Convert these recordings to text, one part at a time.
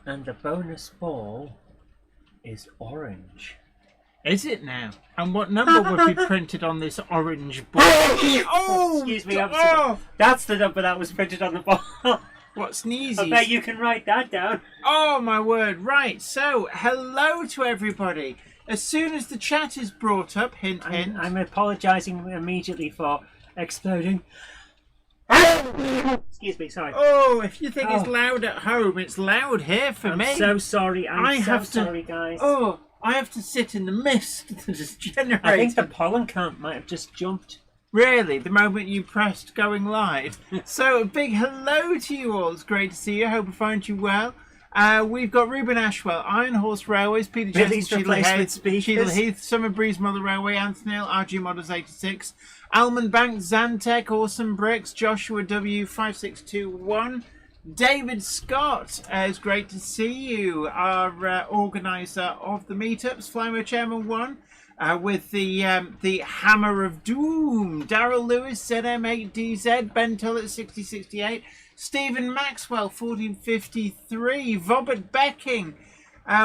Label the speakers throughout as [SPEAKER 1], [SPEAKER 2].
[SPEAKER 1] And the bonus ball is orange.
[SPEAKER 2] Is it now? And what number would be printed on this orange ball? Oh!
[SPEAKER 1] Excuse me, that's the number that was printed on the ball.
[SPEAKER 2] What, sneezies?
[SPEAKER 1] I bet you can write that down.
[SPEAKER 2] Oh, my word. Right, so, hello to everybody. As soon as the chat is brought up, hint, hint.
[SPEAKER 1] I'm apologising immediately for exploding. Excuse me, sorry.
[SPEAKER 2] Oh, if you think it's loud at home, it's loud here for me.
[SPEAKER 1] I'm so sorry. I'm so sorry, guys.
[SPEAKER 2] Oh, I have to sit in the mist that is generated.
[SPEAKER 1] I think the pollen count might have just jumped.
[SPEAKER 2] Really, the moment you pressed going live. So, a big hello to you all. It's great to see you. I hope I find you well. We've got Ruben Ashwell, Iron Horse Railways, Peter Jensen, Sheila Heath, Summer Breeze, Mother Railway, Anthony L, RG Models 86, Almond Bank, Zantec, Awesome Bricks, Joshua W5621, David Scott. It's great to see you, our organiser of the meetups, Flymo Chairman 1. With the Hammer of Doom, Daryl Lewis, ZM8DZ, Ben Tullett 6068, Stephen Maxwell 1453, Robert Becking.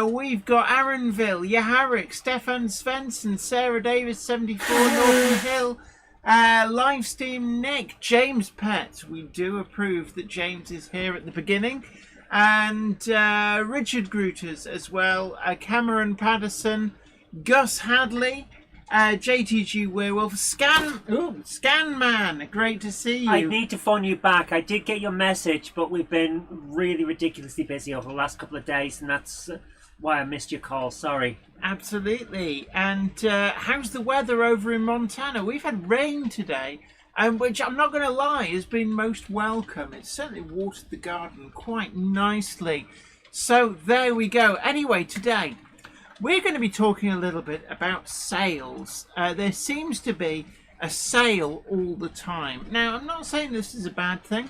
[SPEAKER 2] We've got Aaronville, Yaharik, Stefan Svensson, Sarah Davis 74, Norton Hill, Livestream Nick, James Pett. We do approve that James is here at the beginning. And Richard Grooters as well, Cameron Patterson, Gus Hadley, JTG Werewolf, Scan Man, great to see you.
[SPEAKER 1] I need to phone you back. I did get your message, but we've been really ridiculously busy over the last couple of days, and that's why I missed your call. Sorry.
[SPEAKER 2] Absolutely. And how's the weather over in Montana? We've had rain today, which I'm not going to lie has been most welcome. It's certainly watered the garden quite nicely. So there we go. Anyway, today we're going to be talking a little bit about sales. There seems to be a sale all the time. Now, I'm not saying this is a bad thing.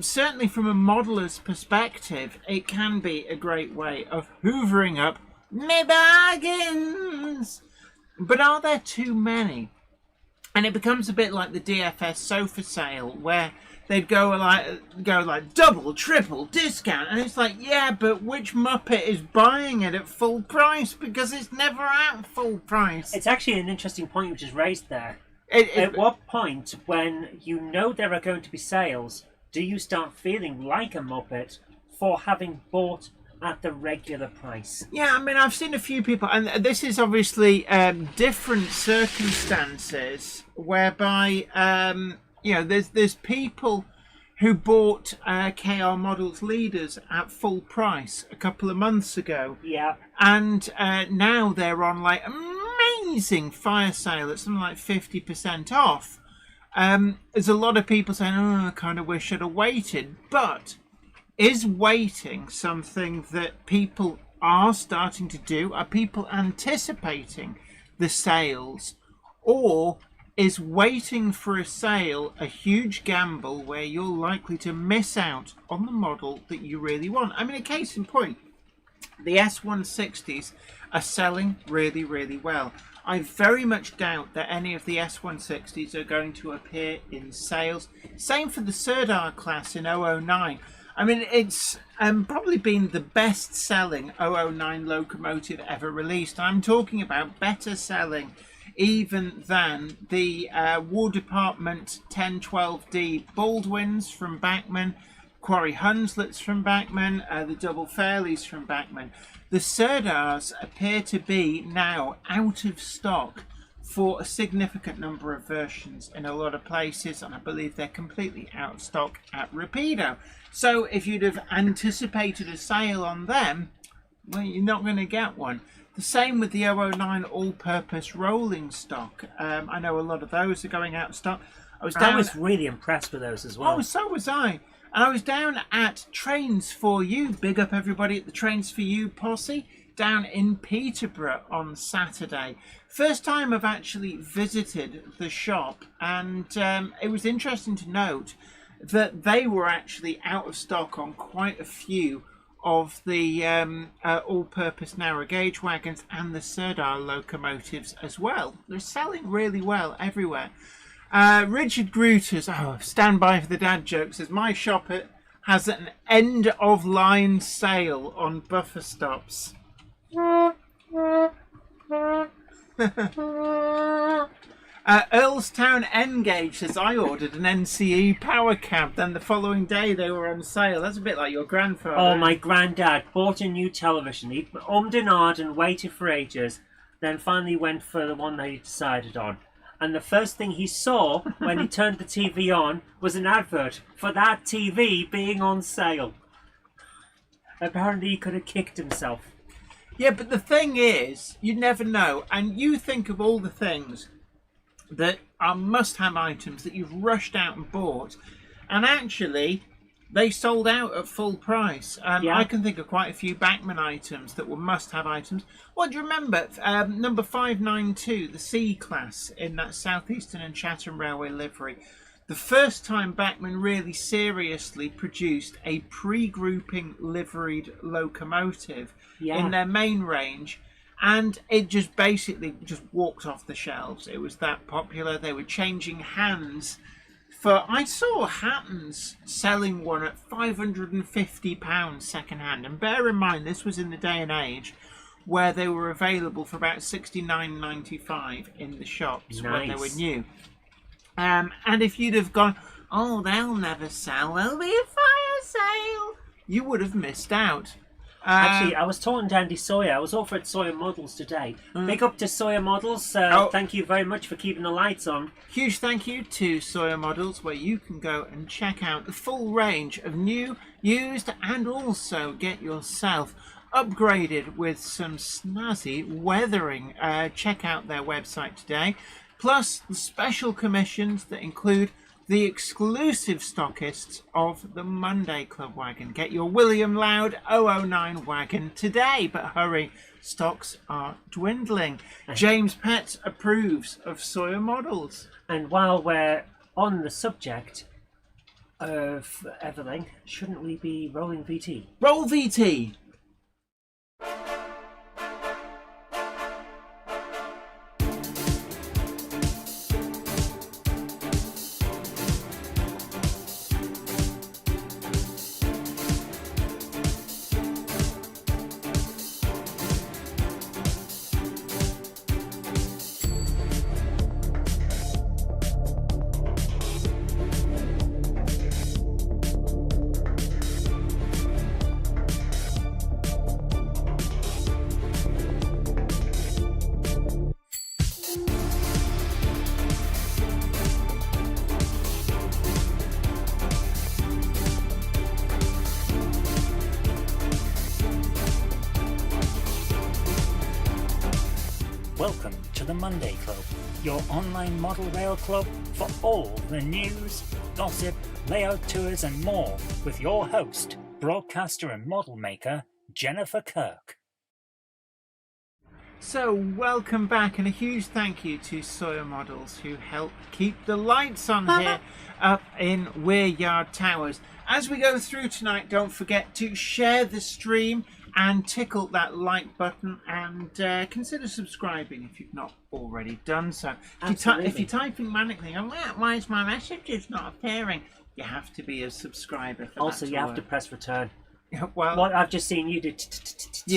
[SPEAKER 2] Certainly from a modeller's perspective, it can be a great way of hoovering up me bargains. But are there too many? And it becomes a bit like the DFS sofa sale, where they'd go like double, triple discount, and it's like, yeah, but which Muppet is buying it at full price? Because it's never at full price.
[SPEAKER 1] It's actually an interesting point which is raised there. At what point, when you know there are going to be sales, do you start feeling like a Muppet for having bought at the regular price?
[SPEAKER 2] Yeah, I mean, I've seen a few people, and this is obviously different circumstances whereby there's people who bought KR Models leaders at full price a couple of months ago.
[SPEAKER 1] Yeah.
[SPEAKER 2] And now they're on like amazing fire sale at something like 50% off. There's a lot of people saying, oh, I kind of wish I'd have waited. But is waiting something that people are starting to do? Are people anticipating the sales? Or is waiting for a sale a huge gamble where you're likely to miss out on the model that you really want? I mean, a case in point, the S160s are selling really, really well. I very much doubt that any of the S160s are going to appear in sales. Same for the Sirdar class in 009. I mean, it's probably been the best-selling 009 locomotive ever released. I'm talking about better selling even than the War Department 1012D Baldwins from Bachmann, Quarry Hunslets from Bachmann, the Double Fairleys from Bachmann. The Sirdars appear to be now out of stock for a significant number of versions in a lot of places, and I believe they're completely out of stock at Rapido. So if you'd have anticipated a sale on them, well, you're not going to get one. The same with the 009 all-purpose rolling stock. I know a lot of those are going out of stock.
[SPEAKER 1] I was really impressed with those as well.
[SPEAKER 2] Oh, so was I. And I was down at Trains for You. Big up everybody at the Trains for You posse down in Peterborough on Saturday. First time I've actually visited the shop, and it was interesting to note that they were actually out of stock on quite a few of the all-purpose narrow gauge wagons and the Sirdar locomotives as well. They're selling really well everywhere. Richard Grooters, stand by for the dad joke, says, my shop at has an end-of-line sale on buffer stops. Earlstown N-Gauge says, I ordered an NCE power cab, then the following day they were on sale. That's a bit like your grandfather.
[SPEAKER 1] Oh, my granddad bought a new television. He ummed and ahed and waited for ages, then finally went for the one that he decided on. And the first thing he saw when he turned the TV on was an advert for that TV being on sale. Apparently he could have kicked himself.
[SPEAKER 2] Yeah, but the thing is, you never know. And you think of all the things that are must-have items that you've rushed out and bought, and actually they sold out at full price. I can think of quite a few Bachmann items that were must-have items. What do you remember? Number 592, the C-Class in that Southeastern and Chatham Railway livery. The first time Bachmann really seriously produced a pre-grouping liveried locomotive in their main range. And it just basically just walked off the shelves. It was that popular. They were changing hands. I saw Hatton's selling one at £550 second hand. And bear in mind, this was in the day and age where they were available for about $69.95 in the shops when they were new. And if you'd have gone, oh, they'll never sell, there'll be a fire sale, you would have missed out.
[SPEAKER 1] Actually, I was talking to Andy Sawyer. I was over at Sawyer Models today. Big up to Sawyer Models. Thank you very much for keeping the lights on.
[SPEAKER 2] Huge thank you to Sawyer Models, where you can go and check out the full range of new, used, and also get yourself upgraded with some snazzy weathering. Check out their website today. Plus the special commissions that include the exclusive stockists of the Monday Club wagon. Get your William Loud 009 wagon today, but hurry, stocks are dwindling. James Pett approves of Sawyer Models.
[SPEAKER 1] And while we're on the subject of everything, shouldn't we be rolling VT?
[SPEAKER 2] Roll VT!
[SPEAKER 3] Welcome to the Monday Club, your online model rail club for all the news, gossip, layout tours and more, with your host, broadcaster and model maker, Jennifer Kirk.
[SPEAKER 2] So, welcome back, and a huge thank you to Sawyer Models, who help keep the lights on here up in Weir Yard Towers. As we go through tonight, don't forget to share the stream and tickle that like button, and consider subscribing if you've not already done so. If you're typing manically, why is my message not appearing? You have to be a subscriber for
[SPEAKER 1] also,
[SPEAKER 2] that
[SPEAKER 1] you have to press return.
[SPEAKER 2] Well,
[SPEAKER 1] what I've just seen you do.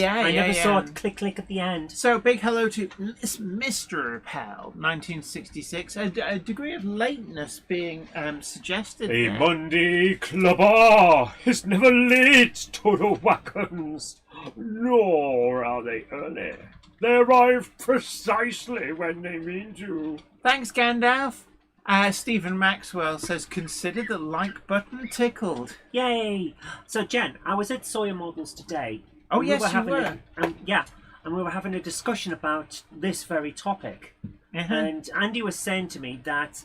[SPEAKER 1] I never saw it click at the end.
[SPEAKER 2] So big hello to Mr. Pell, 1966. A degree of lateness being suggested.
[SPEAKER 1] A Monday clubber is never late to the wagons, nor are they early. They arrive precisely when they mean to.
[SPEAKER 2] Thanks, Gandalf. Stephen Maxwell says, consider the like button tickled.
[SPEAKER 1] Yay! So, Jen, I was at Sawyer Models today.
[SPEAKER 2] Oh, yes, you were.
[SPEAKER 1] And we were having a discussion about this very topic. And Andy was saying to me that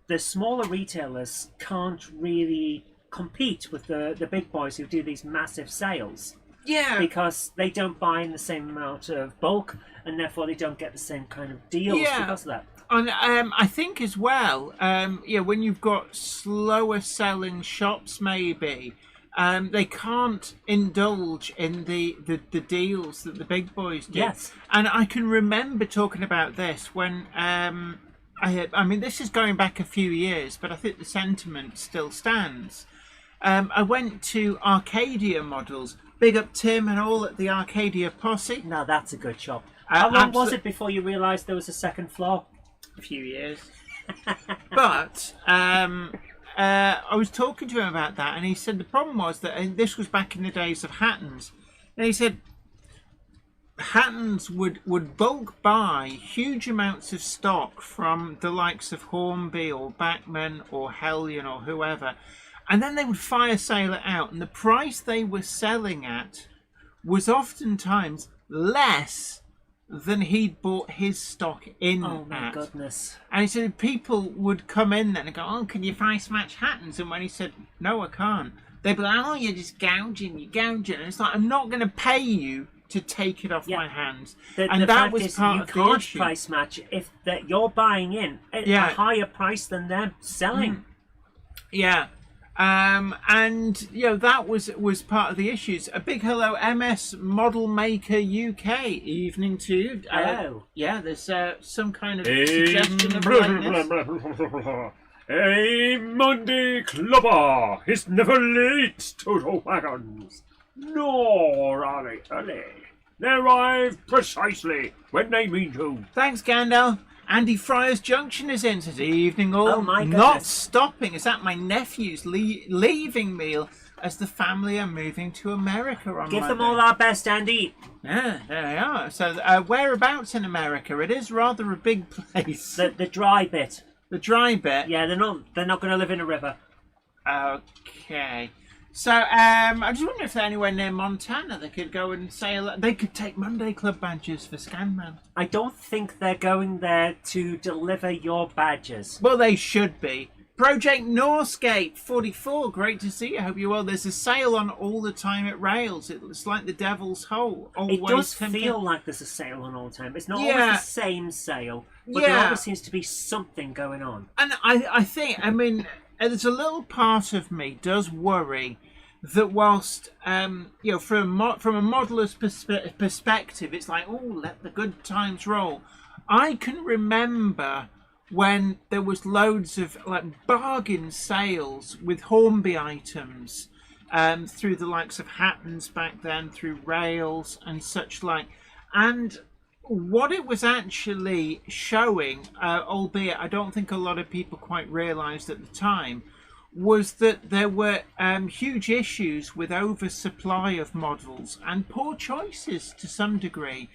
[SPEAKER 1] the smaller retailers can't really compete with the big boys who do these massive sales.
[SPEAKER 2] Yeah.
[SPEAKER 1] Because they don't buy in the same amount of bulk, and therefore they don't get the same kind of deals because of that.
[SPEAKER 2] And I think as well, when you've got slower selling shops, maybe they can't indulge in the deals that the big boys do.
[SPEAKER 1] Yes.
[SPEAKER 2] And I can remember talking about this when I mean, this is going back a few years, but I think the sentiment still stands. I went to Arcadia Models. Big up Tim and all at the Arcadia posse.
[SPEAKER 1] Now that's a good shop. How long was it before you realised there was a second floor?
[SPEAKER 2] A few years. But I was talking to him about that, and he said the problem was that, and this was back in the days of Hattons, and he said Hattons would bulk buy huge amounts of stock from the likes of Hornby or Bachmann or Hellion or whoever, and then they would fire sale it out, and the price they were selling at was oftentimes less than he'd bought his stock in
[SPEAKER 1] Oh my
[SPEAKER 2] at.
[SPEAKER 1] goodness.
[SPEAKER 2] And he said people would come in then and go, oh, can you price match Hattons? And when he said, no, I can't, they'd be like, oh, you're just gouging. And it's like, I'm not going to pay you to take it off my hands.
[SPEAKER 1] And that was part of the issue. Price match if that you're buying in at a higher price than they're selling.
[SPEAKER 2] Yeah. And that was part of the issues. A big hello, MS Model Maker UK. Evening to you.
[SPEAKER 1] Hello.
[SPEAKER 2] There's some kind of suggestion of lightness.
[SPEAKER 4] A Monday clubber is never late to the wagons, nor are they early. They arrive precisely when they mean to.
[SPEAKER 2] Thanks, Gandalf. Andy Fryer's Junction is in today evening.
[SPEAKER 1] Oh my goodness.
[SPEAKER 2] Not stopping. Is that my nephew's leaving meal as the family are moving to America on
[SPEAKER 1] Give
[SPEAKER 2] Monday.
[SPEAKER 1] them all our best, Andy.
[SPEAKER 2] Yeah, there they are. So whereabouts in America? It is rather a big place.
[SPEAKER 1] The dry bit.
[SPEAKER 2] The dry bit?
[SPEAKER 1] Yeah, they're not going to live in a river.
[SPEAKER 2] Okay. So, I just wonder if they're anywhere near Montana. They could go and sail. They could take Monday Club badges for Scanman.
[SPEAKER 1] I don't think they're going there to deliver your badges.
[SPEAKER 2] Well, they should be. Project Northgate 44. Great to see you. Hope you're well. There's a sale on all the time at Rails. It's like the Devil's Hole.
[SPEAKER 1] It does feel like there's a sale on all the time. It's not always the same sale, but there always seems to be something going on.
[SPEAKER 2] And I think, there's a little part of me does worry that whilst, from a modeller's perspective, it's like, oh, let the good times roll. I can remember when there was loads of bargain sales with Hornby items through the likes of Hattons back then, through Rails and such like. And what it was actually showing, albeit I don't think a lot of people quite realised at the time, was that there were huge issues with oversupply of models and poor choices to some degree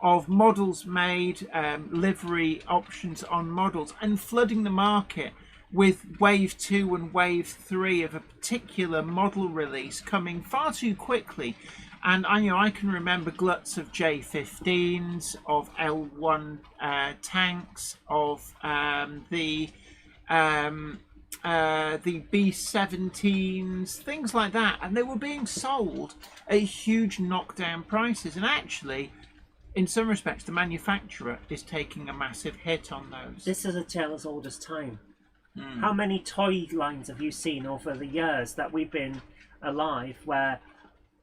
[SPEAKER 2] of models made, livery options on models, and flooding the market with Wave 2 and Wave 3 of a particular model release coming far too quickly. And I can remember gluts of J15s, of L1 tanks, of the B17s, things like that, and they were being sold at huge knockdown prices. And actually, in some respects, the manufacturer is taking a massive hit on those.
[SPEAKER 1] This is a tale as old as time. How many toy lines have you seen over the years that we've been alive where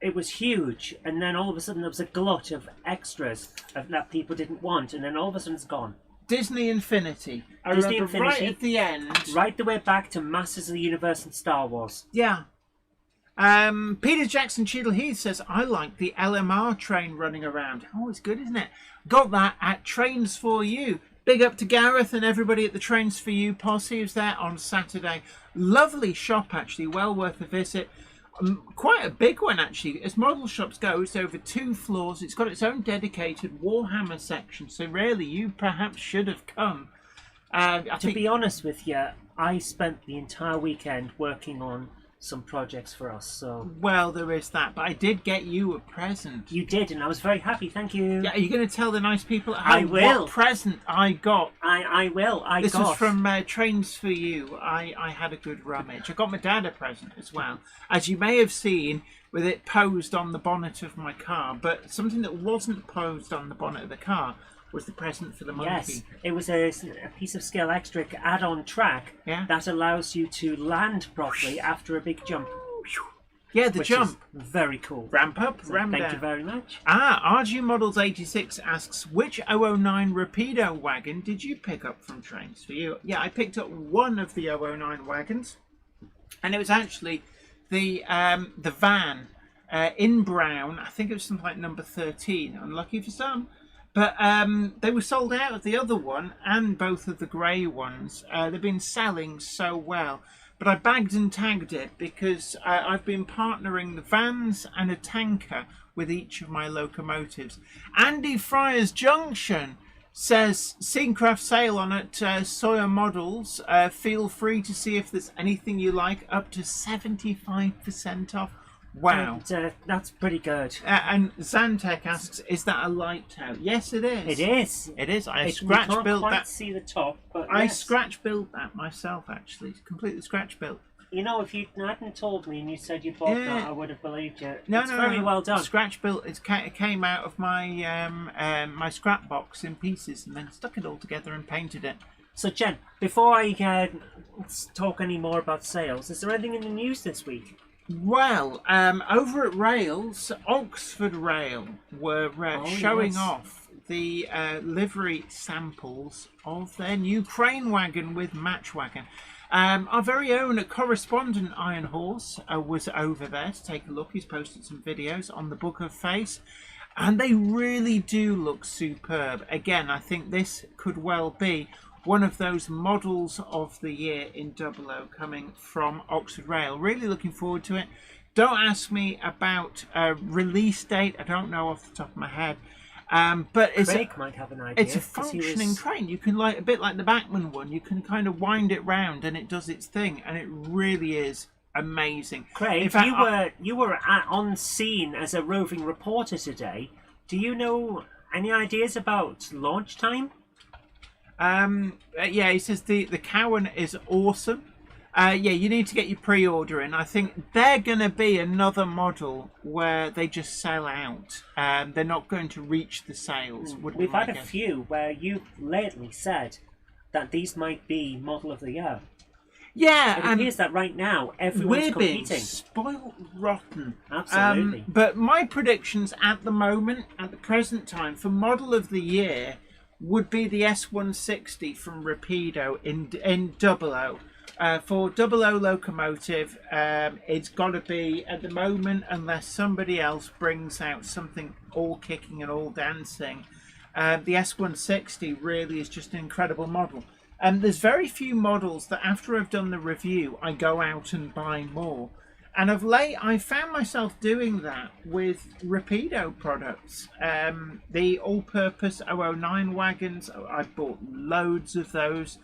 [SPEAKER 1] it was huge, and then all of a sudden there was a glut of extras that people didn't want, and then all of a sudden it's gone?
[SPEAKER 2] Disney Infinity.
[SPEAKER 1] Disney Infinity,
[SPEAKER 2] right at the end.
[SPEAKER 1] Right the way back to Masters of the Universe and Star Wars.
[SPEAKER 2] Yeah. Peter Jackson Cheadle Heath says, I like the LMR train running around. Oh, it's good, isn't it? Got that at Trains For You. Big up to Gareth and everybody at the Trains For You posse who's there on Saturday. Lovely shop, actually. Well worth a visit. Quite a big one, actually. As model shops go, it's over 2 floors. It's got its own dedicated Warhammer section. So really, you perhaps should have come.
[SPEAKER 1] To be honest with you, I spent the entire weekend working on some projects for us, so... Well,
[SPEAKER 2] there is that, but I did get you a present.
[SPEAKER 1] You did, and I was very happy, thank you.
[SPEAKER 2] Yeah, are you going to tell the nice people at home what present I got?
[SPEAKER 1] I will,
[SPEAKER 2] This was from Trains For You. I had a good rummage. I got my dad a present as well, as you may have seen with it posed on the bonnet of my car, but something that wasn't posed on the bonnet of the car was the present for the monkey.
[SPEAKER 1] Yes, it was a piece of Scale Extra add-on track that allows you to land properly after a big jump.
[SPEAKER 2] Yeah, the jump.
[SPEAKER 1] Very cool.
[SPEAKER 2] Ramp up, ramp down.
[SPEAKER 1] Thank you very much.
[SPEAKER 2] RG Models 86 asks, which 009 Rapido wagon did you pick up from Trains For You? Yeah, I picked up one of the 009 wagons, and it was actually the van in brown. I think it was something like number 13. Unlucky for some. But they were sold out of the other one and both of the grey ones. They've been selling so well. But I bagged and tagged it because I've been partnering the vans and a tanker with each of my locomotives. Andy Fryer's Junction says, Scenecraft sale on at Sawyer Models. Feel free to see if there's anything you like, up to 75% off. Wow.
[SPEAKER 1] And, that's pretty good.
[SPEAKER 2] And Zantec asks, is that a light tow? Yes, it is.
[SPEAKER 1] It is.
[SPEAKER 2] It is. I
[SPEAKER 1] We
[SPEAKER 2] scratch
[SPEAKER 1] can't
[SPEAKER 2] built
[SPEAKER 1] quite
[SPEAKER 2] that.
[SPEAKER 1] see the top, but
[SPEAKER 2] I
[SPEAKER 1] yes.
[SPEAKER 2] scratch built that myself, actually. It's completely scratch built.
[SPEAKER 1] You know, if you hadn't told me and you said you bought
[SPEAKER 2] Yeah.
[SPEAKER 1] that, I would have believed you.
[SPEAKER 2] No,
[SPEAKER 1] It's
[SPEAKER 2] no,
[SPEAKER 1] very
[SPEAKER 2] no.
[SPEAKER 1] well done.
[SPEAKER 2] Scratch built. It came out of my my scrap box in pieces, and then stuck it all together and painted it.
[SPEAKER 1] So, Jen, before I talk any more about sales, is there anything in the news this week?
[SPEAKER 2] Well, over at Rails, Oxford Rail were showing
[SPEAKER 1] yes.
[SPEAKER 2] off the livery samples of their new crane wagon with match wagon. Our very own correspondent Iron Horse was over there to take a look. He's posted some videos on the Book of Face, and they really do look superb. Again, I think this could well be one of those models of the year in 00 coming from Oxford Rail. Really looking forward to it. Don't ask me about a release date. I don't know off the top of my head. But
[SPEAKER 1] Craig might have an idea.
[SPEAKER 2] it's a functioning train. You can, like a bit like the Bachmann one, you can kind of wind it round and it does its thing, and it really is amazing.
[SPEAKER 1] Craig,
[SPEAKER 2] In fact,
[SPEAKER 1] you were on scene as a roving reporter today. Do you know any ideas about launch time?
[SPEAKER 2] Yeah, he says the Cowan is awesome. Yeah, you need to get your pre-order in. I think they're going to be another model where they just sell out. They're not going to reach the sales.
[SPEAKER 1] We've had a few where you've lately said that these might be model of the year.
[SPEAKER 2] Yeah,
[SPEAKER 1] It appears that right now everyone's
[SPEAKER 2] we're being
[SPEAKER 1] competing.
[SPEAKER 2] spoiled rotten.
[SPEAKER 1] Absolutely.
[SPEAKER 2] But my predictions at the moment, at the present time, for model of the year would be the S160 from Rapido in 00. For 00 locomotive, it's got to be at the moment, unless somebody else brings out something all kicking and all dancing. The S160 really is just an incredible model. There's very few models that after I've done the review, I go out and buy more. And of late, I found myself doing that with Rapido products. The all-purpose 009 wagons, I've bought loads of those.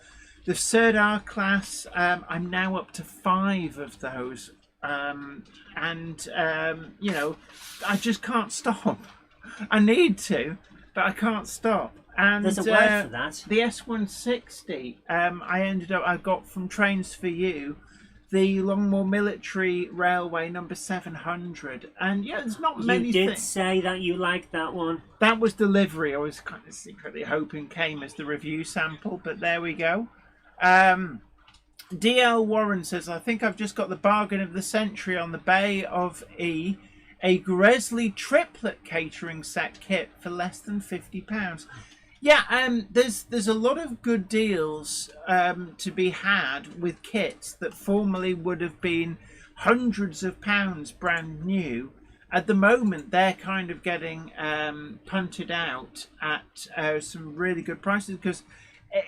[SPEAKER 2] The Sirdar class, I'm now up to 5 of those. You know, I just can't stop. I need to, but I can't stop. And
[SPEAKER 1] There's a word for that.
[SPEAKER 2] The S160, I got from Trains for You, the Longmoor Military Railway number 700. And yeah, there's not many
[SPEAKER 1] You did
[SPEAKER 2] things.
[SPEAKER 1] say that you liked that one.
[SPEAKER 2] That was delivery. I was kind of secretly hoping came as the review sample, but there we go. DL Warren says, I think I've just got the bargain of the century on the Bay of E, a Gresley triplet catering set kit for less than £50. Yeah, there's a lot of good deals to be had with kits that formerly would have been hundreds of pounds brand new. At the moment, they're kind of getting punted out at some really good prices because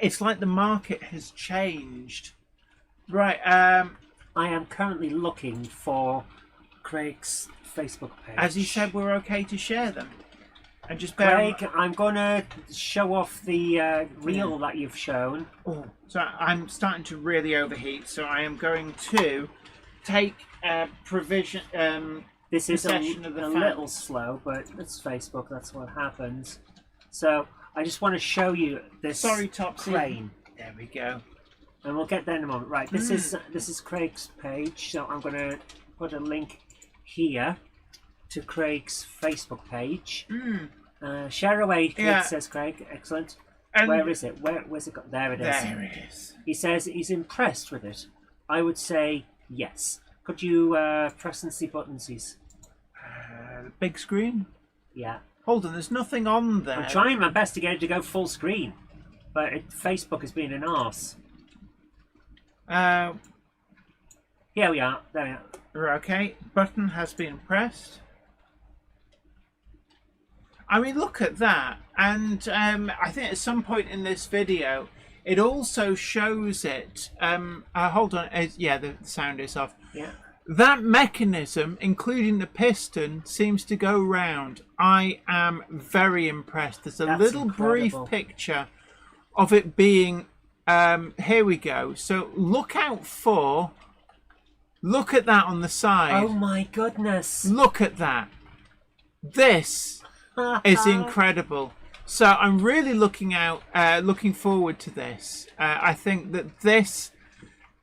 [SPEAKER 2] it's like the market has changed. Right.
[SPEAKER 1] I am currently looking for Craig's Facebook page.
[SPEAKER 2] As he said, we're okay to share them. And just
[SPEAKER 1] Craig, I'm going to show off the reel that you've shown.
[SPEAKER 2] Oh, so I'm starting to really overheat, so I am going to take provision.
[SPEAKER 1] This is a
[SPEAKER 2] possession of the
[SPEAKER 1] little slow, but it's Facebook. That's what happens. So I just want to show you this
[SPEAKER 2] Topsy.
[SPEAKER 1] crane,
[SPEAKER 2] There we go.
[SPEAKER 1] and we'll get there in a moment. Right, this is Craig's page. So I'm going to put a link here to Craig's Facebook page. Share away, kid,
[SPEAKER 2] Yeah.
[SPEAKER 1] says Craig. Excellent.
[SPEAKER 2] And
[SPEAKER 1] Where is it? Where's it got? There it is.
[SPEAKER 2] there it is.
[SPEAKER 1] He says he's impressed with it. I would say yes. Could you press and see buttonsies?
[SPEAKER 2] Big screen.
[SPEAKER 1] Yeah.
[SPEAKER 2] Hold on, there's nothing on there.
[SPEAKER 1] I'm trying my best to get it to go full screen, but Facebook has been an arse. Here we are. There we are.
[SPEAKER 2] Okay, button has been pressed. I mean, look at that. And I think at some point in this video, it also shows it. Hold on. Yeah, the sound is off.
[SPEAKER 1] Yeah.
[SPEAKER 2] That mechanism, including the piston, seems to go round. I am very impressed. There's a little brief picture of it being... here we go. So look out for... Look at that on the side.
[SPEAKER 1] Oh my goodness.
[SPEAKER 2] Look at that. This is incredible. So I'm really looking forward to this. I think that this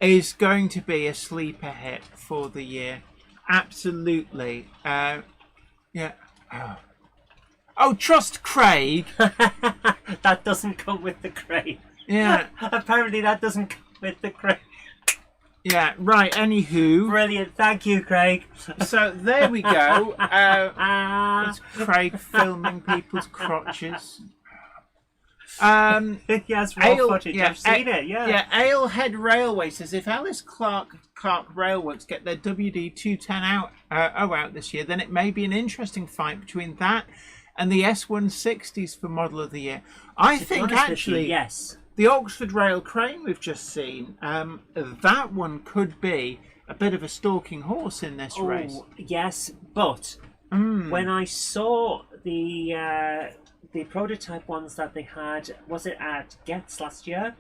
[SPEAKER 2] is going to be a sleeper hit for the year. Absolutely. Yeah. Oh, trust Craig.
[SPEAKER 1] That doesn't come with the crate.
[SPEAKER 2] Yeah.
[SPEAKER 1] Apparently that doesn't come with the crate.
[SPEAKER 2] Yeah, right, anywho.
[SPEAKER 1] Brilliant, thank you, Craig.
[SPEAKER 2] So there we go. It's Craig filming people's crotches.
[SPEAKER 1] Yes, raw footage, I've seen it, yeah.
[SPEAKER 2] Yeah, Alehead Railway says, if Alice Clark Railworks get their WD-210 out this year, then it may be an interesting fight between that and the S160s for Model of the Year. I think, actually...
[SPEAKER 1] Yes.
[SPEAKER 2] The Oxford Rail crane we've just seen, that one could be a bit of a stalking horse in this race.
[SPEAKER 1] Yes, but when I saw the prototype ones that they had, was it at Getz last year?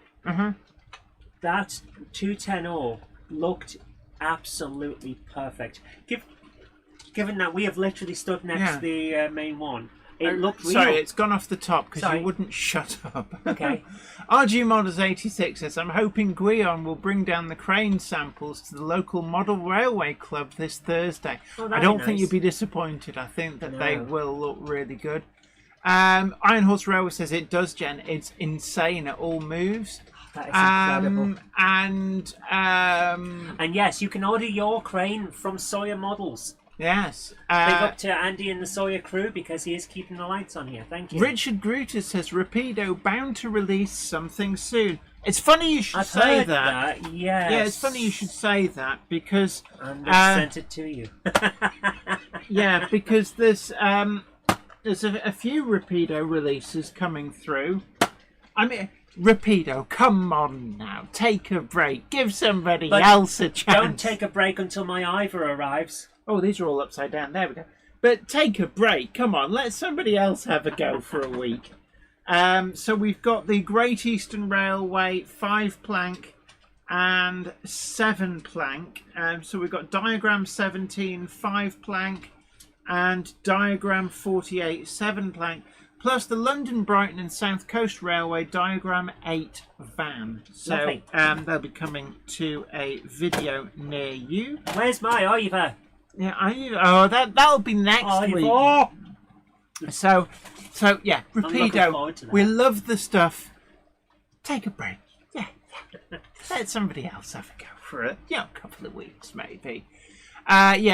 [SPEAKER 1] That 210 looked absolutely perfect. Given that we have literally stood next to the main one. It looked real.
[SPEAKER 2] Sorry, it's gone off the top because you wouldn't shut up.
[SPEAKER 1] Okay.
[SPEAKER 2] RG Models 86 says, I'm hoping Guion will bring down the crane samples to the local Model Railway Club this Thursday.
[SPEAKER 1] Oh,
[SPEAKER 2] I don't think you'd be disappointed. I think that they will look really good. Iron Horse Railway says it does, Jen. It's insane. It all moves.
[SPEAKER 1] That is incredible.
[SPEAKER 2] And
[SPEAKER 1] yes, you can order your crane from Sawyer Models.
[SPEAKER 2] Yes.
[SPEAKER 1] Big up to Andy and the Sawyer crew because he is keeping the lights on here. Thank you.
[SPEAKER 2] Richard Gruter says Rapido bound to release something soon. It's funny you should say that.
[SPEAKER 1] Yes.
[SPEAKER 2] Yeah, it's funny you should say that because
[SPEAKER 1] and I sent it to you.
[SPEAKER 2] Yeah, because there's a few Rapido releases coming through. I mean, Rapido, come on now, take a break, give somebody else a chance.
[SPEAKER 1] Don't take a break until my Ivor arrives.
[SPEAKER 2] Oh, these are all upside down. There we go. But take a break. Come on, let somebody else have a go for a week. So we've got the Great Eastern Railway 5-plank and 7-plank. So we've got Diagram 17 5-plank and Diagram 48 7-plank. Plus the London, Brighton and South Coast Railway Diagram 8 van. So they'll be coming to a video near you.
[SPEAKER 1] Where's my Ivor?
[SPEAKER 2] Yeah, that'll be next week. So yeah, Rapido. We love the stuff. Take a break. Yeah. Let somebody else have a go for a couple of weeks maybe.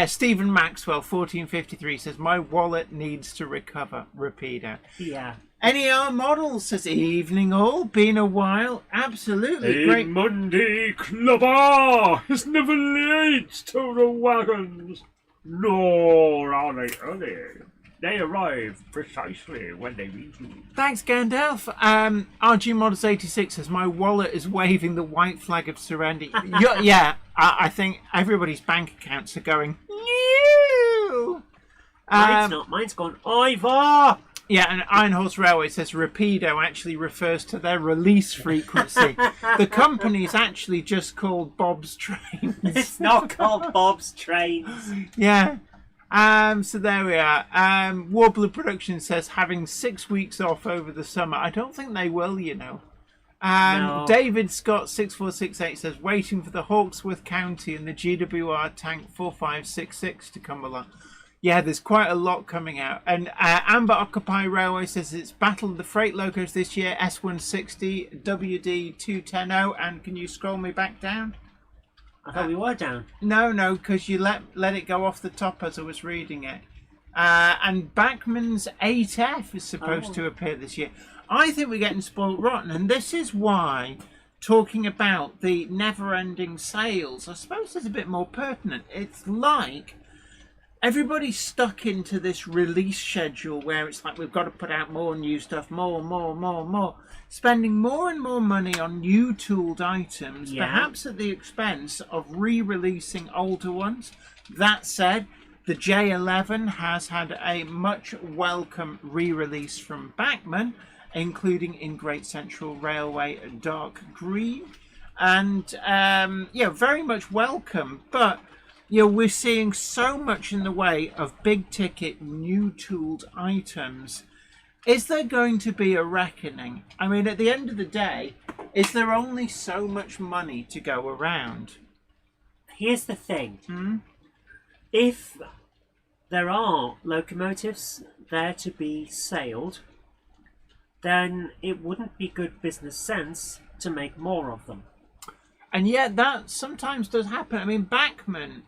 [SPEAKER 2] Stephen Maxwell 1453 says my wallet needs to recover. Rapido.
[SPEAKER 1] Yeah.
[SPEAKER 2] NER Models says evening all, been a while. Absolutely great.
[SPEAKER 4] Monday Clubber is never late to the wagons, nor are they early. They arrive precisely when they need to.
[SPEAKER 2] Thanks, Gandalf. RG Models 86 says my wallet is waving the white flag of surrender. I think everybody's bank accounts are going. No.
[SPEAKER 1] Mine's not. Mine's gone. Ivor.
[SPEAKER 2] Yeah, and Iron Horse Railway says Rapido actually refers to their release frequency. The company's actually just called Bob's Trains.
[SPEAKER 1] It's not called Bob's Trains.
[SPEAKER 2] Yeah. So there we are. Warbler Production says having 6 weeks off over the summer. I don't think they will, you know.
[SPEAKER 1] No.
[SPEAKER 2] David Scott 6468 says waiting for the Hawksworth County and the GWR Tank 4566 to come along. Yeah, there's quite a lot coming out. And Amber Occupy Railway says it's Battle of the Freight Locos this year, S160, WD210, and can you scroll me back down?
[SPEAKER 1] I thought we were down.
[SPEAKER 2] No, because you let it go off the top as I was reading it. And Bachmann's 8F is supposed to appear this year. I think we're getting spoiled rotten, and this is why talking about the never-ending sales, I suppose it's a bit more pertinent. It's like everybody's stuck into this release schedule where it's like we've got to put out more new stuff, more, spending more and more money on new tooled items, perhaps at the expense of re-releasing older ones. That said, the J11 has had a much welcome re-release from Bachmann, including in Great Central Railway dark green, and very much welcome. But we're seeing so much in the way of big ticket new tooled items. Is there going to be a reckoning? I mean, at the end of the day, is there only so much money to go around?
[SPEAKER 1] Here's the thing. If there are locomotives there to be sailed, then it wouldn't be good business sense to make more of them.
[SPEAKER 2] And yet that sometimes does happen. I mean, Bachmann,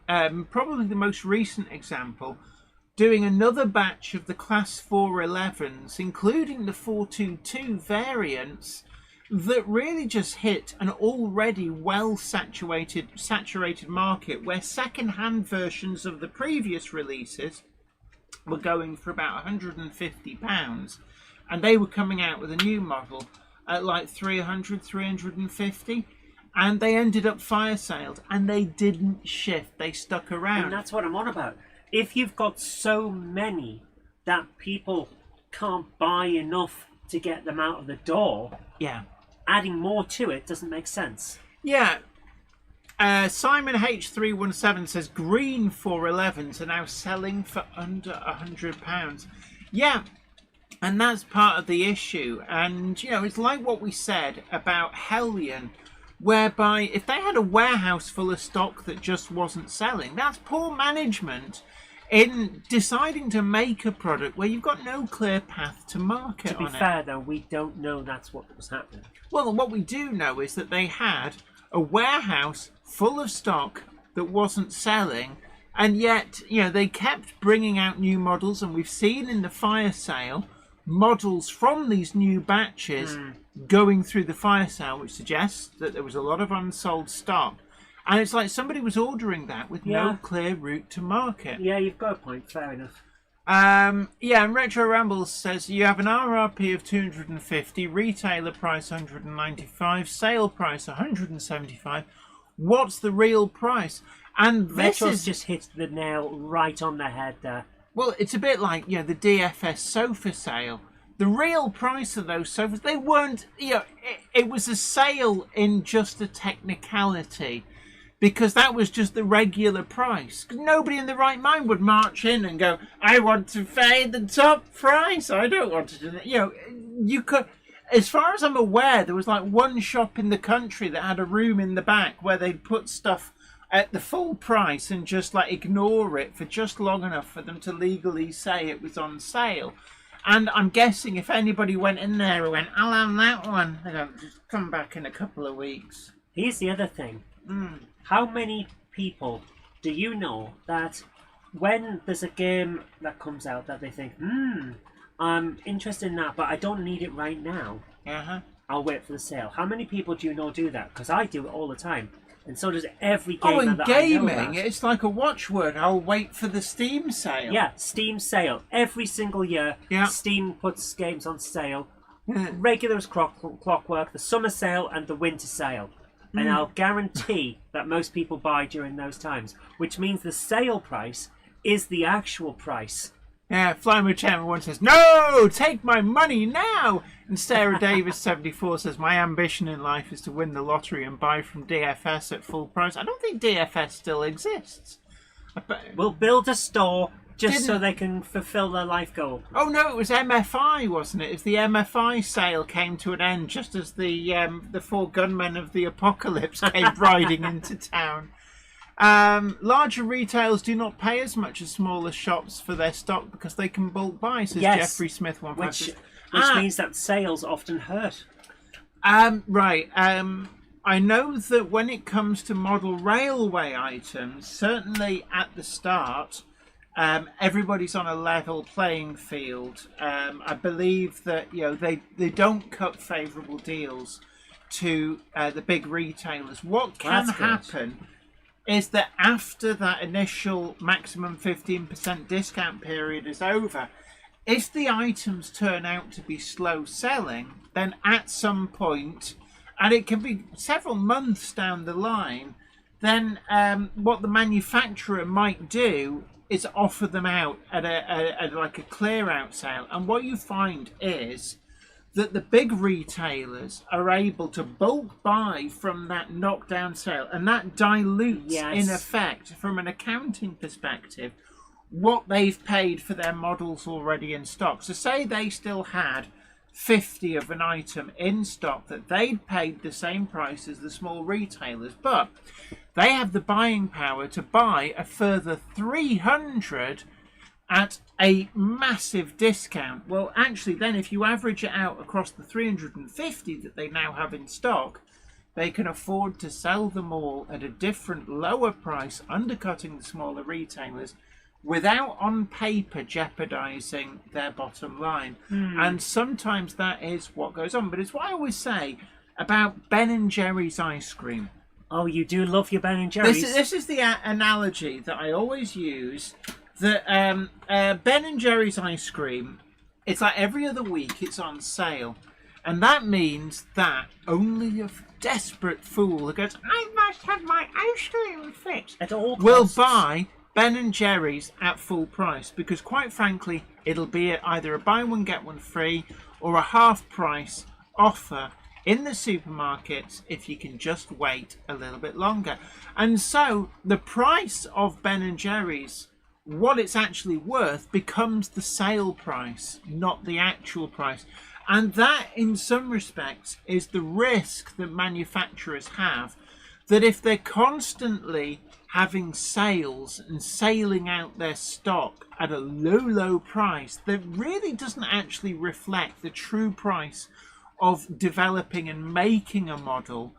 [SPEAKER 2] probably the most recent example, doing another batch of the Class 411s, including the 422 variants, that really just hit an already well-saturated market where second-hand versions of the previous releases were going for about £150, and they were coming out with a new model at like 300, 350, and they ended up fire sailed, and they didn't shift, they stuck around.
[SPEAKER 1] And that's what I'm on about. If you've got so many that people can't buy enough to get them out of the door, adding more to it doesn't make sense.
[SPEAKER 2] Yeah. Simon H317 says green 411s are now selling for under £100. Yeah, and that's part of the issue. And, it's like what we said about Hellion, whereby if they had a warehouse full of stock that just wasn't selling, that's poor management in deciding to make a product where you've got no clear path to market on it.
[SPEAKER 1] To be fair, though, we don't know that's what was happening.
[SPEAKER 2] Well, what we do know is that they had a warehouse full of stock that wasn't selling, and yet, they kept bringing out new models, and we've seen in the fire sale models from these new batches going through the fire sale, which suggests that there was a lot of unsold stock. And it's like somebody was ordering that with no clear route to market.
[SPEAKER 1] Yeah, you've got a point. Fair enough.
[SPEAKER 2] And Retro Rambles says you have an RRP of 250, retailer price 195, sale price 175. What's the real price? And this
[SPEAKER 1] Retro's just hit the nail right on the head there.
[SPEAKER 2] Well, it's a bit like the DFS sofa sale. The real price of those sofas, they weren't. It was a sale in just a technicality, because that was just the regular price. Nobody in the right mind would march in and go, I want to pay the top price. I don't want to do that. You could, as far as I'm aware, there was like one shop in the country that had a room in the back where they'd put stuff at the full price and just like ignore it for just long enough for them to legally say it was on sale. And I'm guessing if anybody went in there and went, I'll have that one, they go, just come back in a couple of weeks.
[SPEAKER 1] Here's the other thing. How many people do you know that when there's a game that comes out that they think, I'm interested in that, but I don't need it right now. I'll wait for the sale. How many people do you know do that? Because I do it all the time. And so does every gamer that I know.
[SPEAKER 2] Gaming, it's like a watchword. I'll wait for the Steam sale.
[SPEAKER 1] Yeah, Steam sale. Every single year, Steam puts games on sale. Regular as clockwork, the summer sale and the winter sale. And I'll guarantee that most people buy during those times, which means the sale price is the actual price.
[SPEAKER 2] Yeah, Flymo Chairman 1 says, no, take my money now. And Sarah Davis 74 says, my ambition in life is to win the lottery and buy from DFS at full price. I don't think DFS still exists.
[SPEAKER 1] We'll build a store just so they can fulfill their life goal.
[SPEAKER 2] Oh no, it was MFI, wasn't it? If the MFI sale came to an end just as the four gunmen of the apocalypse came riding into town. Larger retailers do not pay as much as smaller shops for their stock because they can bulk buy, says Jeffrey Smith 156.
[SPEAKER 1] Which means that sales often hurt.
[SPEAKER 2] Right. I know that when it comes to model railway items, certainly at the start, everybody's on a level playing field. I believe that they don't cut favourable deals to the big retailers. What can happen is that after that initial maximum 15% discount period is over, if the items turn out to be slow selling, then at some point, and it can be several months down the line, then what the manufacturer might do is offer them out at like a clear out sale. And what you find is that the big retailers are able to bulk buy from that knockdown sale, and that dilutes, in effect, from an accounting perspective, what they've paid for their models already in stock. So say they still had 50 of an item in stock that they'd paid the same price as the small retailers, but they have the buying power to buy a further 300 at a massive discount. Well, actually, then if you average it out across the 350 that they now have in stock, they can afford to sell them all at a different, lower price, undercutting the smaller retailers without on paper jeopardizing their bottom line. And sometimes that is what goes on. But it's what I always say about Ben & Jerry's ice cream.
[SPEAKER 1] Oh, you do love your Ben & Jerry's.
[SPEAKER 2] This is the analogy that I always use. That Ben & Jerry's ice cream, it's like every other week it's on sale. And that means that only a desperate fool who goes, I must have my ice cream fixed,
[SPEAKER 1] at all costs,
[SPEAKER 2] will buy Ben & Jerry's at full price. Because quite frankly, it'll be either a buy one get one free or a half price offer in the supermarkets if you can just wait a little bit longer. And so the price of Ben & Jerry's, what it's actually worth, becomes the sale price, not the actual price. And that, in some respects, is the risk that manufacturers have, that if they're constantly having sales and sailing out their stock at a low price that really doesn't actually reflect the true price of developing and making a model,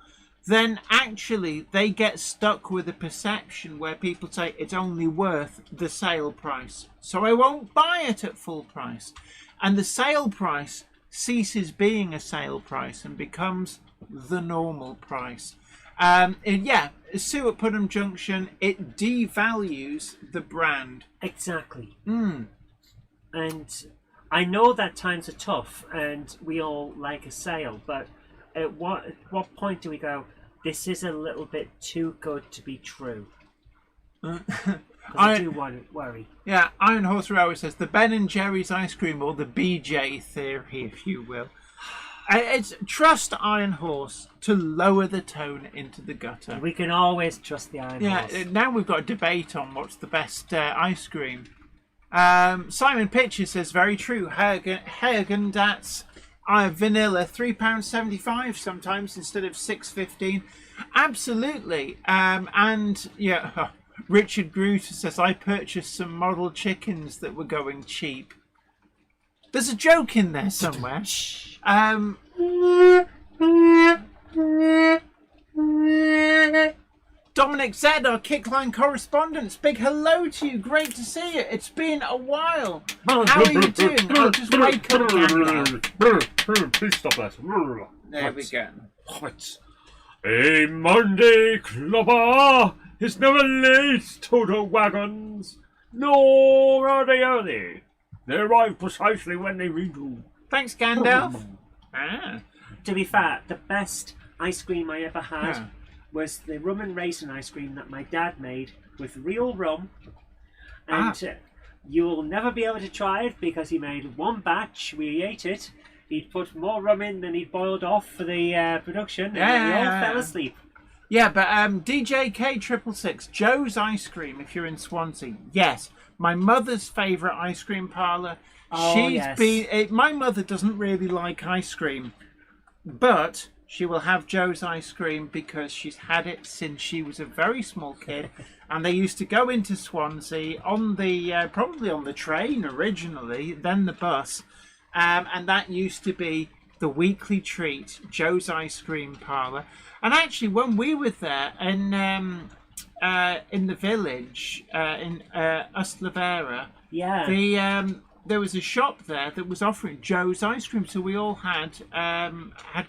[SPEAKER 2] then actually they get stuck with a perception where people say it's only worth the sale price, so I won't buy it at full price. And the sale price ceases being a sale price and becomes the normal price. Sue at Putnam Junction, it devalues the brand.
[SPEAKER 1] Exactly. And I know that times are tough and we all like a sale, but at what point do we go, this is a little bit too good to be true? I do worry.
[SPEAKER 2] Yeah, Iron Horse Railway says the Ben & Jerry's ice cream, or the BJ theory, if you will. It's trust Iron Horse to lower the tone into the gutter.
[SPEAKER 1] We can always trust the Iron Horse.
[SPEAKER 2] Yeah, now we've got a debate on what's the best ice cream. Simon Pitcher says, very true. Häagen-Dazs vanilla, £3.75 sometimes instead of $6.15. Absolutely. And yeah, Richard Groot says, I purchased some model chickens that were going cheap. There's a joke in there somewhere. Dominic Z, our Kickline correspondent, big hello to you. Great to see you. It's been a while. How are you doing? I'll just wake up now.
[SPEAKER 4] Please stop that.
[SPEAKER 2] There we go.
[SPEAKER 4] What? A Monday clubber is never late to the wagons, nor are they early. They arrive precisely when they mean to.
[SPEAKER 2] Thanks, Gandalf.
[SPEAKER 1] To be fair, the best ice cream I ever had was the rum and raisin ice cream that my dad made with real rum. And you'll never be able to try it because he made one batch, we ate it. He'd put more rum in than he'd boiled off for the production, and then we all fell asleep.
[SPEAKER 2] Yeah, but DJ K666, Joe's Ice Cream, if you're in Swansea. Yes, my mother's favourite ice cream parlour. My mother doesn't really like ice cream, but she will have Joe's Ice Cream because she's had it since she was a very small kid. And they used to go into Swansea on the probably on the train originally, then the bus. And that used to be the weekly treat, Joe's Ice Cream Parlour. And actually, when we were there in the village in Ustlavera, there was a shop there that was offering Joe's ice cream, so we all had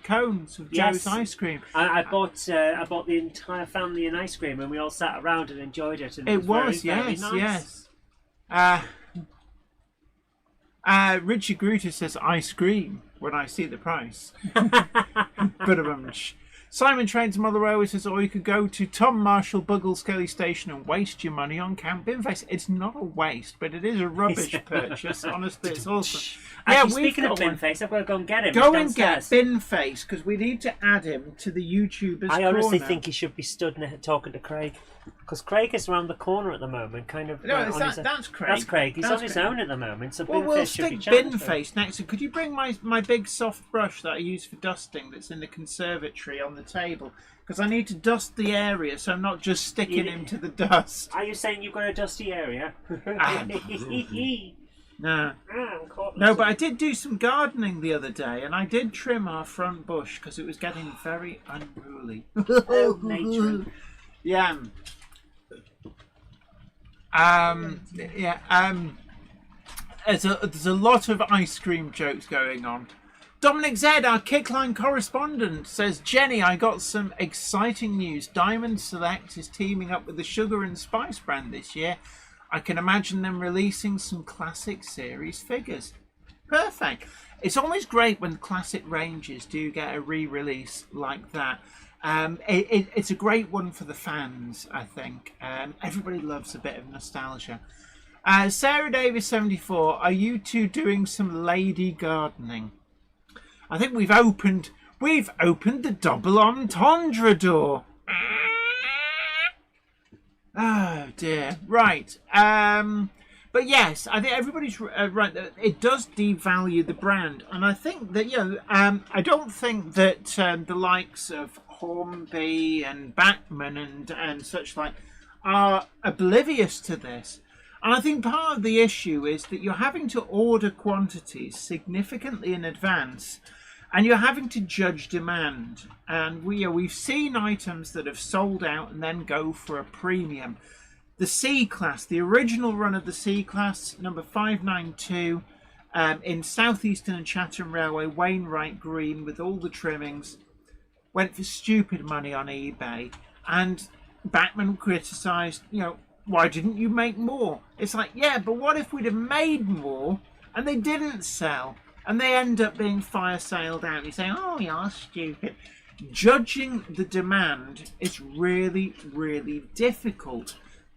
[SPEAKER 2] cones of Joe's ice cream.
[SPEAKER 1] I bought the entire family an ice cream, and we all sat around and enjoyed it. And it
[SPEAKER 2] was
[SPEAKER 1] very,
[SPEAKER 2] yes,
[SPEAKER 1] very nice.
[SPEAKER 2] yes. Richard Gruter says ice cream when I see the price. But Simon Trains Mother Railway says, or you could go to Tom Marshall Buggle Skelly Station and waste your money on Camp Binface. It's not a waste, but it is a rubbish purchase. Honestly, it's awesome.
[SPEAKER 1] Actually, speaking of Binface, I've got to go and get him.
[SPEAKER 2] Go and get Binface, because we need to add him to the YouTubers.
[SPEAKER 1] I honestly think he should be stood talking to Craig. Because Craig is around the corner at the moment, kind of.
[SPEAKER 2] No, that's Craig.
[SPEAKER 1] That's Craig. He's on his own at the moment, so
[SPEAKER 2] we'll
[SPEAKER 1] stick
[SPEAKER 2] Binface next to. Could you bring my big soft brush that I use for dusting that's in the conservatory on the table? Because I need to dust the area, so I'm not just sticking him to the dust.
[SPEAKER 1] Are you saying you've got a dusty area?
[SPEAKER 2] No. No, but I did do some gardening the other day, and I did trim our front bush because it was getting very unruly.
[SPEAKER 1] Oh, nature.
[SPEAKER 2] Yeah. There's a lot of ice cream jokes going on. Dominic Z, our Kickline correspondent, says, Jenny, I got some exciting news. Diamond Select is teaming up with the Sugar and Spice brand this year. I can imagine them releasing some classic series figures. Perfect. It's always great when classic ranges do get a re-release like that. It's a great one for the fans, I think. Everybody loves a bit of nostalgia. Sarah Davis 74, are you two doing some lady gardening? I think we've opened the double entendre door. Oh dear. Right. But yes, I think everybody's right. It does devalue the brand, and I think that I don't think that the likes of Hornby and Bachman and such like are oblivious to this. And I think part of the issue is that you're having to order quantities significantly in advance, and you're having to judge demand. And we've seen items that have sold out and then go for a premium. The C-Class, the original run of the C-Class, number 592, in Southeastern and Chatham Railway, Wainwright Green, with all the trimmings, went for stupid money on eBay. And Bachman criticised, why didn't you make more? It's like, yeah, but what if we'd have made more and they didn't sell? And they end up being fire sailed out. You say, oh, you're stupid. Judging the demand is really, really difficult.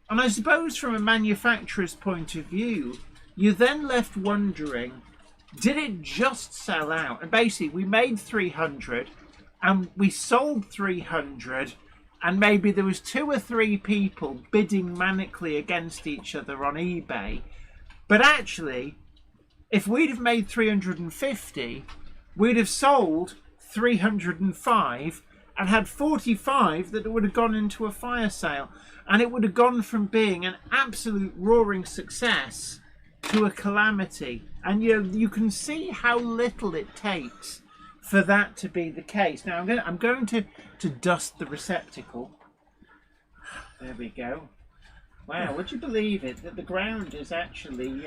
[SPEAKER 2] And I suppose from a manufacturer's point of view, you're then left wondering, did it just sell out? And basically, we made 300 and we sold 300, and maybe there was 2 or 3 people bidding manically against each other on eBay. But actually, if we'd have made 350, we'd have sold 305 and had 45 that would have gone into a fire sale. And it would have gone from being an absolute roaring success to a calamity. And you can see how little it takes for that to be the case. Now I'm going to dust the receptacle. There we go. Wow, would you believe it that the ground is actually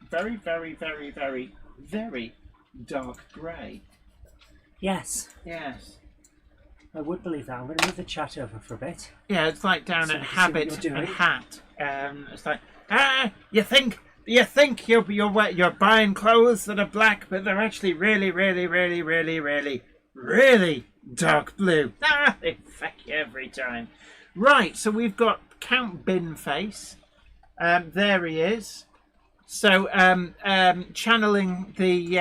[SPEAKER 2] very, very, very, very, very dark grey?
[SPEAKER 1] Yes.
[SPEAKER 2] Yes.
[SPEAKER 1] I would believe that. I'm going to move the chat over for a bit.
[SPEAKER 2] Yeah, it's like down at Habit and Hat. It's like, you think you're buying clothes that are black, but they're actually really, really, really, really, really, really dark blue. They fuck you every time. Right, so we've got Count Binface. There he is. So, channeling the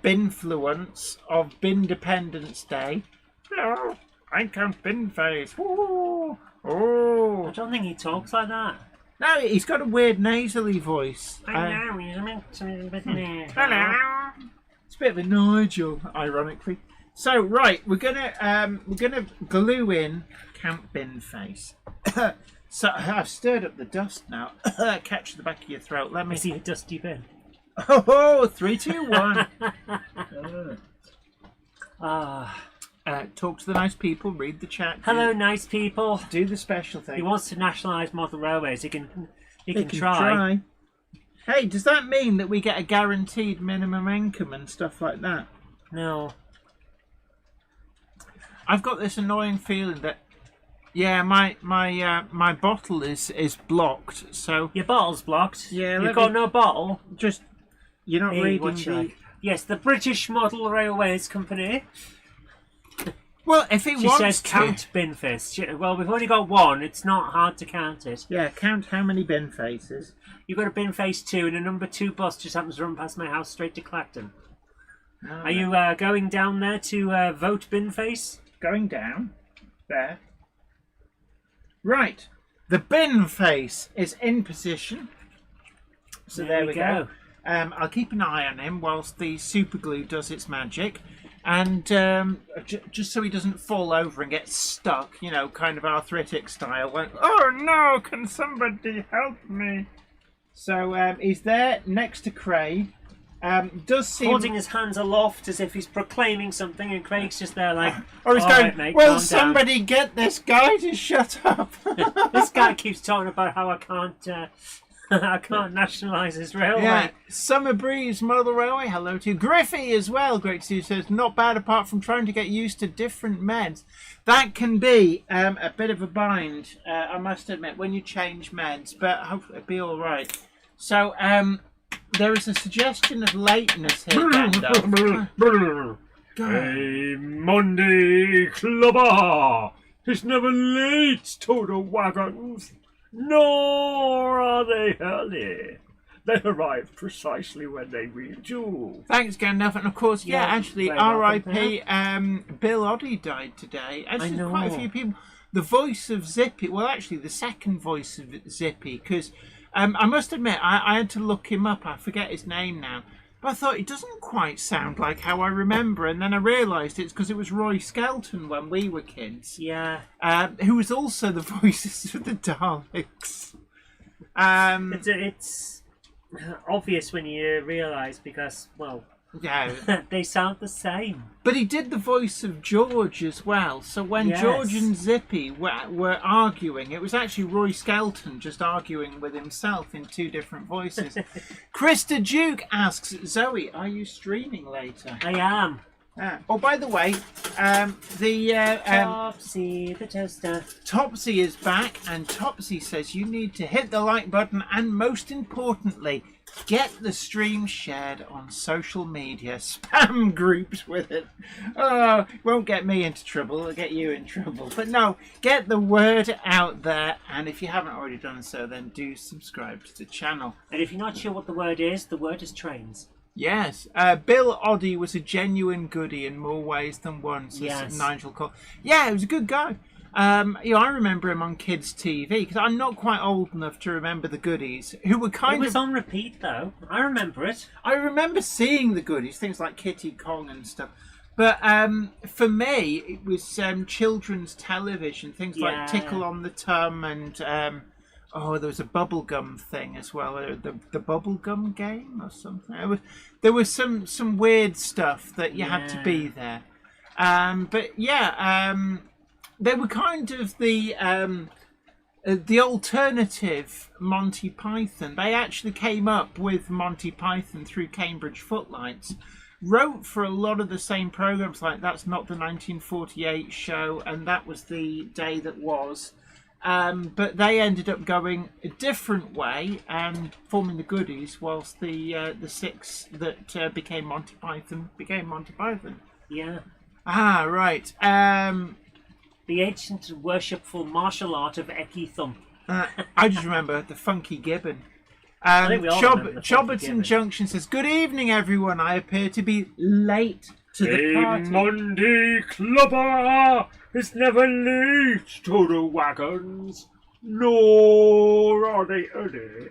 [SPEAKER 2] Binfluence of Bindependence Day. Hello, I'm Count Binface. Ooh, oh.
[SPEAKER 1] I don't think he talks like that.
[SPEAKER 2] No, he's got a weird nasally voice.
[SPEAKER 1] I know, he's meant to be
[SPEAKER 2] hello. It's a bit of a Nigel, ironically. So, right, we're gonna glue in Count Binface. So I've stirred up the dust now. Catch the back of your throat. Let me
[SPEAKER 1] see a dusty bin.
[SPEAKER 2] Oh, 3, 2, 1. Talk to the nice people. Read the chat.
[SPEAKER 1] Hello, nice people.
[SPEAKER 2] Do the special thing.
[SPEAKER 1] He wants to nationalise model railways. He can try.
[SPEAKER 2] Hey, does that mean that we get a guaranteed minimum income and stuff like that?
[SPEAKER 1] No.
[SPEAKER 2] I've got this annoying feeling that, yeah, my bottle is blocked. So
[SPEAKER 1] Your bottle's blocked.
[SPEAKER 2] Yeah,
[SPEAKER 1] You've got no bottle.
[SPEAKER 2] just you're not
[SPEAKER 1] Hey,
[SPEAKER 2] reading
[SPEAKER 1] what you
[SPEAKER 2] the.
[SPEAKER 1] like? Yes, the British Model Railways Company.
[SPEAKER 2] Well, if it
[SPEAKER 1] She
[SPEAKER 2] wants
[SPEAKER 1] says
[SPEAKER 2] to,
[SPEAKER 1] count bin face. Well, we've only got one. It's not hard to count it.
[SPEAKER 2] yeah, count how many bin faces.
[SPEAKER 1] You've got a bin face 2, and a number 2 bus just happens to run past my house straight to Clacton. Are you going down there to vote bin face?
[SPEAKER 2] Going down there? Right, the bin face is in position. So there we go. I'll keep an eye on him whilst the super glue does its magic. And just so he doesn't fall over and get stuck, you know, kind of arthritic style. Like, oh no, can somebody help me? So he's there next to Craig. Does seem...
[SPEAKER 1] Holding his hands aloft as if he's proclaiming something, and Craig's just there like,
[SPEAKER 2] or he's
[SPEAKER 1] "All
[SPEAKER 2] going,
[SPEAKER 1] right, mate,
[SPEAKER 2] will
[SPEAKER 1] calm
[SPEAKER 2] somebody get this guy to shut up?
[SPEAKER 1] down." This guy keeps talking about how I can't nationalise his railway.
[SPEAKER 2] Yeah, Summer Breeze Model Railway, hello to you. Griffey as well, great to see you, says, not bad apart from trying to get used to different meds. That can be a bit of a bind, I must admit, when you change meds, but hopefully it'll be alright. So, there is a suggestion of lateness here, Gandalf.
[SPEAKER 4] A Monday clubber is never late to the wagons, nor are they early. They arrive precisely when they reach you.
[SPEAKER 2] Thanks, Gandalf. And of course, yeah, actually,
[SPEAKER 1] very welcome.
[SPEAKER 2] R.I.P. Bill Oddie died today. Actually,
[SPEAKER 1] know.
[SPEAKER 2] quite a few people. The voice of Zippy, well, actually, the second voice of Zippy, because I must admit, I had to look him up. I forget his name now. But I thought it doesn't quite sound like how I remember, and then I realised it's because it was Roy Skelton when we were kids.
[SPEAKER 1] Yeah.
[SPEAKER 2] Who was also the voices of the Daleks.
[SPEAKER 1] It's obvious when you realise because, well,
[SPEAKER 2] yeah.
[SPEAKER 1] they sound the same.
[SPEAKER 2] But he did the voice of George as well. So when
[SPEAKER 1] Yes.
[SPEAKER 2] George and Zippy were arguing, it was actually Roy Skelton just arguing with himself in two different voices. Krista Duke asks, Zoe, are you streaming later?
[SPEAKER 1] I am.
[SPEAKER 2] Oh, by the way,
[SPEAKER 1] Topsy the toaster.
[SPEAKER 2] Topsy is back, and Topsy says you need to hit the like button and, most importantly, get the stream shared on social media. Spam groups with it. Oh, won't get me into trouble, it'll get you in trouble. But no, get the word out there, and if you haven't already done so, then do subscribe to the channel.
[SPEAKER 1] And if you're not sure what the word is trains.
[SPEAKER 2] Yes, Bill Oddie was a genuine goodie in more ways than one, says
[SPEAKER 1] Yes.
[SPEAKER 2] Nigel Cole. Yeah, he was a good guy. You know, I remember him on kids' TV because I'm not quite old enough to remember the goodies, who were
[SPEAKER 1] It
[SPEAKER 2] kind
[SPEAKER 1] was
[SPEAKER 2] of.
[SPEAKER 1] on repeat though. I remember it.
[SPEAKER 2] I remember seeing the goodies, things like Kitty Kong and stuff. But for me, it was children's television, things
[SPEAKER 1] Yeah.
[SPEAKER 2] like Tickle on the Tum and there was a bubblegum thing as well, the bubblegum game or something. There was some weird stuff that you had to be there. But yeah, they were kind of the alternative Monty Python. They actually came up with Monty Python through Cambridge Footlights. Wrote for a lot of the same programs, like That's Not the 1948 Show, and That Was the Day That Was. But they ended up going a different way and forming the goodies, whilst the six that became Monty Python became Monty Python.
[SPEAKER 1] Yeah.
[SPEAKER 2] Ah, right.
[SPEAKER 1] The ancient worshipful martial art of Eki Thump.
[SPEAKER 2] I just remember the Funky Gibbon.
[SPEAKER 1] think we all remember the Funky
[SPEAKER 2] Chobberton
[SPEAKER 1] Gibbon.
[SPEAKER 2] Junction says, good evening, everyone. I appear to be late to the
[SPEAKER 4] A
[SPEAKER 2] party.
[SPEAKER 4] Monday clubber is never late to the wagons, nor are they early.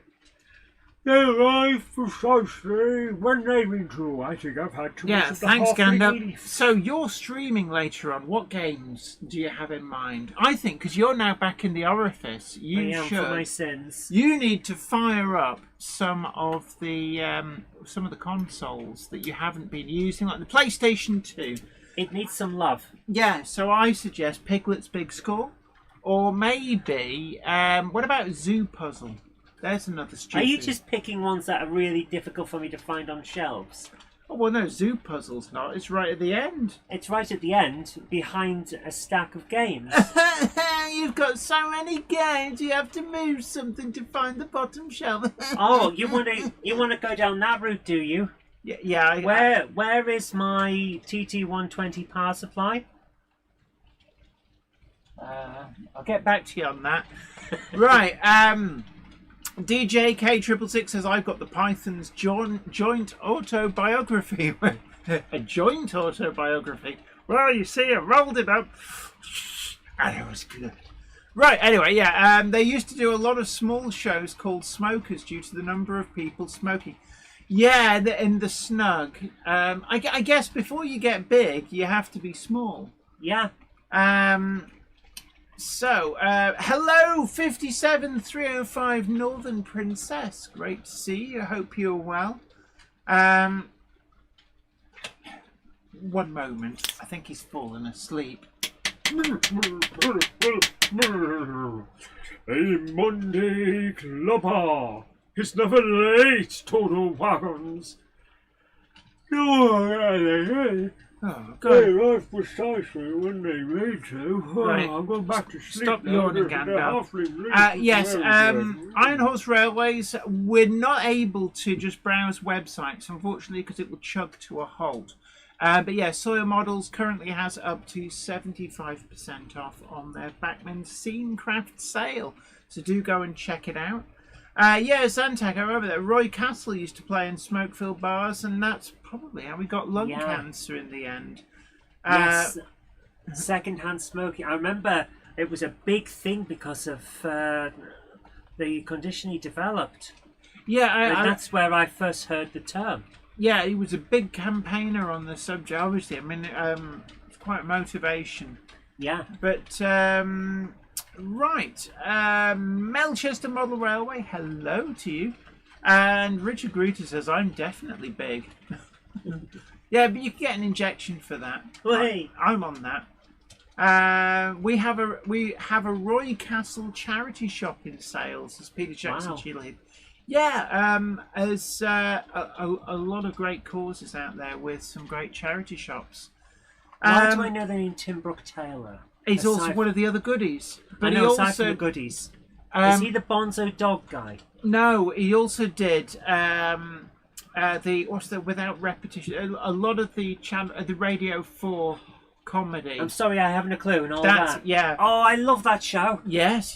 [SPEAKER 4] They arrive precisely when they mean to. I think I've had too much
[SPEAKER 2] Yeah,
[SPEAKER 4] of the
[SPEAKER 2] thanks,
[SPEAKER 4] halfway
[SPEAKER 2] Gandalf.
[SPEAKER 4] leaf.
[SPEAKER 2] So you're streaming later on. What games do you have in mind? I think because you're now back in the orifice,
[SPEAKER 1] I
[SPEAKER 2] you
[SPEAKER 1] am for my
[SPEAKER 2] should.
[SPEAKER 1] sins.
[SPEAKER 2] You need to fire up some of the consoles that you haven't been using, like the PlayStation 2.
[SPEAKER 1] It needs some love.
[SPEAKER 2] Yeah, so I suggest Piglet's Big Score, or maybe what about Zoo Puzzle? There's another stupid.
[SPEAKER 1] Are you just picking ones that are really difficult for me to find on shelves?
[SPEAKER 2] Oh, well, no, Zoo Puzzle's not. It's right at the end.
[SPEAKER 1] It's right at the end, behind a stack of games.
[SPEAKER 2] You've got so many games, you have to move something to find the bottom shelf.
[SPEAKER 1] Oh, you wanna go down that route, do you?
[SPEAKER 2] Yeah.
[SPEAKER 1] Where is my TT120 power supply?
[SPEAKER 2] I'll get back to you on that. Right, DJ K666 says, I've got the Python's joint autobiography. A joint autobiography? Well, you see, I rolled it up. And it was good. Right, anyway, yeah, they used to do a lot of small shows called Smokers due to the number of people smoking. Yeah, in the snug. I guess before you get big, you have to be small.
[SPEAKER 1] Yeah.
[SPEAKER 2] So, hello, 57305 Northern Princess. Great to see you. I hope you're well. One moment. I think he's fallen asleep.
[SPEAKER 4] A Monday clubber. It's never late, Total Wagons.
[SPEAKER 2] Oh,
[SPEAKER 4] They
[SPEAKER 2] God.
[SPEAKER 4] arrive precisely when they need to.
[SPEAKER 2] Right.
[SPEAKER 4] I'm going back to sleep.
[SPEAKER 2] Stop
[SPEAKER 4] now.
[SPEAKER 2] yawning,
[SPEAKER 4] They're
[SPEAKER 2] Gandalf.
[SPEAKER 4] halfway late.
[SPEAKER 2] Yes, Iron Horse Railways, we're not able to just browse websites, unfortunately, because it will chug to a halt. But yeah, Soil Models currently has up to 75% off on their Backman Scenecraft sale. So do go and check it out. Yeah, Zantac, I remember that Roy Castle used to play in smoke-filled bars, and that's probably how we got lung cancer in the end.
[SPEAKER 1] Yes. Second-hand smoking. I remember it was a big thing because of the condition he developed.
[SPEAKER 2] Yeah,
[SPEAKER 1] that's where I first heard the term.
[SPEAKER 2] Yeah, he was a big campaigner on the subject, obviously. I mean, it's quite motivation.
[SPEAKER 1] Yeah.
[SPEAKER 2] But, right. Melchester Model Railway, hello to you. And Richard Gruter says, I'm definitely big. Yeah, but you can get an injection for that.
[SPEAKER 1] Hey.
[SPEAKER 2] I'm on that. We have a Roy Castle charity shop in sales, as Peter Jackson Chile. Yeah, there's a lot of great causes out there with some great charity shops.
[SPEAKER 1] Why do I know the name Tim Brooke Taylor?
[SPEAKER 2] He's also one of the other goodies. But
[SPEAKER 1] I know,
[SPEAKER 2] he
[SPEAKER 1] aside
[SPEAKER 2] also
[SPEAKER 1] from the goodies. Is he the Bonzo Dog guy?
[SPEAKER 2] No, he also did without repetition. A lot of the Radio 4 comedy.
[SPEAKER 1] I'm sorry, I haven't a clue and all that.
[SPEAKER 2] Yeah.
[SPEAKER 1] Oh, I love that show.
[SPEAKER 2] Yes.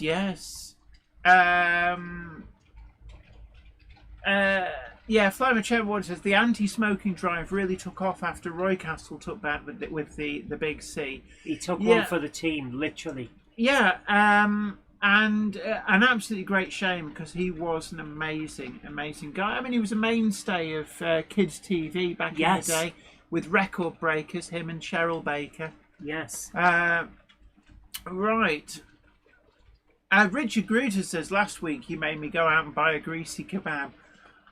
[SPEAKER 2] Flyman Cherwood says the anti-smoking drive really took off after Roy Castle took that with the Big C.
[SPEAKER 1] He took one for the team, literally.
[SPEAKER 2] Yeah, and an absolutely great shame because he was an amazing guy. I mean, he was a mainstay of kids' TV back in the day with Record Breakers, him and Cheryl Baker.
[SPEAKER 1] Yes.
[SPEAKER 2] Right. Richard Gruter says last week he made me go out and buy a greasy kebab.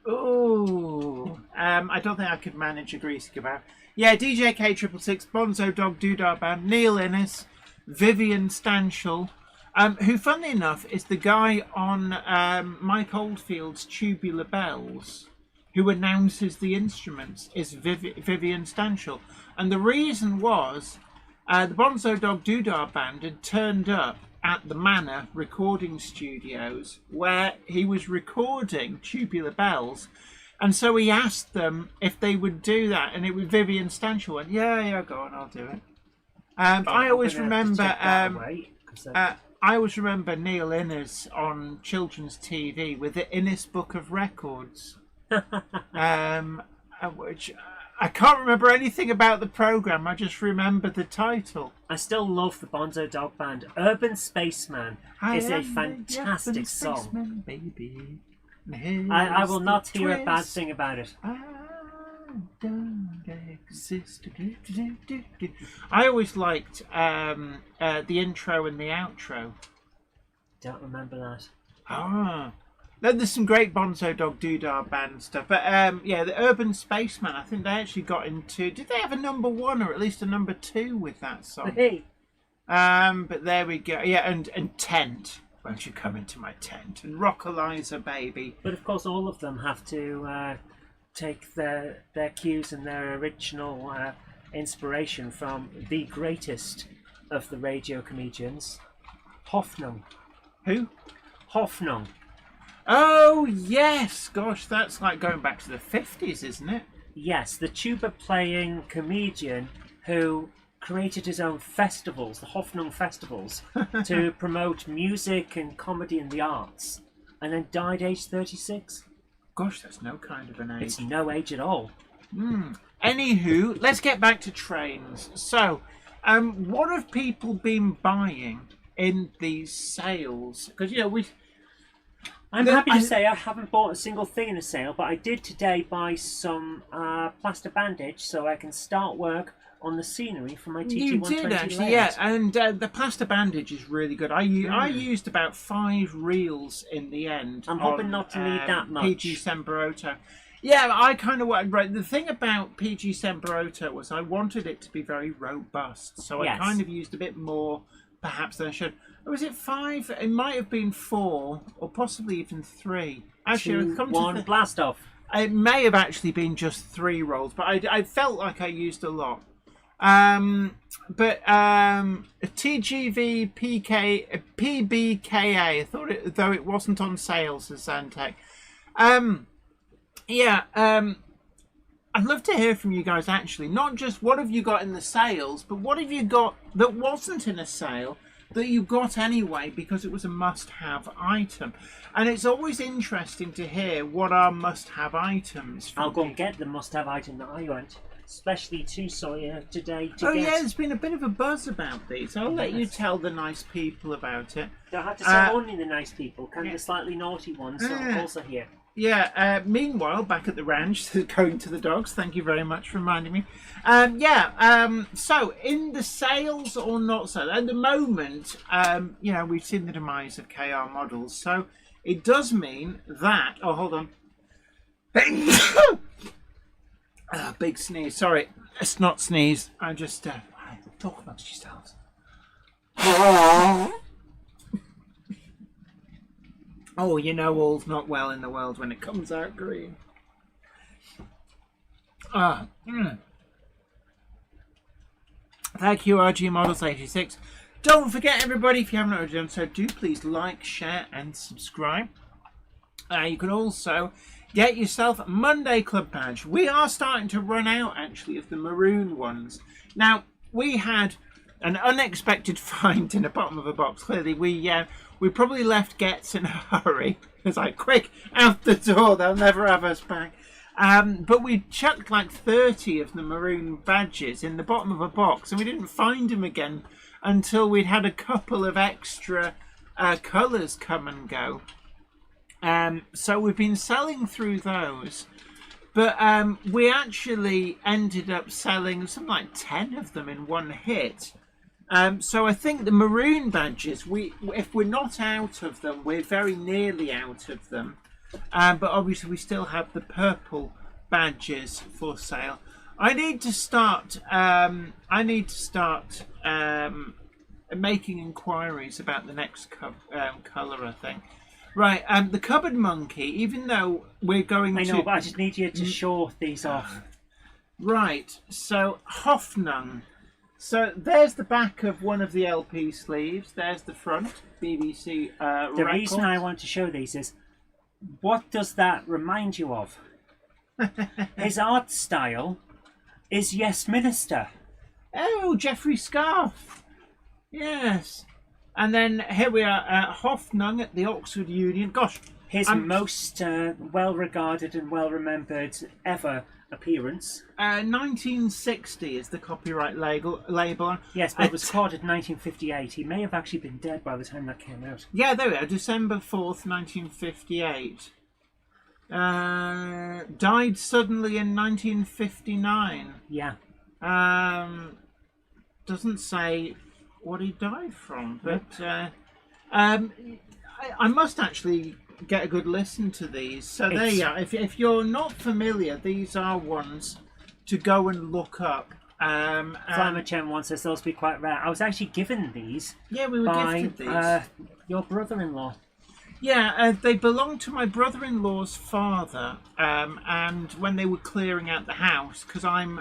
[SPEAKER 2] Ooh. I don't think I could manage a greasy kebab. Yeah, DJ K666, Bonzo Dog Doodah Band, Neil Innes, Vivian Stanshall, who, funnily enough, is the guy on Mike Oldfield's Tubular Bells, who announces the instruments, is Vivian Stanshall. And the reason was the Bonzo Dog Doodah Band had turned up at the Manor recording studios where he was recording Tubular Bells, and so he asked them if they would do that, and it was Vivian Stanshall went, yeah, go on, I'll do it. I always remember I always remember Neil Innes on children's TV with the Innes Book of Records, which I can't remember anything about the programme, I just remember the title.
[SPEAKER 1] I still love the Bonzo Dog Band. Urban Spaceman is a fantastic song.
[SPEAKER 2] Spaceman, baby.
[SPEAKER 1] I will not hear a bad thing about it.
[SPEAKER 2] I don't exist. I always liked the intro and the outro.
[SPEAKER 1] Don't remember that.
[SPEAKER 2] Then there's some great Bonzo Dog Doodah Band stuff. But the Urban Spaceman, I think they actually got into... Did they have a number 1 or at least a number 2 with that song?
[SPEAKER 1] Hey.
[SPEAKER 2] But there we go. Yeah, and Tent. won't you come into my tent and rock Eliza, baby?
[SPEAKER 1] But of course, all of them have to take their cues and their original inspiration from the greatest of the radio comedians, Hoffnung.
[SPEAKER 2] Who?
[SPEAKER 1] Hoffnung.
[SPEAKER 2] Oh, yes. Gosh, that's like going back to the 50s, isn't it?
[SPEAKER 1] Yes, the tuba-playing comedian who created his own festivals, the Hoffnung Festivals, to promote music and comedy and the arts, and then died aged 36.
[SPEAKER 2] Gosh, that's no kind of an age.
[SPEAKER 1] It's no age at all.
[SPEAKER 2] Anywho, let's get back to trains. So, what have people been buying in these sales? Because,
[SPEAKER 1] I'm happy to say I haven't bought a single thing in a sale, but I did today buy some plaster bandage so I can start work on the scenery for my TT120
[SPEAKER 2] You did actually,
[SPEAKER 1] layout.
[SPEAKER 2] yeah. And the plaster bandage is really good. I used about 5 reels in the end.
[SPEAKER 1] I'm hoping not to need that much.
[SPEAKER 2] PG Semperotto. Yeah, I kind of right. The thing about PG Semperotto was I wanted it to be very robust, so
[SPEAKER 1] Yes.
[SPEAKER 2] I kind of used a bit more, perhaps than I should. Was it 5? It might have been 4, or possibly even 3. Actually,
[SPEAKER 1] 2,
[SPEAKER 2] I've come
[SPEAKER 1] 1,
[SPEAKER 2] to
[SPEAKER 1] blast off.
[SPEAKER 2] it may have actually been just 3 rolls, but I felt like I used a lot. But TGV PBKA, I thought it, though it wasn't on sale, says Zantec. I'd love to hear from you guys actually. Not just what have you got in the sales, but what have you got that wasn't in a sale that you got anyway because it was a must-have item. And it's always interesting to hear what are must-have items.
[SPEAKER 1] I'll go and get the must-have item that I want, especially to Sawyer today. To get...
[SPEAKER 2] yeah, there's been a bit of a buzz about these. I'll let you tell the nice people about it.
[SPEAKER 1] Do I have to say only the nice people? Can the slightly naughty ones also hear?
[SPEAKER 2] Yeah, meanwhile, back at the ranch, going to the dogs, thank you very much for reminding me. So, in the sales or not so, at the moment, we've seen the demise of KR models, so it does mean that... Oh, hold on. Big sneeze, sorry. It's not sneeze. I just... talk amongst yourselves. Oh, all's not well in the world when it comes out green. Thank you, RG Models 86. Don't forget, everybody, if you haven't already done so, do please like, share, and subscribe. You can also get yourself a Monday Club badge. We are starting to run out, actually, of the maroon ones. Now, we had an unexpected find in the bottom of a box. Clearly, we probably left Getz in a hurry. It's like, quick, out the door, they'll never have us back. But we chucked like 30 of the maroon badges in the bottom of a box, and we didn't find them again until we'd had a couple of extra colours come and go. So we've been selling through those. But we actually ended up selling something like 10 of them in one hit. So I think the maroon badges, if we're not out of them, we're very nearly out of them. But obviously we still have the purple badges for sale. I need to start making inquiries about the next colour, I think. Right, the cupboard monkey, even though we're going to...
[SPEAKER 1] I know, but I just need you to show these off.
[SPEAKER 2] Right, so Hoffnung. So there's the back of one of the LP sleeves. There's the front, BBC
[SPEAKER 1] The reason I want to show these is, what does that remind you of? His art style is Yes Minister.
[SPEAKER 2] Oh, Geoffrey Scarfe. Yes. And then here we are at Hoffnung at the Oxford Union. Gosh.
[SPEAKER 1] His most well-regarded and well-remembered ever appearance.
[SPEAKER 2] 1960 is the copyright label.
[SPEAKER 1] Yes, but it was recorded in 1958. He may have actually been dead by the time that came out.
[SPEAKER 2] Yeah, there we are. December 4th, 1958. Died suddenly in 1959.
[SPEAKER 1] Yeah.
[SPEAKER 2] Doesn't say what he died from, but I must actually get a good listen to these. So there you are. If you're not familiar, these are ones to go and look up.
[SPEAKER 1] Climate Chen one says those be quite rare. I was actually given these.
[SPEAKER 2] Yeah, we were
[SPEAKER 1] by,
[SPEAKER 2] gifted these.
[SPEAKER 1] Your brother-in-law.
[SPEAKER 2] Yeah, they belonged to my brother-in-law's father, and when they were clearing out the house, because I'm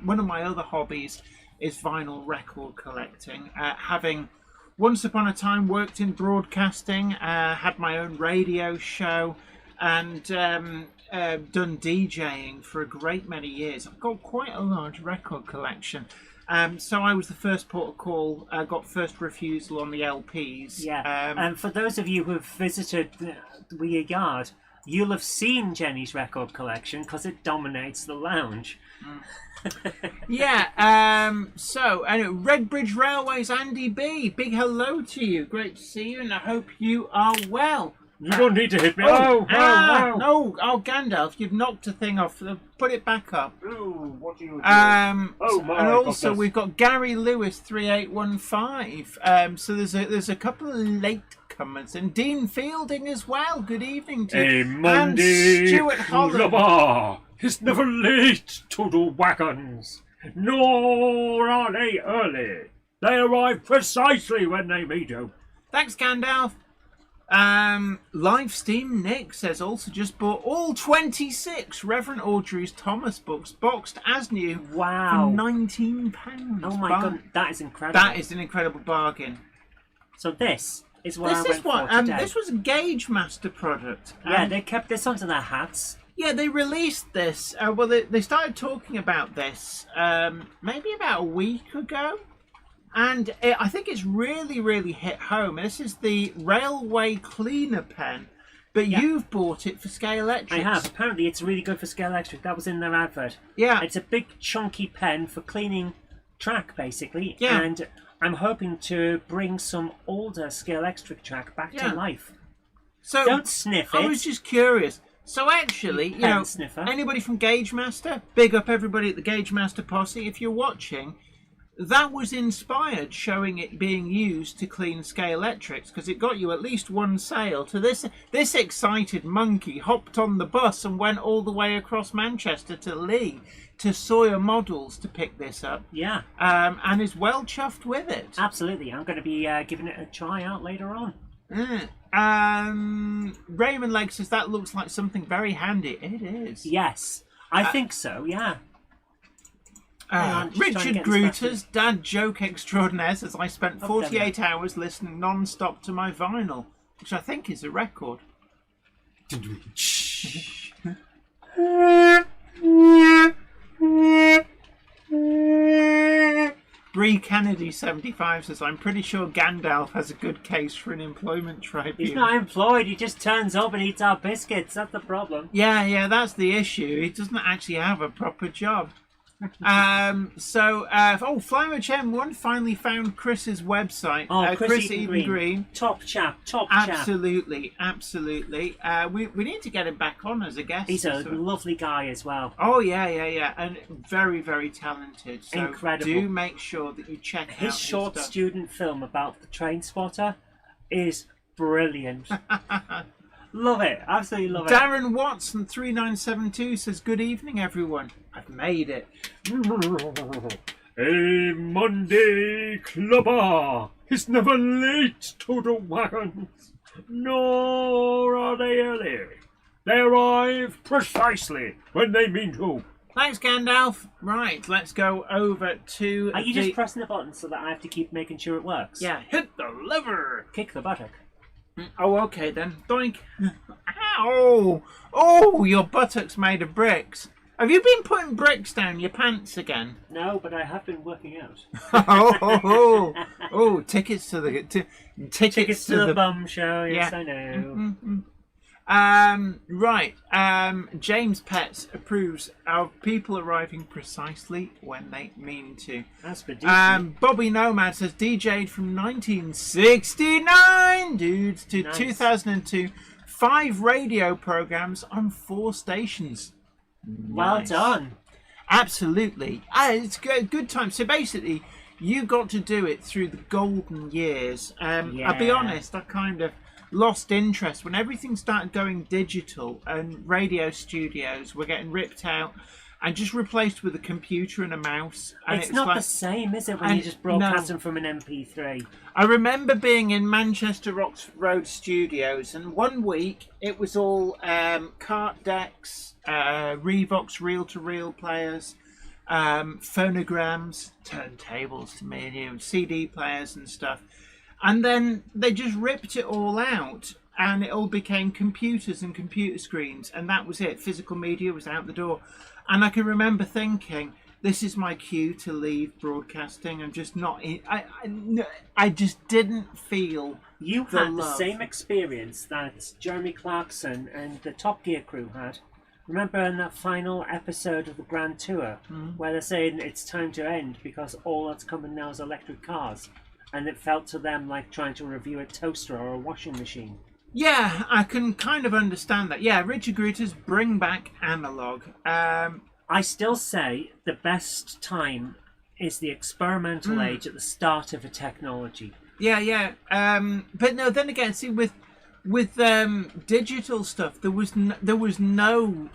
[SPEAKER 2] one of my other hobbies is vinyl record collecting. Having once upon a time worked in broadcasting, had my own radio show, and done DJing for a great many years. I've got quite a large record collection. So I was the first port of call, got first refusal on the LPs.
[SPEAKER 1] Yeah, and for those of you who have visited the yard, you'll have seen Jenny's record collection because it dominates the lounge.
[SPEAKER 2] Yeah, so Redbridge Railways, Andy B, big hello to you. Great to see you, and I hope you are well.
[SPEAKER 4] You don't need to hit me.
[SPEAKER 2] No, Gandalf, you've knocked a thing off. Put it back up.
[SPEAKER 4] Oh, what do you do?
[SPEAKER 2] And
[SPEAKER 4] my
[SPEAKER 2] also
[SPEAKER 4] goodness.
[SPEAKER 2] we've got Gary Lewis 3815. So there's a couple of latecomers, and Dean Fielding as well. Good evening to you.
[SPEAKER 4] A Monday
[SPEAKER 2] And Stuart Holland.
[SPEAKER 4] Clubber is never late to the wagons, nor are they early. They arrive precisely when they meet you.
[SPEAKER 2] Thanks, Gandalf. Live Steam Nick says also just bought all 26 Reverend Audrey's Thomas books, boxed as new.
[SPEAKER 1] Wow.
[SPEAKER 2] For £19.
[SPEAKER 1] Oh my god, that is incredible.
[SPEAKER 2] That is an incredible bargain.
[SPEAKER 1] So this is what I went for today.
[SPEAKER 2] This was a Gauge Master product.
[SPEAKER 1] Yeah, they kept this onto their hats.
[SPEAKER 2] Yeah, they released this. They started talking about this maybe about a week ago. And I think it's really, really hit home. This is the Railway Cleaner Pen, but you've bought it for Scale Electric.
[SPEAKER 1] I have. Apparently, it's really good for Scale Electric. That was in their advert.
[SPEAKER 2] Yeah.
[SPEAKER 1] It's a big, chunky pen for cleaning track, basically.
[SPEAKER 2] Yeah.
[SPEAKER 1] And I'm hoping to bring some older Scale Electric track back to life.
[SPEAKER 2] So
[SPEAKER 1] Don't sniff it.
[SPEAKER 2] I was just curious. So actually, you know,
[SPEAKER 1] sniffer.
[SPEAKER 2] anybody from Gauge Master, big up everybody at the Gauge Master posse. If you're watching, that was inspired, showing it being used to clean Scale Electrics, because it got you at least one sale. To this excited monkey hopped on the bus and went all the way across Manchester to Lee to Sawyer Models to pick this up.
[SPEAKER 1] Yeah.
[SPEAKER 2] And is well chuffed with it.
[SPEAKER 1] Absolutely. I'm going to be giving it a try out later on.
[SPEAKER 2] Raymond Legg says that looks like something very handy. It is.
[SPEAKER 1] Yes. I think so, yeah.
[SPEAKER 2] Richard Gruter's dad joke extraordinaire says I spent 48 hours listening non-stop to my vinyl, which I think is a record. Bree Kennedy 75 says I'm pretty sure Gandalf has a good case for an employment tribunal.
[SPEAKER 1] He's not employed, he just turns up and eats our biscuits. That's the problem.
[SPEAKER 2] Yeah, that's the issue. He doesn't actually have a proper job. Climate M1 finally found Chris's website.
[SPEAKER 1] Chris
[SPEAKER 2] Eden Green.
[SPEAKER 1] Top chap.
[SPEAKER 2] Absolutely. We need to get him back on as a guest.
[SPEAKER 1] He's a lovely guy as well.
[SPEAKER 2] Oh yeah, and very, very talented. So
[SPEAKER 1] incredible.
[SPEAKER 2] Do make sure that you check out
[SPEAKER 1] his short
[SPEAKER 2] stuff.
[SPEAKER 1] student film about the train spotter is brilliant. Love it, absolutely love it.
[SPEAKER 2] Darren Watson 3972 says good evening everyone. I've made it.
[SPEAKER 4] A Monday Clubber is never late to the wagons, nor are they early. They arrive precisely when they mean to.
[SPEAKER 2] Thanks, Gandalf. Right, let's go over to.
[SPEAKER 1] Are you just pressing the button so that I have to keep making sure it works?
[SPEAKER 2] Yeah, hit the lever.
[SPEAKER 1] Kick the buttock.
[SPEAKER 2] Oh, okay then. Doink. Ow! Oh, your buttock's made of bricks. Have you been putting bricks down your pants again?
[SPEAKER 1] No, but I have been working out.
[SPEAKER 2] Oh! Tickets to the
[SPEAKER 1] tickets to the bum show. Yes, yeah. I know.
[SPEAKER 2] Right. James Petts approves of people arriving precisely when they mean to.
[SPEAKER 1] That's ridiculous.
[SPEAKER 2] Bobby Nomad says DJ'd from 1969 dudes to 2002. 5 radio programs on 4 stations.
[SPEAKER 1] Well done.
[SPEAKER 2] Absolutely. It's good time. So basically, you got to do it through the golden years. I'll be honest, I kind of lost interest when everything started going digital and radio studios were getting ripped out and just replaced with a computer and a mouse. And
[SPEAKER 1] it's not
[SPEAKER 2] like,
[SPEAKER 1] the same, is it, when you just broadcast them from an MP3?
[SPEAKER 2] I remember being in Manchester Oxford Road Studios, and one week it was all cart decks, Revox reel-to-reel players, phonograms, turntables to me, CD players and stuff. And then they just ripped it all out, and it all became computers and computer screens, and that was it. Physical media was out the door. And I can remember thinking, this is my cue to leave broadcasting. I'm just not in, I just didn't feel
[SPEAKER 1] you had the same experience that Jeremy Clarkson and the Top Gear crew had. Remember in that final episode of the Grand Tour, where they're saying it's time to end because all that's coming now is electric cars, and it felt to them like trying to review a toaster or a washing machine.
[SPEAKER 2] Yeah, I can kind of understand that. Yeah, Richard Gruter's bring back analog.
[SPEAKER 1] I still say the best time is the experimental age at the start of a technology.
[SPEAKER 2] Yeah. But no, then again, see, with digital stuff, there was no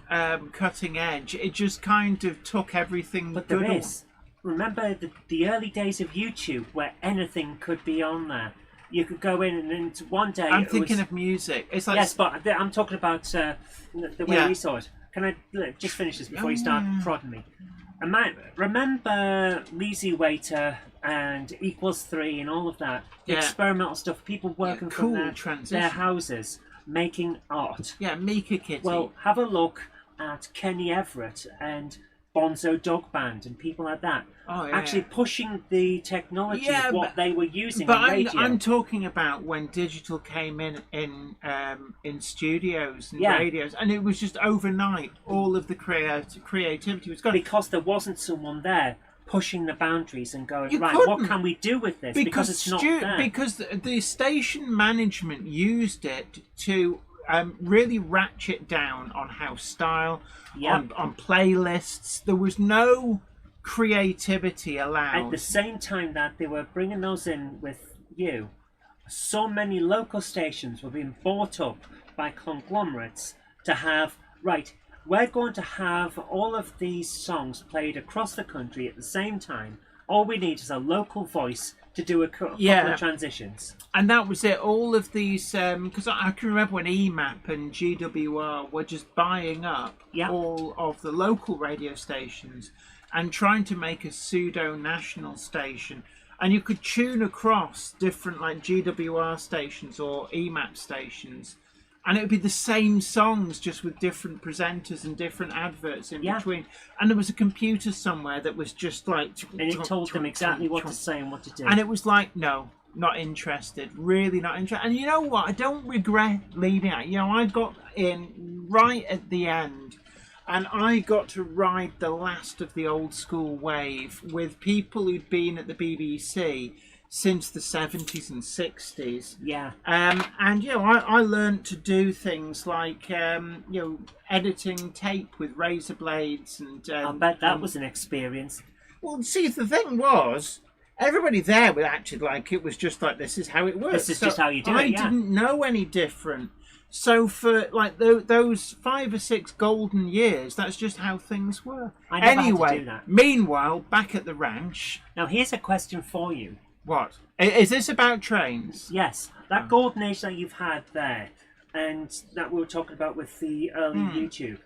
[SPEAKER 2] cutting edge. It just kind of took everything.
[SPEAKER 1] But there is. Remember the early days of YouTube, where anything could be on there. You could go in and one day...
[SPEAKER 2] I'm thinking of music. It's like...
[SPEAKER 1] Yes, but I'm talking about the way we saw it. Can I just finish this before you start prodding me? Remember Lazy Waiter and Equals 3 and all of that? The experimental stuff, people working from their houses, making art.
[SPEAKER 2] Yeah, Mika Kitty.
[SPEAKER 1] Well, have a look at Kenny Everett and Bonzo Dog Band and people like that. Actually pushing the technology of what they were using on radio.
[SPEAKER 2] I'm talking about when digital came in studios and radios, and it was just overnight all of the creativity was gone.
[SPEAKER 1] Because there wasn't someone there pushing the boundaries and going, what can we do with this? Because it's not there.
[SPEAKER 2] Because the station management used it to really ratchet down on house style, on playlists. There was no creativity allowed.
[SPEAKER 1] At the same time that they were bringing those in with you, so many local stations were being bought up by conglomerates to have, we're going to have all of these songs played across the country at the same time. All we need is a local voice to do a couple of transitions.
[SPEAKER 2] And that was it. All of these, because I can remember when EMAP and GWR were just buying up all of the local radio stations and trying to make a pseudo-national station. And you could tune across different GWR stations or EMAP stations, and it would be the same songs just with different presenters and different adverts in between. And there was a computer somewhere that was just and
[SPEAKER 1] it told them exactly what to say and what to do.
[SPEAKER 2] And it was like, no, not interested, really not interested. And you know what? I don't regret leaving it. I got in right at the end, and I got to ride the last of the old school wave with people who'd been at the BBC since the 70s and 60s.
[SPEAKER 1] Yeah.
[SPEAKER 2] And I learned to do things like editing tape with razor blades and
[SPEAKER 1] I bet that was an experience.
[SPEAKER 2] Well, see, the thing was, everybody there would acted like it was just like, this is how it works.
[SPEAKER 1] This is just how you do it.
[SPEAKER 2] I didn't know any different. So for those 5 or 6 golden years, that's just how things were.
[SPEAKER 1] I never had to do that.
[SPEAKER 2] Meanwhile, back at the ranch.
[SPEAKER 1] Now here's a question for you.
[SPEAKER 2] What? Is this about trains?
[SPEAKER 1] Yes. That golden age that you've had there, and that we were talking about with the early YouTube,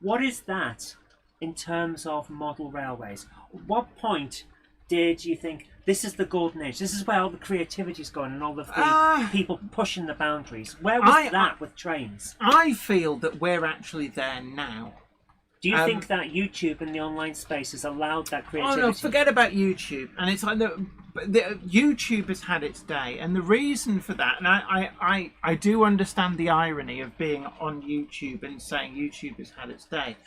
[SPEAKER 1] what is that in terms of model railways? What point did you think, this is the golden age, this is where all the creativity is going and all of the people pushing the boundaries? Where was that with trains?
[SPEAKER 2] I feel that we're actually there now.
[SPEAKER 1] Do you think that YouTube and the online space has allowed that creativity?
[SPEAKER 2] Oh no, forget about YouTube. And it's like the YouTube has had its day, and the reason for that, and I do understand the irony of being on YouTube and saying YouTube has had its day,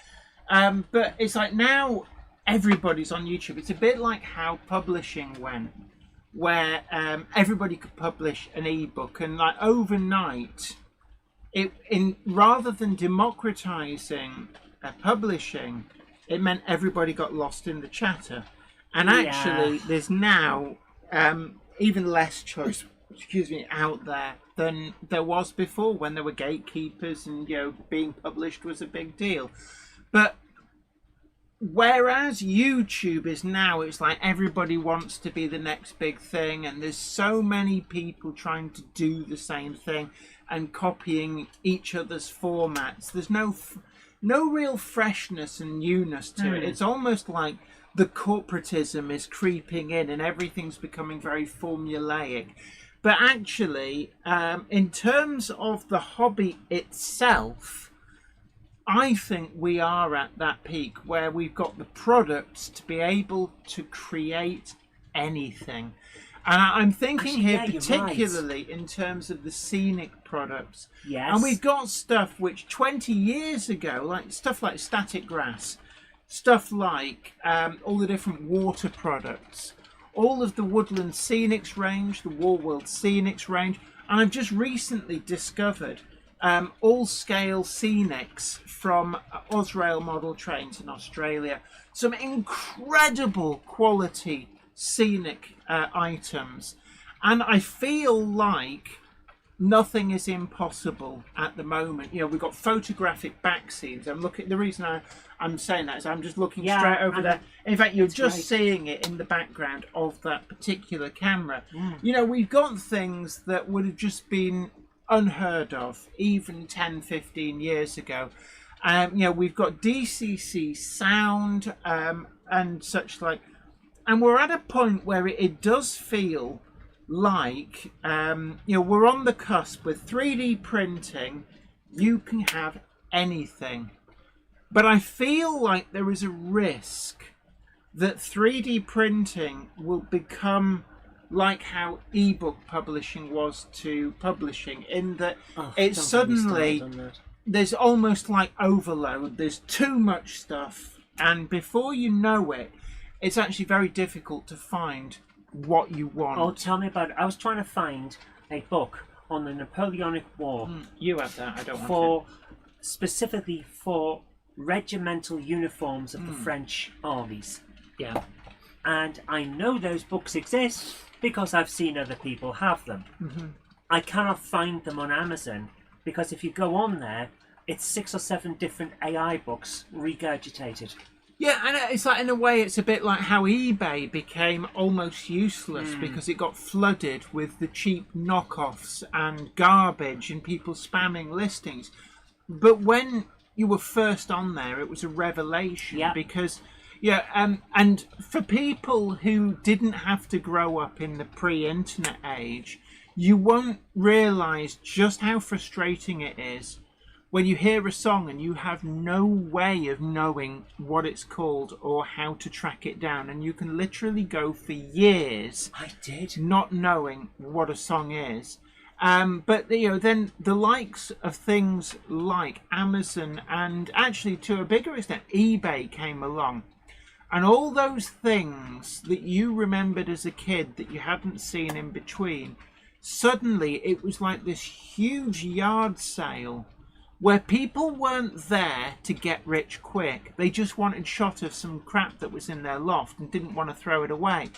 [SPEAKER 2] but it's like now everybody's on YouTube. It's a bit like how publishing went, where everybody could publish an ebook, and overnight, rather than democratizing publishing, it meant everybody got lost in the chatter. And actually, there's now even less choice, out there than there was before, when there were gatekeepers and being published was a big deal. But whereas YouTube is now, it's like everybody wants to be the next big thing, and there's so many people trying to do the same thing and copying each other's formats. There's no real freshness and newness to it. It's almost like the corporatism is creeping in and everything's becoming very formulaic. But actually, in terms of the hobby itself, I think we are at that peak where we've got the products to be able to create anything. And I'm thinking here particularly in terms of the scenic products.
[SPEAKER 1] Yes.
[SPEAKER 2] And we've got stuff which 20 years ago, like stuff like static grass, stuff like all the different water products, all of the Woodland Scenics range, the War World Scenics range, and I've just recently discovered all-scale Scenics from Osrail model trains in Australia. Some incredible quality scenic items, and I feel like nothing is impossible at the moment. You know, we've got photographic back scenes. I'm looking. The reason I'm saying that is I'm just looking straight over there. In fact, you're just seeing it in the background of that particular camera. You know, we've got things that would have just been unheard of even 10-15 years ago. You know, we've got DCC sound and such like, and we're at a point where it does feel like you know, we're on the cusp with 3D printing. You can have anything, but I feel like there is a risk that 3D printing will become like how ebook publishing was to publishing, in that it's suddenly there's almost like overload. There's too much stuff, and before you know it, it's actually very difficult to find what you want.
[SPEAKER 1] Oh, tell me about it. I was trying to find a book on the Napoleonic War.
[SPEAKER 2] You have that. I don't want it.
[SPEAKER 1] Specifically for regimental uniforms of the French armies.
[SPEAKER 2] Yeah.
[SPEAKER 1] And I know those books exist because I've seen other people have them. I cannot find them on Amazon because if you go on there, it's 6 or 7 different AI books regurgitated.
[SPEAKER 2] Yeah, and it's like, in a way, it's a bit like how eBay became almost useless because it got flooded with the cheap knockoffs and garbage and people spamming listings. But when you were first on there, it was a revelation because, and for people who didn't have to grow up in the pre-internet age, you won't realise just how frustrating it is when you hear a song and you have no way of knowing what it's called or how to track it down, and you can literally go for years not knowing what a song is. But you know, then the likes of things like Amazon and actually to a bigger extent eBay came along, and all those things that you remembered as a kid that you hadn't seen in between, suddenly it was like this huge yard sale where people weren't there to get rich quick. They just wanted shot of some crap that was in their loft and didn't want to throw it away.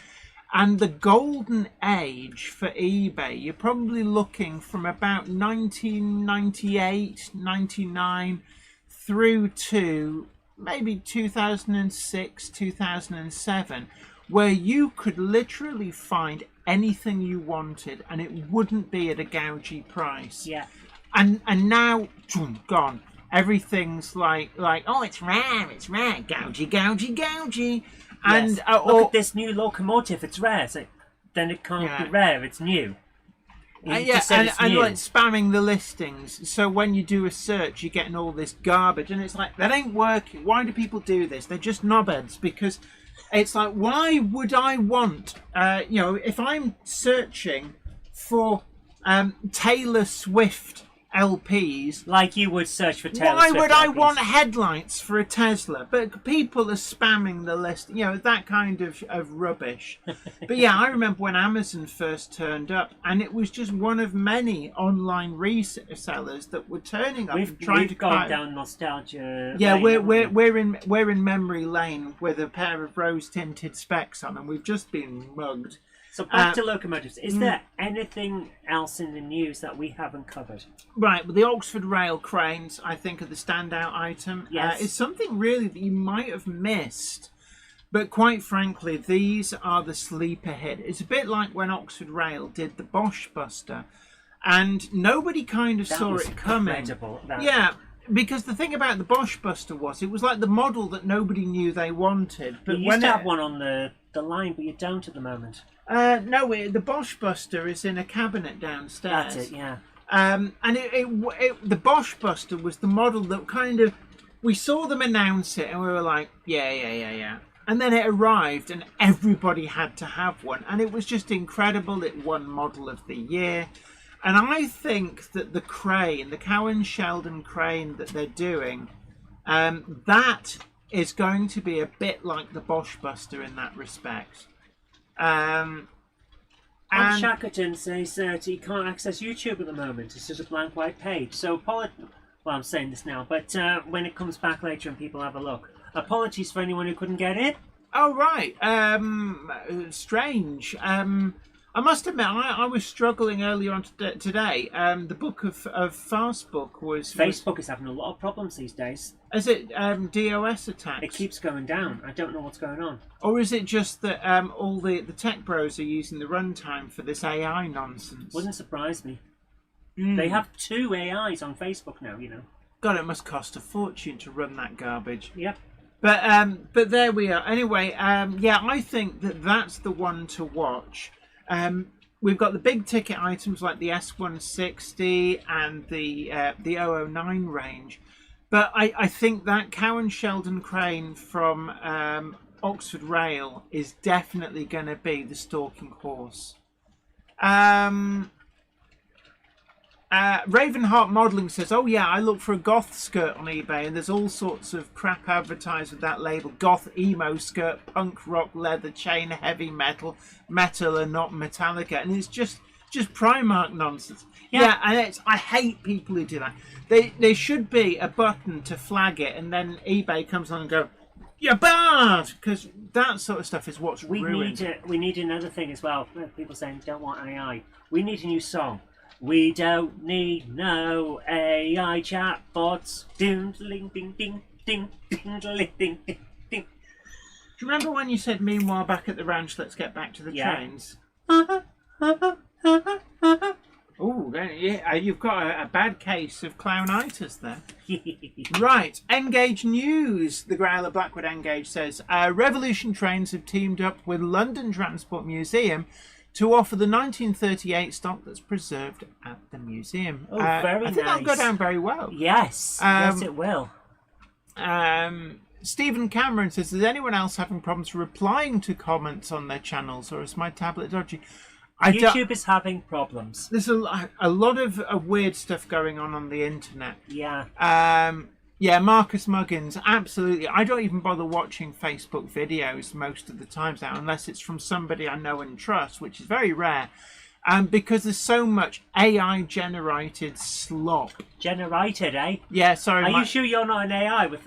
[SPEAKER 2] And the golden age for eBay, you're probably looking from about 1998, 99 through to maybe 2006, 2007, where you could literally find anything you wanted and it wouldn't be at a gougy price.
[SPEAKER 1] Yeah.
[SPEAKER 2] And now, gone. Everything's like oh, it's rare, gougy. And
[SPEAKER 1] yes. Look at this new locomotive, it's rare. So then it can't be rare, it's new.
[SPEAKER 2] And like spamming the listings. So when you do a search, you're getting all this garbage, and it's like, that ain't working. Why do people do this? They're just knobheads, because it's like, why would I want, you know, if I'm searching for Taylor Swift LPs,
[SPEAKER 1] like you would search for Taylor
[SPEAKER 2] Why
[SPEAKER 1] Swift
[SPEAKER 2] would I
[SPEAKER 1] LPs.
[SPEAKER 2] want headlights for a Tesla? But people are spamming the list, you know, that kind of rubbish. But yeah, I remember when Amazon first turned up, and it was just one of many online resellers that were turning up and trying to
[SPEAKER 1] gone down nostalgia.
[SPEAKER 2] Yeah,
[SPEAKER 1] lane,
[SPEAKER 2] we're in memory lane with a pair of rose tinted specs on, and we've just been mugged.
[SPEAKER 1] So back to locomotives. Is there anything else in the news that we haven't covered?
[SPEAKER 2] Right, well, the Oxford Rail cranes, I think, are the standout item.
[SPEAKER 1] Yes.
[SPEAKER 2] It's something really that you might have missed. But quite frankly, these are the sleeper hit. It's a bit like when Oxford Rail did the Bosch Buster. And nobody kind of saw it coming.
[SPEAKER 1] Incredible.
[SPEAKER 2] Yeah, because the thing about the Bosch Buster was, it was like the model that nobody knew they wanted. But
[SPEAKER 1] you used to have one on the line, but you don't at the moment.
[SPEAKER 2] No, the Bosch Buster is in a cabinet downstairs.
[SPEAKER 1] That's it, yeah.
[SPEAKER 2] And the Bosch Buster was the model that kind of, we saw them announce it and we were like, yeah. And then it arrived and everybody had to have one. And it was just incredible. It won Model of the Year. And I think that the crane, the Cowan Sheldon crane that they're doing, that is going to be a bit like the Bosch Buster in that respect.
[SPEAKER 1] And Shackleton says that he can't access YouTube at the moment. It's just a blank white page. So, well, I'm saying this now, but when it comes back later and people have a look, apologies for anyone who couldn't get in.
[SPEAKER 2] Oh, right. Strange. I must admit, I was struggling earlier on today. The book of Fast Book was...
[SPEAKER 1] Facebook is having a lot of problems these days.
[SPEAKER 2] Is it DOS attacks?
[SPEAKER 1] It keeps going down. I don't know what's going on.
[SPEAKER 2] Or is it just that all the tech bros are using the runtime for this AI nonsense?
[SPEAKER 1] Wouldn't surprise me. They have 2 AIs on Facebook now, you know.
[SPEAKER 2] God, it must cost a fortune to run that garbage.
[SPEAKER 1] Yep.
[SPEAKER 2] But there we are. Anyway, yeah, I think that's the one to watch. We've got the big ticket items like the S160 and the 009 range. But I think that Cowan Sheldon crane from Oxford Rail is definitely going to be the stalking horse. Ravenheart Modelling says, oh yeah, I look for a goth skirt on eBay and there's all sorts of crap advertised with that label. Goth, emo skirt, punk rock, leather, chain, heavy metal and not Metallica. And it's just Primark nonsense. Yeah, and I hate people who do that. There should be a button to flag it and then eBay comes on and go, you're bad! Because that sort of stuff is what's ruined.
[SPEAKER 1] We need another thing as well. People saying don't want AI. We need a new song. We don't need no AI chatbots. Ding, ding, ding, ding, ding, ding, ding, ding, ding. Do
[SPEAKER 2] you remember when you said, meanwhile, back at the ranch, let's get back to the trains? Oh, yeah, you've got a bad case of clownitis there. Right, Engage News. The Growler Blackwood Engage says, Revolution trains have teamed up with London Transport Museum to offer the 1938 stock that's preserved at the museum.
[SPEAKER 1] Oh, very nice.
[SPEAKER 2] I think that'll go down very well.
[SPEAKER 1] Yes, yes it will.
[SPEAKER 2] Stephen Cameron says, is anyone else having problems replying to comments on their channels, or is my tablet dodgy?
[SPEAKER 1] YouTube is having problems.
[SPEAKER 2] There's a lot of weird stuff going on the internet.
[SPEAKER 1] Yeah.
[SPEAKER 2] Yeah, Marcus Muggins, absolutely. I don't even bother watching Facebook videos most of the times now, unless it's from somebody I know and trust, which is very rare, because there's so much AI-generated slop.
[SPEAKER 1] Generated, eh?
[SPEAKER 2] Yeah, sorry.
[SPEAKER 1] Are you sure you're not an AI with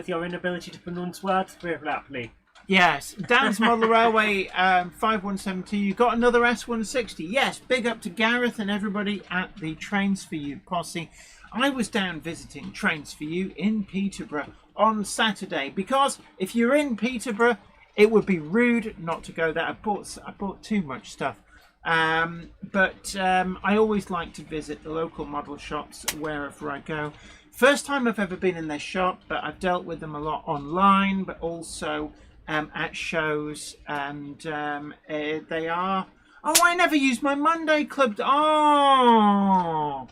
[SPEAKER 1] your inability to pronounce words properly?
[SPEAKER 2] Yes. Dan's Model Railway 5172, you got another S160. Yes, big up to Gareth and everybody at the Trains For You posse. I was down visiting Trains For You in Peterborough on Saturday because if you're in Peterborough, it would be rude not to go there. I bought too much stuff. But I always like to visit the local model shops wherever I go. First time I've ever been in their shop, but I've dealt with them a lot online, but also at shows. And they are... Oh, I never used my Monday Club... Oh...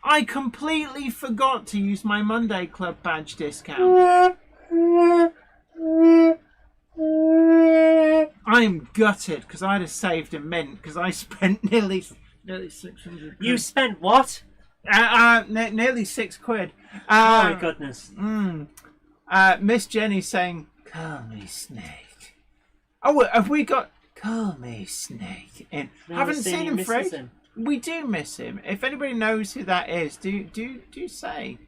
[SPEAKER 2] I completely forgot to use my Monday Club badge discount. I'm gutted because I'd have saved a mint because I spent nearly 600.
[SPEAKER 1] You spent what?
[SPEAKER 2] Nearly £6.
[SPEAKER 1] Oh my goodness.
[SPEAKER 2] Miss Jenny saying, "Call me Snake." Oh, have we got "Call me Snake" in?
[SPEAKER 1] No,
[SPEAKER 2] haven't seen him for
[SPEAKER 1] him.
[SPEAKER 2] We do miss him. If anybody knows who that is, do say.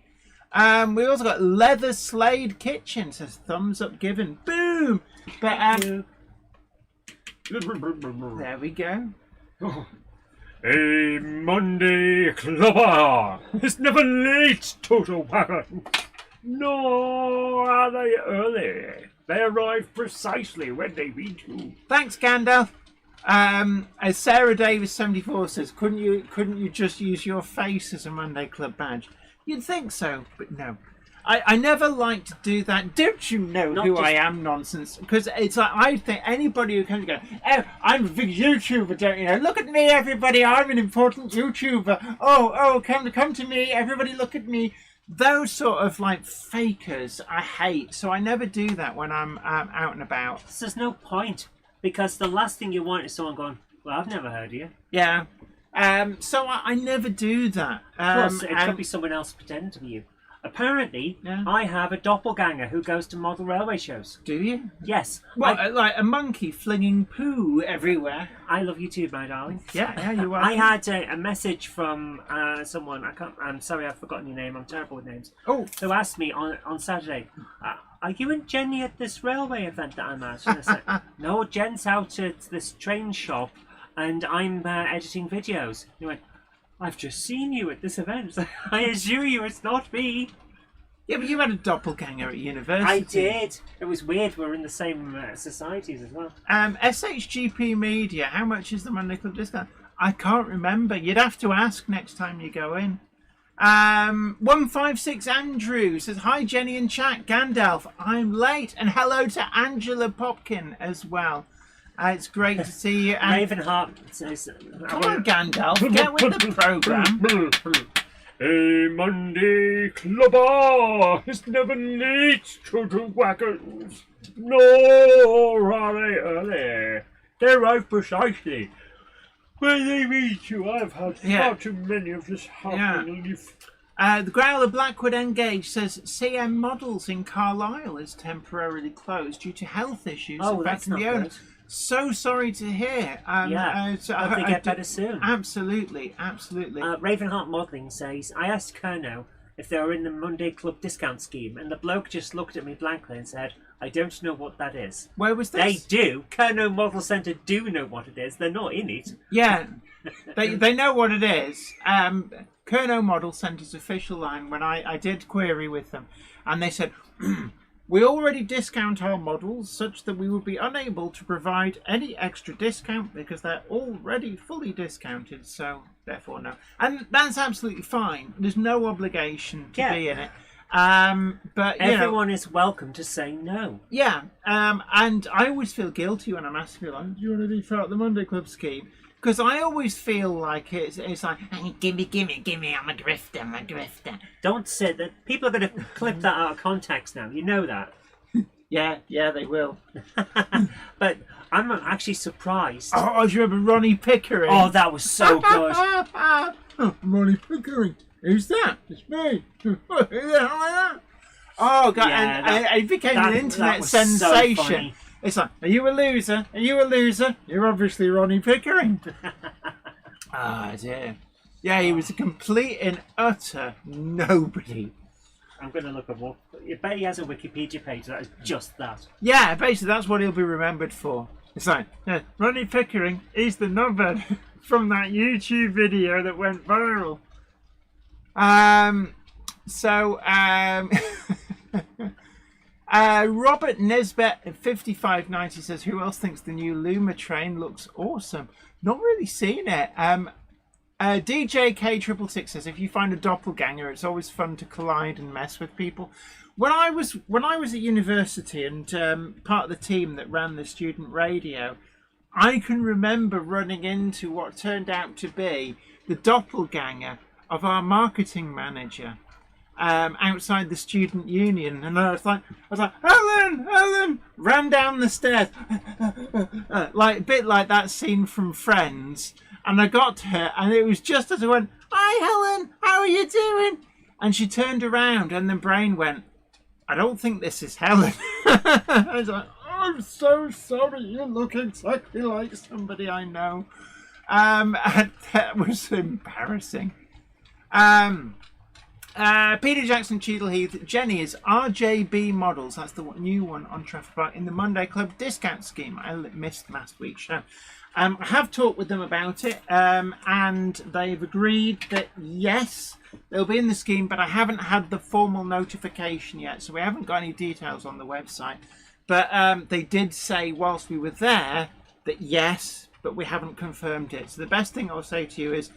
[SPEAKER 2] We also got Leather Slade Kitchen. Says thumbs up given. Boom. But There we go.
[SPEAKER 4] A Monday clubber is never late, Toto Wagon. Nor are they early. They arrive precisely when they mean to.
[SPEAKER 2] Thanks, Gandalf. As Sarah Davis 74 says, couldn't you just use your face as a Monday Club badge? You'd think so, but no. I never like to do that. Don't you know who I am nonsense? Because it's like, I think anybody who comes and goes, oh, I'm a big YouTuber, don't you know? Look at me, everybody, I'm an important YouTuber. Oh, come to me, everybody look at me. Those sort of like fakers I hate, so I never do that when I'm out and about.
[SPEAKER 1] There's no point, because the last thing you want is someone going, well, I've never heard of you.
[SPEAKER 2] Yeah. So I never do that.
[SPEAKER 1] Plus, it could be someone else pretending to be you. Apparently, I have a doppelganger who goes to model railway shows.
[SPEAKER 2] Do you?
[SPEAKER 1] Yes.
[SPEAKER 2] What, like a monkey flinging poo everywhere?
[SPEAKER 1] I love you too, my darling.
[SPEAKER 2] Yeah, you are.
[SPEAKER 1] I had a message from someone, I'm sorry, I've forgotten your name, I'm terrible with names.
[SPEAKER 2] Oh.
[SPEAKER 1] Who asked me on Saturday, are you and Jenny at this railway event that I'm at? And I said, no, Jen's out at this train shop and I'm editing videos. He went, I've just seen you at this event. I assure you it's not me.
[SPEAKER 2] Yeah, but you had a doppelganger at university.
[SPEAKER 1] I did. It was weird. We're in the same societies as well.
[SPEAKER 2] SHGP Media, how much is the Monday Club discount? I can't remember. You'd have to ask next time you go in. 156 Andrew says, hi Jenny and chat. Gandalf, I'm late. And hello to Angela Popkin as well. It's great to see you.
[SPEAKER 1] Ravenheart says,
[SPEAKER 2] come on, Gandalf, get with the programme.
[SPEAKER 4] A Monday clubber is never late to the wagons, nor are they early. They arrive precisely when they mean to. I've had far too many of this happening.
[SPEAKER 2] The Growler Blackwood Engage says CM Models in Carlisle is temporarily closed due to health issues affecting the owner.
[SPEAKER 1] Good.
[SPEAKER 2] So sorry to hear.
[SPEAKER 1] So I hope they get better soon.
[SPEAKER 2] Absolutely.
[SPEAKER 1] Ravenheart Modelling says, I asked Kerno if they were in the Monday Club discount scheme, and the bloke just looked at me blankly and said, I don't know what that is.
[SPEAKER 2] Where was this?
[SPEAKER 1] They do. Kerno Model Centre do know what it is. They're not in it.
[SPEAKER 2] Yeah, they know what it is. Kerno Model Centre's official line, when I did query with them, and they said, we already discount our models such that we would be unable to provide any extra discount because they're already fully discounted, so therefore no. And that's absolutely fine. There's no obligation to be in it. But
[SPEAKER 1] everyone is welcome to say no.
[SPEAKER 2] Yeah, and I always feel guilty when I'm asking people, do you want to be part of the Monday Club scheme? Because I always feel like it's like, hey, gimme, I'm a grifter.
[SPEAKER 1] Don't say that. People are going to clip that out of context now. You know that.
[SPEAKER 2] Yeah, they will.
[SPEAKER 1] But I'm actually surprised.
[SPEAKER 2] Oh, do you remember Ronnie Pickering?
[SPEAKER 1] Oh, that was so good.
[SPEAKER 2] Oh, Ronnie Pickering. Who's that? It's me. Oh, God.
[SPEAKER 1] Yeah,
[SPEAKER 2] and it became an internet sensation.
[SPEAKER 1] So
[SPEAKER 2] it's like, are you a loser? Are you a loser? You're obviously Ronnie Pickering. Ah, dear. Yeah, he was a complete and utter nobody.
[SPEAKER 1] I'm going to look him up. I bet he has a Wikipedia page that is just that.
[SPEAKER 2] Yeah, basically that's what he'll be remembered for. It's like, Ronnie Pickering is the number from that YouTube video that went viral. Robert Nesbitt 5590 says, who else thinks the new Luma train looks awesome? Not really seen it. DJ K666 says, if you find a doppelganger, it's always fun to collide and mess with people. When I was at university and part of the team that ran the student radio, I can remember running into what turned out to be the doppelganger of our marketing manager. Outside the student union, and I was like, Helen, ran down the stairs, like a bit like that scene from Friends. And I got to her, and it was just as I went, hi Helen, how are you doing? And she turned around, and the brain went, I don't think this is Helen. I was like, I'm so sorry, you look exactly like somebody I know. And that was embarrassing. Peter Jackson, Cheadle Heath. Jenny is RJB Models. That's the new one on Trafford Park in the Monday Club discount scheme. I missed last week's show. I have talked with them about it, and they've agreed that yes, they'll be in the scheme, but I haven't had the formal notification yet, so we haven't got any details on the website. But they did say whilst we were there that yes, but we haven't confirmed it. So the best thing I'll say to you is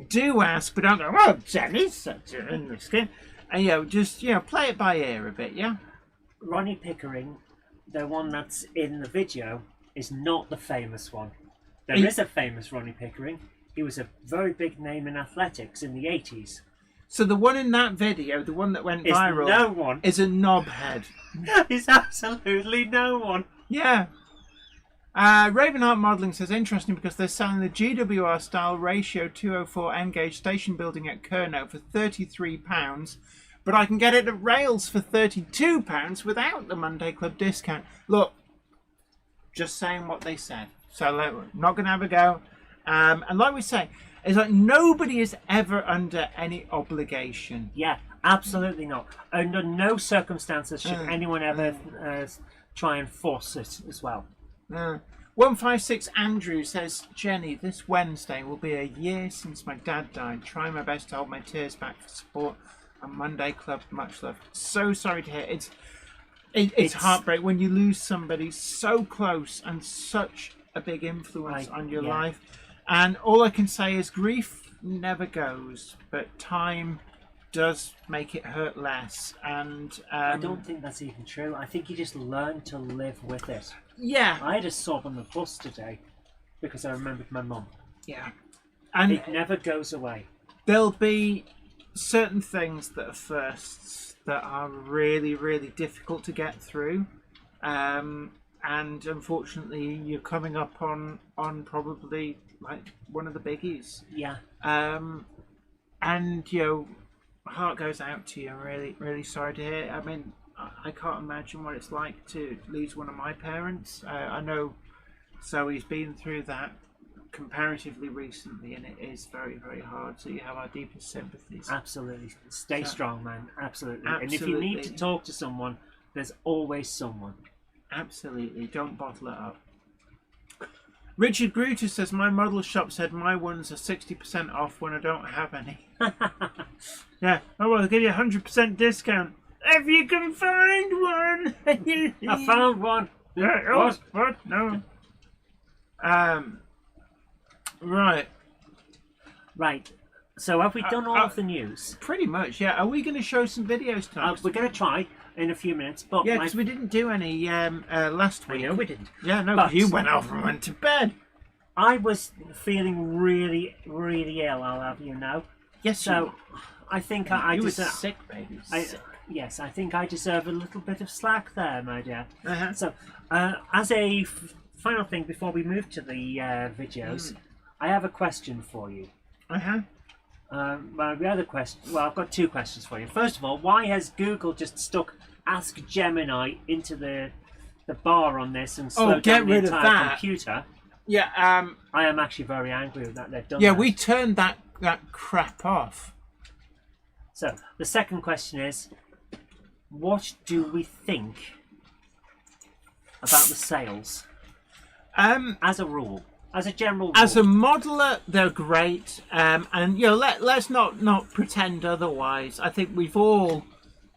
[SPEAKER 2] do ask, but don't go, well, Jenny's in the scheme. And, just, play it by ear a bit, yeah?
[SPEAKER 1] Ronnie Pickering, the one that's in the video, is not the famous one. There is a famous Ronnie Pickering. He was a very big name in athletics in the 80s.
[SPEAKER 2] So the one in that video, the one that went viral,
[SPEAKER 1] no one.
[SPEAKER 2] Is a knobhead.
[SPEAKER 1] He's absolutely no one.
[SPEAKER 2] Yeah. Ravenheart Modelling says, interesting because they're selling the GWR style ratio 204 N-gauge station building at Kernow for £33, but I can get it at Rails for £32 without the Monday Club discount. Look, just saying what they said. So we're not going to have a go. And like we say, it's like nobody is ever under any obligation.
[SPEAKER 1] Yeah, absolutely not. Under no circumstances should anyone ever try and force it as well.
[SPEAKER 2] 156 Andrew says, Jenny, this Wednesday will be a year since my dad died. Trying my best to hold my tears back for support on Monday Club. Much love. So sorry to hear. It's heartbreak when you lose somebody so close and such a big influence on your life. And all I can say is grief never goes, but time does make it hurt less. And
[SPEAKER 1] I don't think that's even true. I think you just learn to live with it.
[SPEAKER 2] Yeah.
[SPEAKER 1] I had a sob on the bus today because I remembered my mum.
[SPEAKER 2] Yeah. And
[SPEAKER 1] it never goes away.
[SPEAKER 2] There'll be certain things that are firsts that are really, really difficult to get through. And unfortunately, you're coming up on probably like one of the biggies.
[SPEAKER 1] Yeah.
[SPEAKER 2] And heart goes out to you. I'm really, really sorry to hear. I mean, I can't imagine what it's like to lose one of my parents. I know Zoe's been through that comparatively recently, and it is very, very hard. So you have our deepest sympathies.
[SPEAKER 1] Absolutely. Stay strong, man. Absolutely. And if you need to talk to someone, there's always someone.
[SPEAKER 2] Absolutely. Don't bottle it up. Richard Brutus says, my model shop said my ones are 60% off when I don't have any. Yeah. Oh, well, I'll give you a 100% discount. If you can find one.
[SPEAKER 1] I found one.
[SPEAKER 2] Yeah, what? No. Right.
[SPEAKER 1] So have we done all of the news?
[SPEAKER 2] Pretty much, yeah. Are we going to show some videos tonight?
[SPEAKER 1] We're going to try in a few minutes. But
[SPEAKER 2] yeah, because we didn't do any last week.
[SPEAKER 1] I know we didn't.
[SPEAKER 2] Yeah, no, but you went off and went to bed.
[SPEAKER 1] I was feeling really, really ill, I'll have you know.
[SPEAKER 2] Yes,
[SPEAKER 1] so I think I deserve...
[SPEAKER 2] sick, baby.
[SPEAKER 1] Yes, I think I deserve a little bit of slack there, my dear.
[SPEAKER 2] Uh-huh.
[SPEAKER 1] So, as a final thing before we move to the videos, I have a question for you.
[SPEAKER 2] Uh-huh.
[SPEAKER 1] The other question... Well, I've got two questions for you. First of all, why has Google just stuck Ask Gemini into the bar on this and slowed down the entire computer?
[SPEAKER 2] Yeah,
[SPEAKER 1] I am actually very angry with that. They've done
[SPEAKER 2] that.
[SPEAKER 1] Yeah,
[SPEAKER 2] we turned that crap off.
[SPEAKER 1] So, the second question is, what do we think about the sales? As a rule. As a general rule.
[SPEAKER 2] As a modeler, they're great. And, let's not pretend otherwise. I think we've all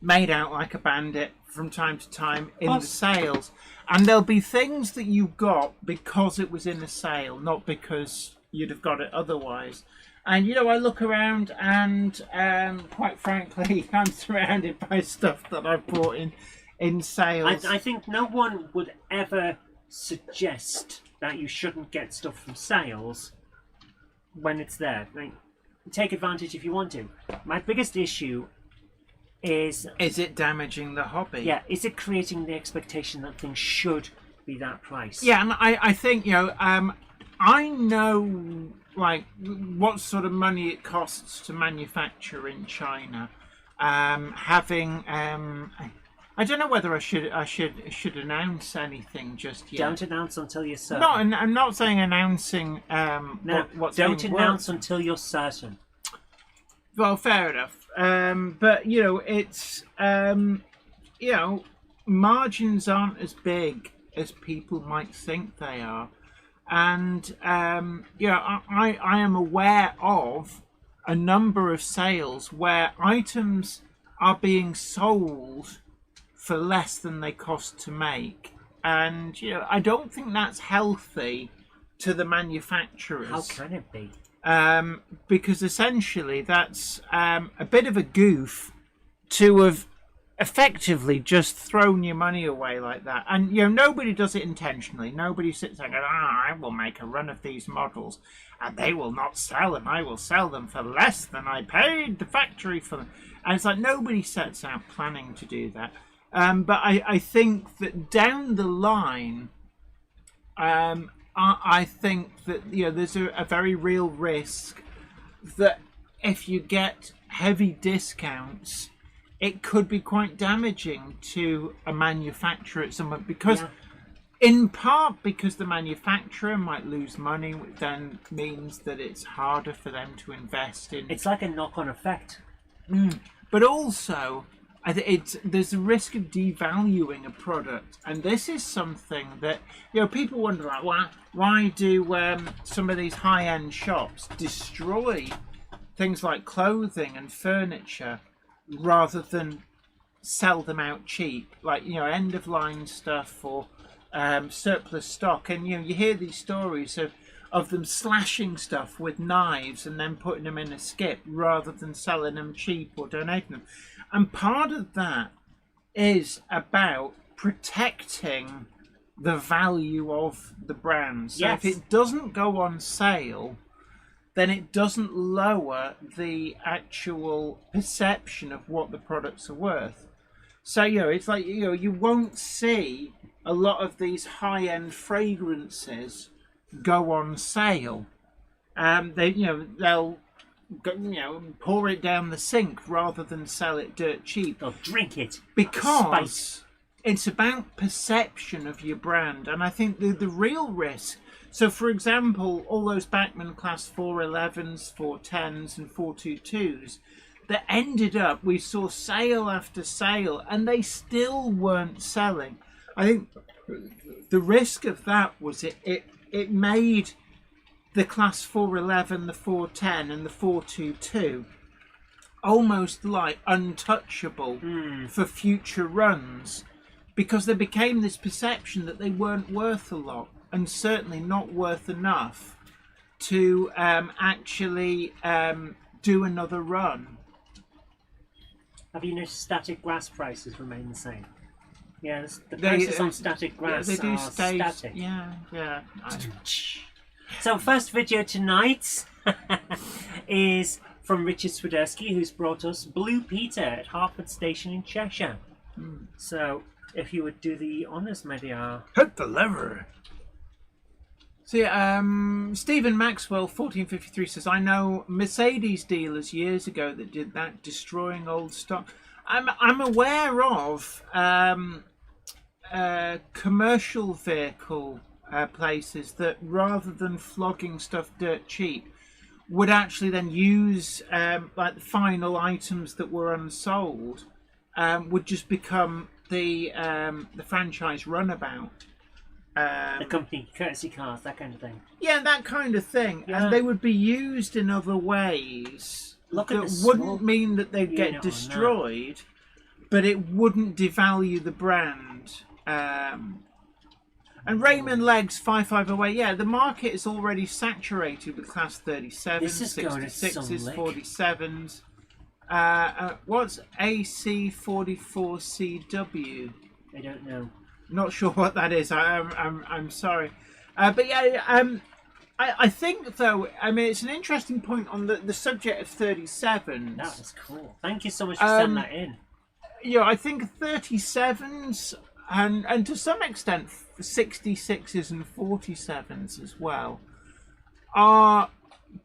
[SPEAKER 2] made out like a bandit from time to time in the sales. And there'll be things that you got because it was in a sale, not because you'd have got it otherwise. And, I look around and, quite frankly, I'm surrounded by stuff that I've bought in sales.
[SPEAKER 1] I think no one would ever suggest that you shouldn't get stuff from sales when it's there. Take advantage if you want to. My biggest issue is
[SPEAKER 2] it damaging the hobby?
[SPEAKER 1] Yeah, is it creating the expectation that things should be that price?
[SPEAKER 2] Yeah, and I think, I know what sort of money it costs to manufacture in China. I don't know whether I should announce anything just yet.
[SPEAKER 1] Don't announce until you're certain.
[SPEAKER 2] No, and I'm not saying announcing.
[SPEAKER 1] Don't announce until you're certain.
[SPEAKER 2] Well, fair enough. But it's margins aren't as big as people might think they are, and I am aware of a number of sales where items are being sold for less than they cost to make, and I don't think that's healthy to the manufacturers.
[SPEAKER 1] How can it be?
[SPEAKER 2] Because essentially that's a bit of a goof to have effectively just thrown your money away like that. And nobody does it intentionally. Nobody sits there and goes, I will make a run of these models and they will not sell, and I will sell them for less than I paid the factory for them. And it's like nobody sets out planning to do that. But I think that down the line, I think that there's a very real risk that if you get heavy discounts, it could be quite damaging to a manufacturer at some point, because in part because the manufacturer might lose money, which then means that it's harder for them to invest in.
[SPEAKER 1] It's like a knock-on effect.
[SPEAKER 2] But also, there's a risk of devaluing a product, and this is something that people wonder about. Why do some of these high-end shops destroy things like clothing and furniture rather than sell them out cheap, like end-of-line stuff or surplus stock? And you hear these stories of them slashing stuff with knives and then putting them in a skip rather than selling them cheap or donating them. And part of that is about protecting the value of the brand. So if it doesn't go on sale, then it doesn't lower the actual perception of what the products are worth. So it's like you won't see a lot of these high-end fragrances go on sale. They'll pour it down the sink rather than sell it dirt cheap.
[SPEAKER 1] They'll drink it
[SPEAKER 2] because it's about perception of your brand. And I think the real risk. So, for example, all those Bachmann Class 411s, 410s, and 422s that ended up, we saw sale after sale, and they still weren't selling. I think the risk of that was it made the Class 411, the 410, and the 422 almost like untouchable for future runs, because there became this perception that they weren't worth a lot, and certainly not worth enough to actually do another run.
[SPEAKER 1] Have you noticed static grass prices remain the same? Yeah, the prices on static grass
[SPEAKER 2] they do
[SPEAKER 1] are
[SPEAKER 2] stay
[SPEAKER 1] static.
[SPEAKER 2] Yeah.
[SPEAKER 1] So first video tonight is from Richard Swiderski, who's brought us Blue Peter at Hertford Station in Cheshire. So if you would do the honours, Media.
[SPEAKER 2] Hit the lever. So Stephen Maxwell, 1453, says, I know Mercedes dealers years ago that did that, destroying old stock. I'm aware of commercial vehicle places that, rather than flogging stuff dirt cheap, would actually then use like the final items that were unsold would just become the franchise runabout.
[SPEAKER 1] The company courtesy cars, that kind of thing.
[SPEAKER 2] Yeah, that kind of thing.
[SPEAKER 1] Yeah.
[SPEAKER 2] And they would be used in other ways that wouldn't mean that they'd get destroyed, but it wouldn't devalue the brand. And Raymond Legs 5508, yeah, the market is already saturated with Class 37s, 66s, 47s. What's AC44CW?
[SPEAKER 1] I don't know.
[SPEAKER 2] Not sure what that is. I'm sorry, but yeah, I think though. I mean, it's an interesting point on the subject of 37s.
[SPEAKER 1] That was cool. Thank you so much for sending that in.
[SPEAKER 2] Yeah, I think 37s and to some extent 66s and 47s as well are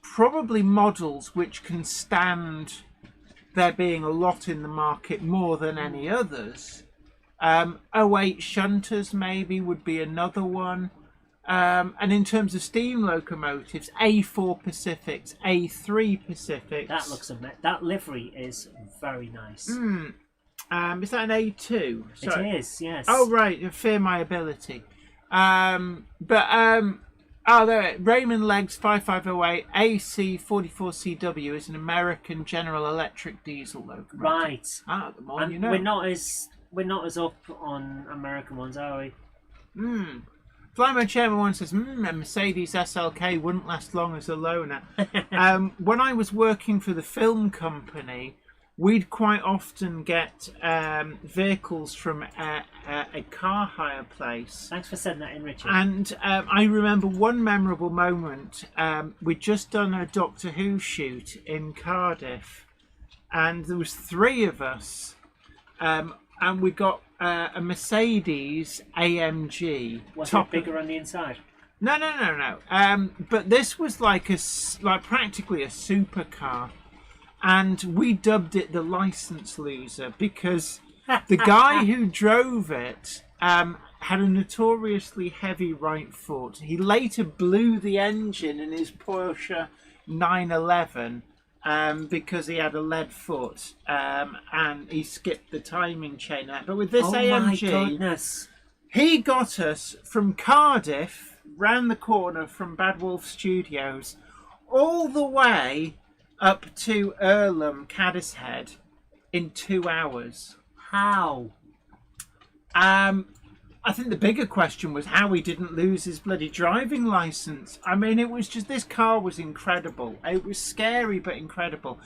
[SPEAKER 2] probably models which can stand there being a lot in the market more than any others. 08 shunters maybe would be another one. And in terms of steam locomotives, A4 Pacifics, A3 Pacifics.
[SPEAKER 1] That looks that livery is very nice.
[SPEAKER 2] Is that an A2? Sorry.
[SPEAKER 1] It is, yes.
[SPEAKER 2] Oh, right. Fear my ability. There. Raymond Legs 5508 AC44CW is an American General Electric diesel locomotive.
[SPEAKER 1] Right.
[SPEAKER 2] The more you know.
[SPEAKER 1] We're not as up on American ones, are we?
[SPEAKER 2] Flymo Chairman one says, a Mercedes SLK wouldn't last long as a loaner. When I was working for the film company, we'd quite often get vehicles from a car hire place.
[SPEAKER 1] Thanks for sending that in, Richard.
[SPEAKER 2] And I remember one memorable moment. We'd just done a Doctor Who shoot in Cardiff, and there was 3 of us, and we got a Mercedes AMG.
[SPEAKER 1] Was it bigger on the inside?
[SPEAKER 2] No. But this was like practically a supercar. And we dubbed it the license loser because the guy who drove it had a notoriously heavy right foot. He later blew the engine in his Porsche 911 because he had a lead foot, and he skipped the timing chain out. But with this AMG,
[SPEAKER 1] my goodness.
[SPEAKER 2] He got us from Cardiff, round the corner from Bad Wolf Studios, all the way up to Earlham, Cadishead, in 2 hours.
[SPEAKER 1] How?
[SPEAKER 2] I think the bigger question was how he didn't lose his bloody driving licence. I mean, it was just, this car was incredible. It was scary but incredible.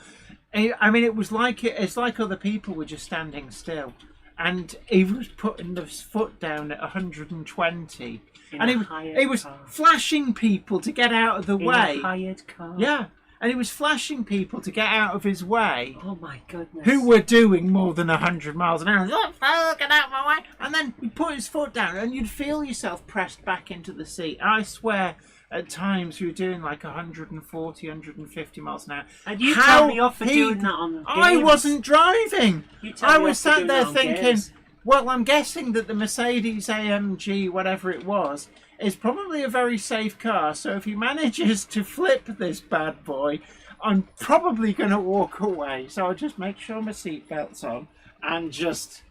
[SPEAKER 2] I mean, it's like other people were just standing still. And he was putting his foot down at 120. And he was flashing people to get out of the way.
[SPEAKER 1] In a hired car?
[SPEAKER 2] Yeah. And he was flashing people to get out of his way.
[SPEAKER 1] Oh my goodness.
[SPEAKER 2] Who were doing more than 100 miles an hour. Look, fellow, get out of my way. And then he'd put his foot down and you'd feel yourself pressed back into the seat. I swear, at times we were doing like 140, 150 miles an hour.
[SPEAKER 1] And you tell me off for doing that on games.
[SPEAKER 2] I wasn't driving. I was sat there thinking,
[SPEAKER 1] games.
[SPEAKER 2] Well, I'm guessing that the Mercedes AMG, whatever it was, is probably a very safe car. So if he manages to flip this bad boy, I'm probably going to walk away. So I'll just make sure my seatbelt's on and just,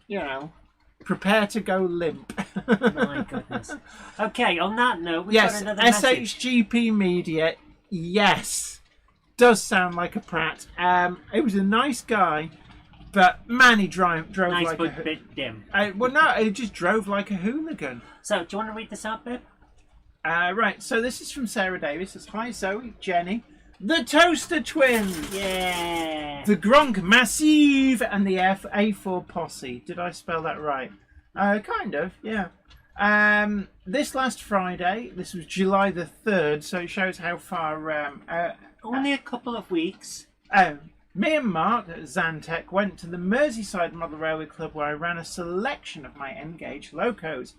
[SPEAKER 2] prepare to go limp.
[SPEAKER 1] My goodness. Okay, on that note, we've got another message.
[SPEAKER 2] SHGP Media, yes, does sound like a prat. It was a nice guy. But man, he drove
[SPEAKER 1] nice,
[SPEAKER 2] like
[SPEAKER 1] but bit dim.
[SPEAKER 2] He just drove like a hooligan.
[SPEAKER 1] So, do you want to read this out, babe?
[SPEAKER 2] Right, so this is from Sarah Davis. It's, hi Zoe, Jenny, the Toaster Twins.
[SPEAKER 1] Yeah.
[SPEAKER 2] The Gronk Massive and the A4 Posse. Did I spell that right? Kind of, yeah. This last Friday, this was July the 3rd, so it shows how far...
[SPEAKER 1] only a couple of weeks.
[SPEAKER 2] Me and Mark at Zantec went to the Merseyside Model Railway Club where I ran a selection of my N-gauge locos.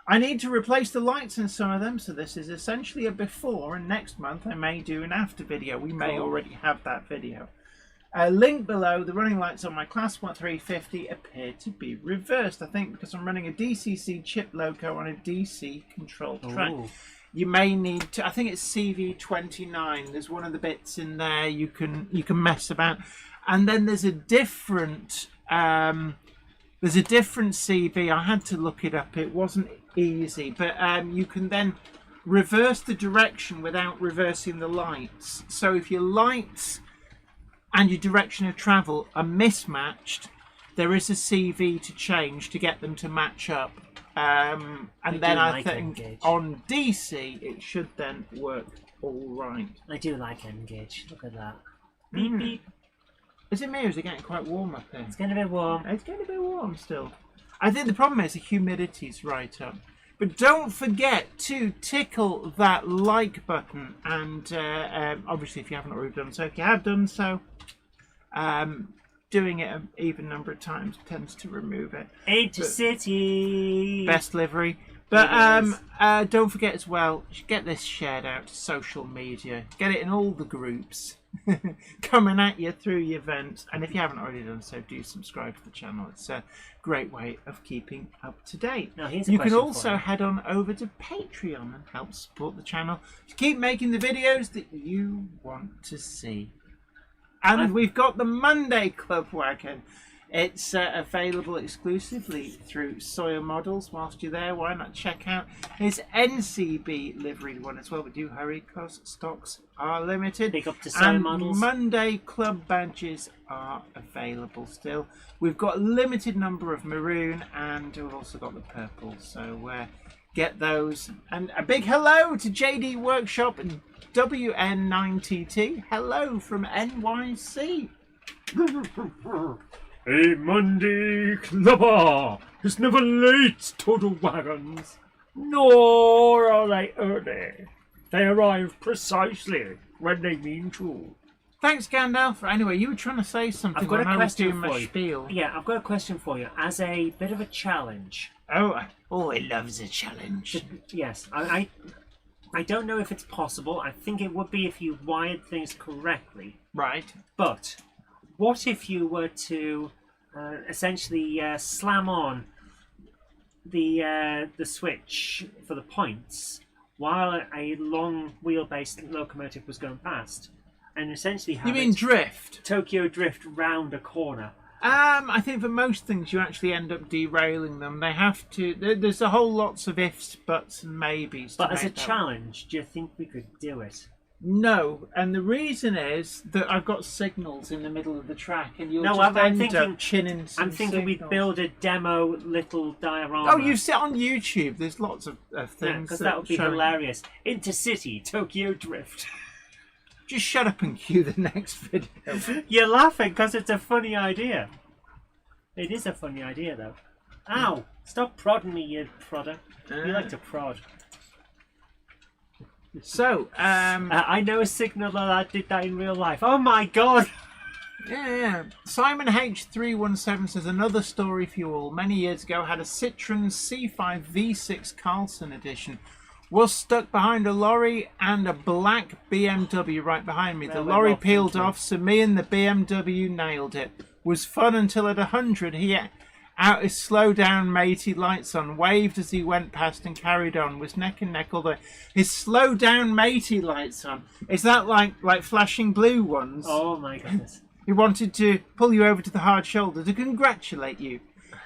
[SPEAKER 2] I need to replace the lights in some of them, so this is essentially a before, and next month I may do an after video. We may already have that video. Link below, the running lights on my Class 1 350 appear to be reversed, I think because I'm running a DCC chip loco on a DC controlled track. You may need to, I think it's CV29. There's one of the bits in there you can mess about, and then there's a different CV. I had to look it up. It wasn't easy, but you can then reverse the direction without reversing the lights. So if your lights and your direction of travel are mismatched, there is a CV to change to get them to match up. And then I think N-gauge. On DC it should then work all right.
[SPEAKER 1] I do like N-gauge. Look at that. Beep beep.
[SPEAKER 2] Is it me or is it getting quite warm up here?
[SPEAKER 1] It's getting a bit warm.
[SPEAKER 2] It's getting a bit warm still. I think the problem is the humidity's right up. But don't forget to tickle that like button, and obviously if you haven't already done so, if you have done so, doing it an even number of times tends to remove it.
[SPEAKER 1] City.
[SPEAKER 2] Best livery. But don't forget as well, get this shared out to social media. Get it in all the groups. coming at you through your vents. And if you haven't already done so, do subscribe to the channel. It's a great way of keeping up to date.
[SPEAKER 1] Now, here's a
[SPEAKER 2] You can
[SPEAKER 1] question
[SPEAKER 2] also
[SPEAKER 1] for you.
[SPEAKER 2] head on over to Patreon and help support the channel to keep making the videos that you want to see. And we've got the Monday Club wagon. It's available exclusively through Sawyer Models. Whilst you're there, why not check out his NCB liveried one as well? But do hurry, because stocks are limited.
[SPEAKER 1] Big up to Sawyer
[SPEAKER 2] And
[SPEAKER 1] Models.
[SPEAKER 2] Monday Club badges are available still. We've got a limited number of maroon, and we've also got the purple. So get those. And a big hello to JD Workshop and WN9TT. Hello from NYC.
[SPEAKER 4] A Monday clubber is never late, Total Wagons, nor are they early. They arrive precisely when they mean to.
[SPEAKER 2] Thanks, Gandalf. Anyway, you were trying to say something
[SPEAKER 1] I've got
[SPEAKER 2] when
[SPEAKER 1] a
[SPEAKER 2] I was
[SPEAKER 1] question
[SPEAKER 2] doing my
[SPEAKER 1] for you.
[SPEAKER 2] spiel.
[SPEAKER 1] Yeah, I've got a question for you. As a bit of a challenge.
[SPEAKER 2] Oh, it loves a challenge.
[SPEAKER 1] Yes, I don't know if it's possible. I think it would be if you wired things correctly.
[SPEAKER 2] Right.
[SPEAKER 1] But what if you were to essentially slam on the switch for the points while a long wheelbase locomotive was going past, and essentially have
[SPEAKER 2] You mean drift?
[SPEAKER 1] Tokyo drift round a corner?
[SPEAKER 2] I think for most things you actually end up derailing them. They have to. There's a whole lots of ifs, buts, and maybes.
[SPEAKER 1] But
[SPEAKER 2] to
[SPEAKER 1] as a
[SPEAKER 2] make that
[SPEAKER 1] challenge, do you think we could do it?
[SPEAKER 2] No, and the reason is that I've got signals in the middle of the track, and you'll
[SPEAKER 1] No,
[SPEAKER 2] just
[SPEAKER 1] I'm
[SPEAKER 2] end
[SPEAKER 1] thinking-
[SPEAKER 2] up chinning some
[SPEAKER 1] I'm thinking we'd
[SPEAKER 2] signals.
[SPEAKER 1] build a demo little diorama.
[SPEAKER 2] Oh, you sit on YouTube. There's lots of things.
[SPEAKER 1] because that would be
[SPEAKER 2] show-
[SPEAKER 1] hilarious. Intercity Tokyo drift.
[SPEAKER 2] Just shut up and cue the next video.
[SPEAKER 1] You're laughing because it's a funny idea. It is a funny idea, though. Ow! Stop prodding me, you prodder. You like to prod.
[SPEAKER 2] So,
[SPEAKER 1] I know a signal that did that in real life. Oh my god!
[SPEAKER 2] yeah. Simon H317 says another story for you all. Many years ago, had a Citroen C5 V6 Carlson edition. Was stuck behind a lorry and a black BMW right behind me. The
[SPEAKER 1] Well,
[SPEAKER 2] lorry
[SPEAKER 1] well,
[SPEAKER 2] peeled
[SPEAKER 1] thank you.
[SPEAKER 2] off, so me and the BMW nailed it. Was fun until at 100 he out his slow down matey lights on, waved as he went past and carried on, was neck and neck all the way. His slow down matey lights on. Is that like flashing blue ones?
[SPEAKER 1] Oh my goodness.
[SPEAKER 2] He wanted to pull you over to the hard shoulder to congratulate you.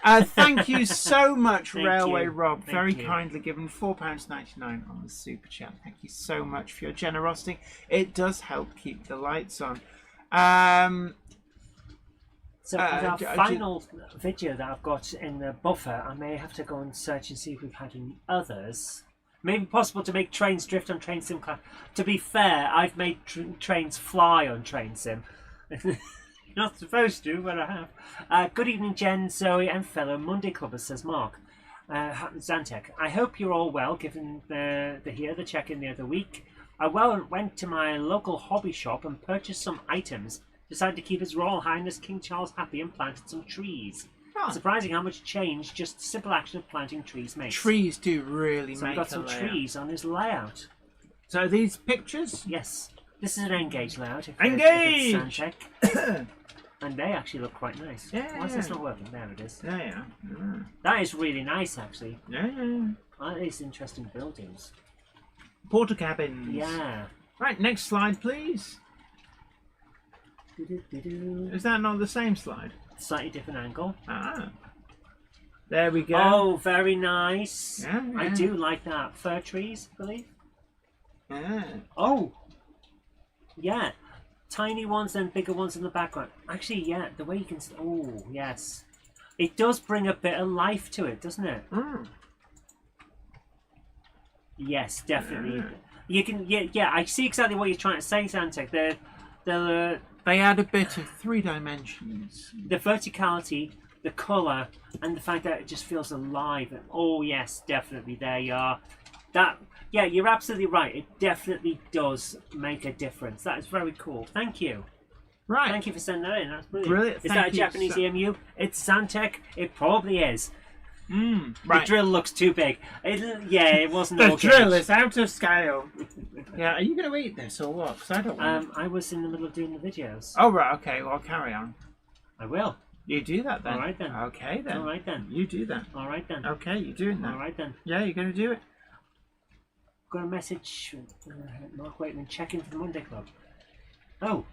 [SPEAKER 2] Thank you so much,
[SPEAKER 1] Thank
[SPEAKER 2] Railway
[SPEAKER 1] you.
[SPEAKER 2] Rob.
[SPEAKER 1] Thank
[SPEAKER 2] Very
[SPEAKER 1] you.
[SPEAKER 2] kindly given £4.99 on the super chat. Thank you so much for your generosity. It does help keep the lights on.
[SPEAKER 1] So for the final video that I've got in the buffer, I may have to go and search and see if we've had any others. Maybe possible to make trains drift on Train Sim class. To be fair, I've made trains fly on Train Sim. Not supposed to, but I have. Good evening, Jen, Zoe, and fellow Monday Clubbers, says Mark. Zantek, I hope you're all well, given the check-in the other week. I went to my local hobby shop and purchased some items. Decided to keep His Royal Highness King Charles happy and planted some trees.
[SPEAKER 2] Oh.
[SPEAKER 1] Surprising how much change just the simple action of planting trees makes.
[SPEAKER 2] Trees do really
[SPEAKER 1] So
[SPEAKER 2] make
[SPEAKER 1] we've got
[SPEAKER 2] a
[SPEAKER 1] some
[SPEAKER 2] layout.
[SPEAKER 1] trees on his layout.
[SPEAKER 2] So these pictures?
[SPEAKER 1] Yes. This is an Engage layout.
[SPEAKER 2] Engage!
[SPEAKER 1] If it's Sandtech. And they actually look quite nice.
[SPEAKER 2] Yeah,
[SPEAKER 1] Why is this
[SPEAKER 2] yeah.
[SPEAKER 1] not working? There it is.
[SPEAKER 2] Yeah.
[SPEAKER 1] That is really nice, actually.
[SPEAKER 2] Yeah.
[SPEAKER 1] That is interesting buildings.
[SPEAKER 2] Porter cabins.
[SPEAKER 1] Yeah.
[SPEAKER 2] Right, next slide, please.
[SPEAKER 1] Do-do-do-do.
[SPEAKER 2] Is that not the same slide?
[SPEAKER 1] Slightly different angle.
[SPEAKER 2] Ah. There we go.
[SPEAKER 1] Oh, very nice.
[SPEAKER 2] Yeah,
[SPEAKER 1] I
[SPEAKER 2] yeah.
[SPEAKER 1] do like that. Fir trees, I believe.
[SPEAKER 2] Yeah.
[SPEAKER 1] Oh. Yeah. Tiny ones, then bigger ones in the background. Actually, yeah, the way you can... Oh, yes. It does bring a bit of life to it, doesn't it?
[SPEAKER 2] Mm.
[SPEAKER 1] Yes, definitely.
[SPEAKER 2] Yeah.
[SPEAKER 1] You can... Yeah, I see exactly what you're trying to say, Santec.
[SPEAKER 2] They add a bit of 3 dimensions.
[SPEAKER 1] The verticality, the colour, and the fact that it just feels alive. And, oh, yes, definitely. There you are. Yeah, you're absolutely right. It definitely does make a difference. That is very cool. Thank you.
[SPEAKER 2] Right.
[SPEAKER 1] Thank you for sending that in. That's brilliant.
[SPEAKER 2] Brilliant.
[SPEAKER 1] Is
[SPEAKER 2] Thank
[SPEAKER 1] that a
[SPEAKER 2] you
[SPEAKER 1] Japanese
[SPEAKER 2] so-
[SPEAKER 1] EMU? It's Santec. It probably is.
[SPEAKER 2] Right.
[SPEAKER 1] The drill looks too big. It wasn't.
[SPEAKER 2] The
[SPEAKER 1] all
[SPEAKER 2] drill
[SPEAKER 1] good.
[SPEAKER 2] is out of scale. Yeah, are you going to eat this or what? Because I don't want
[SPEAKER 1] I was in the middle of doing the videos.
[SPEAKER 2] Oh, right, okay, well, carry on.
[SPEAKER 1] I will.
[SPEAKER 2] You do that then.
[SPEAKER 1] All right then.
[SPEAKER 2] Okay then.
[SPEAKER 1] All right then.
[SPEAKER 2] You do that.
[SPEAKER 1] All right then.
[SPEAKER 2] Okay, you're doing that.
[SPEAKER 1] All right then.
[SPEAKER 2] Yeah, you're going to do it.
[SPEAKER 1] Got a message. Mark Waitman, check in for the Monday Club. Oh.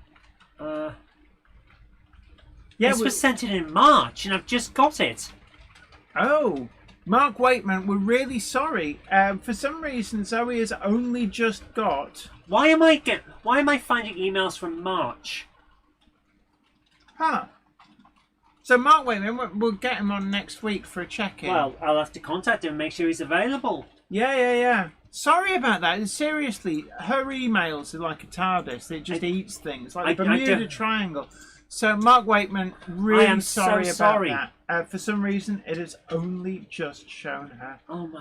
[SPEAKER 2] Yeah,
[SPEAKER 1] this was sent in March, and I've just got it.
[SPEAKER 2] Oh, Mark Waitman, we're really sorry. For some reason, Zoe has only just got...
[SPEAKER 1] Why am I finding emails from March?
[SPEAKER 2] Huh. So Mark Waitman, we'll get him on next week for a check-in.
[SPEAKER 1] Well, I'll have to contact him and make sure he's available.
[SPEAKER 2] Yeah. Sorry about that. Seriously, her emails are like a TARDIS. It just eats things, like the Bermuda Triangle. So Mark Waitman, really sorry about that. For some reason, it has only just shown her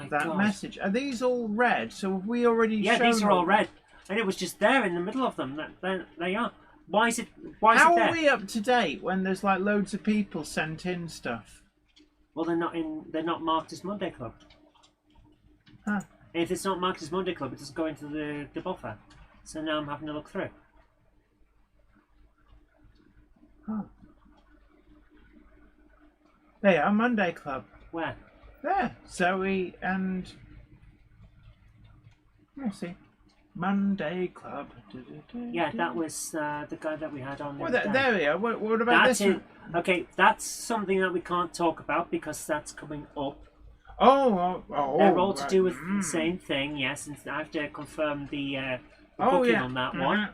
[SPEAKER 2] that message. Are these all red? So have we already shown
[SPEAKER 1] these are all red. And it was just there in the middle of them. There they are. Why is it there?
[SPEAKER 2] How are we up to date when there's like loads of people sent in stuff?
[SPEAKER 1] Well, they're not marked as Monday Club.
[SPEAKER 2] Huh.
[SPEAKER 1] If it's not marked as Monday Club, it doesn't go into the buffer. So now I'm having to look through.
[SPEAKER 2] Huh. They are Monday Club.
[SPEAKER 1] Where?
[SPEAKER 2] There. Zoe and... Let's see. Monday Club.
[SPEAKER 1] Yeah, that was the guy that we had on.
[SPEAKER 2] Well, there we are. What about this one?
[SPEAKER 1] Okay, that's something that we can't talk about because that's coming up.
[SPEAKER 2] Oh,
[SPEAKER 1] they're all to do with the same thing, yes, and I have to confirm the booking on that one.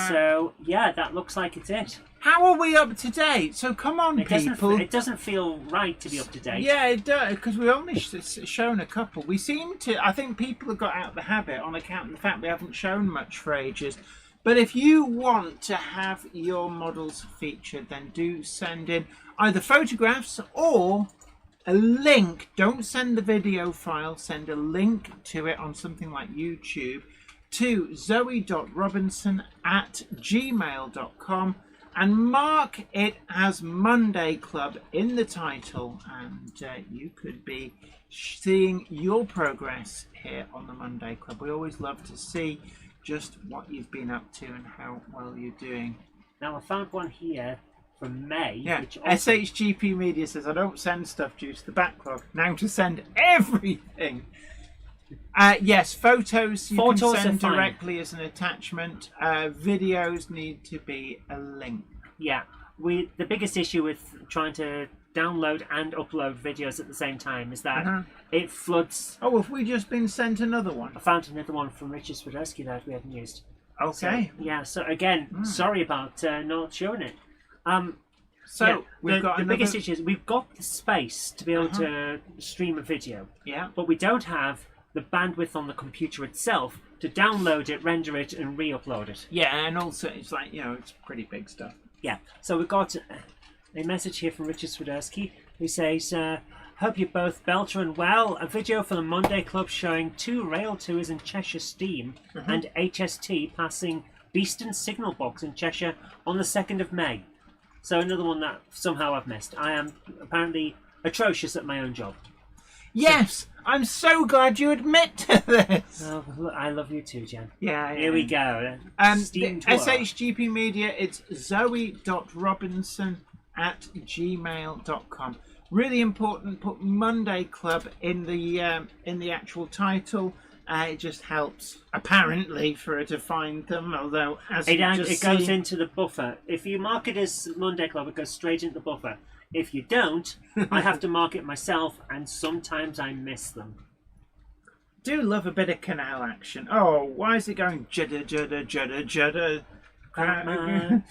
[SPEAKER 1] So, yeah, that looks like it's it.
[SPEAKER 2] How are we up to date? So, come on, people.
[SPEAKER 1] It doesn't feel right to be up to date.
[SPEAKER 2] Yeah, it does, because we've only shown a couple. We seem to... I think people have got out of the habit on account of the fact we haven't shown much for ages. But if you want to have your models featured, then do send in either photographs or a link. Don't send the video file. Send a link to it on something like YouTube to zoe.robinson@gmail.com and mark it as Monday Club in the title, and you could be seeing your progress here on the Monday Club. We always love to see just what you've been up to and how well you're doing.
[SPEAKER 1] Now I found one here from May.
[SPEAKER 2] Yeah,
[SPEAKER 1] which also...
[SPEAKER 2] SHGP Media says, I don't send stuff due to the backlog. Now to send everything. Yes, photos you can send directly as an attachment. Videos need to be a link.
[SPEAKER 1] Yeah, the biggest issue with trying to download and upload videos at the same time is that it floods.
[SPEAKER 2] Oh, have we just been sent another one?
[SPEAKER 1] I found another one from Richard Swiderski that we haven't used.
[SPEAKER 2] Okay.
[SPEAKER 1] So again, sorry about not showing it.
[SPEAKER 2] We've got
[SPEAKER 1] the biggest issue is we've got the space to be able to stream a video.
[SPEAKER 2] Yeah.
[SPEAKER 1] But we don't have the bandwidth on the computer itself to download it, render it, and re-upload it.
[SPEAKER 2] Yeah, and also it's like, it's pretty big stuff.
[SPEAKER 1] Yeah. So we've got a message here from Richard Swiderski who says, hope you're both better and well. A video for the Monday Club showing 2 rail tours in Cheshire Steam and HST passing Beeston Signal Box in Cheshire on the 2nd of May. So another one that somehow I've missed. I am apparently atrocious at my own job.
[SPEAKER 2] Yes, I'm so glad you admit to this.
[SPEAKER 1] Oh, I love you too, Jen.
[SPEAKER 2] Yeah.
[SPEAKER 1] Here we go.
[SPEAKER 2] SHGP Media, it's zoe.robinson@gmail.com. Really important, put Monday Club in the actual title. It just helps, apparently, for her to find them, although as
[SPEAKER 1] it goes into the buffer. If you mark it as Monday Club, it goes straight into the buffer. If you don't, I have to mark it myself, and sometimes I miss them.
[SPEAKER 2] Do love a bit of canal action. Oh, why is it going judder, judder, judder, judder? Judder,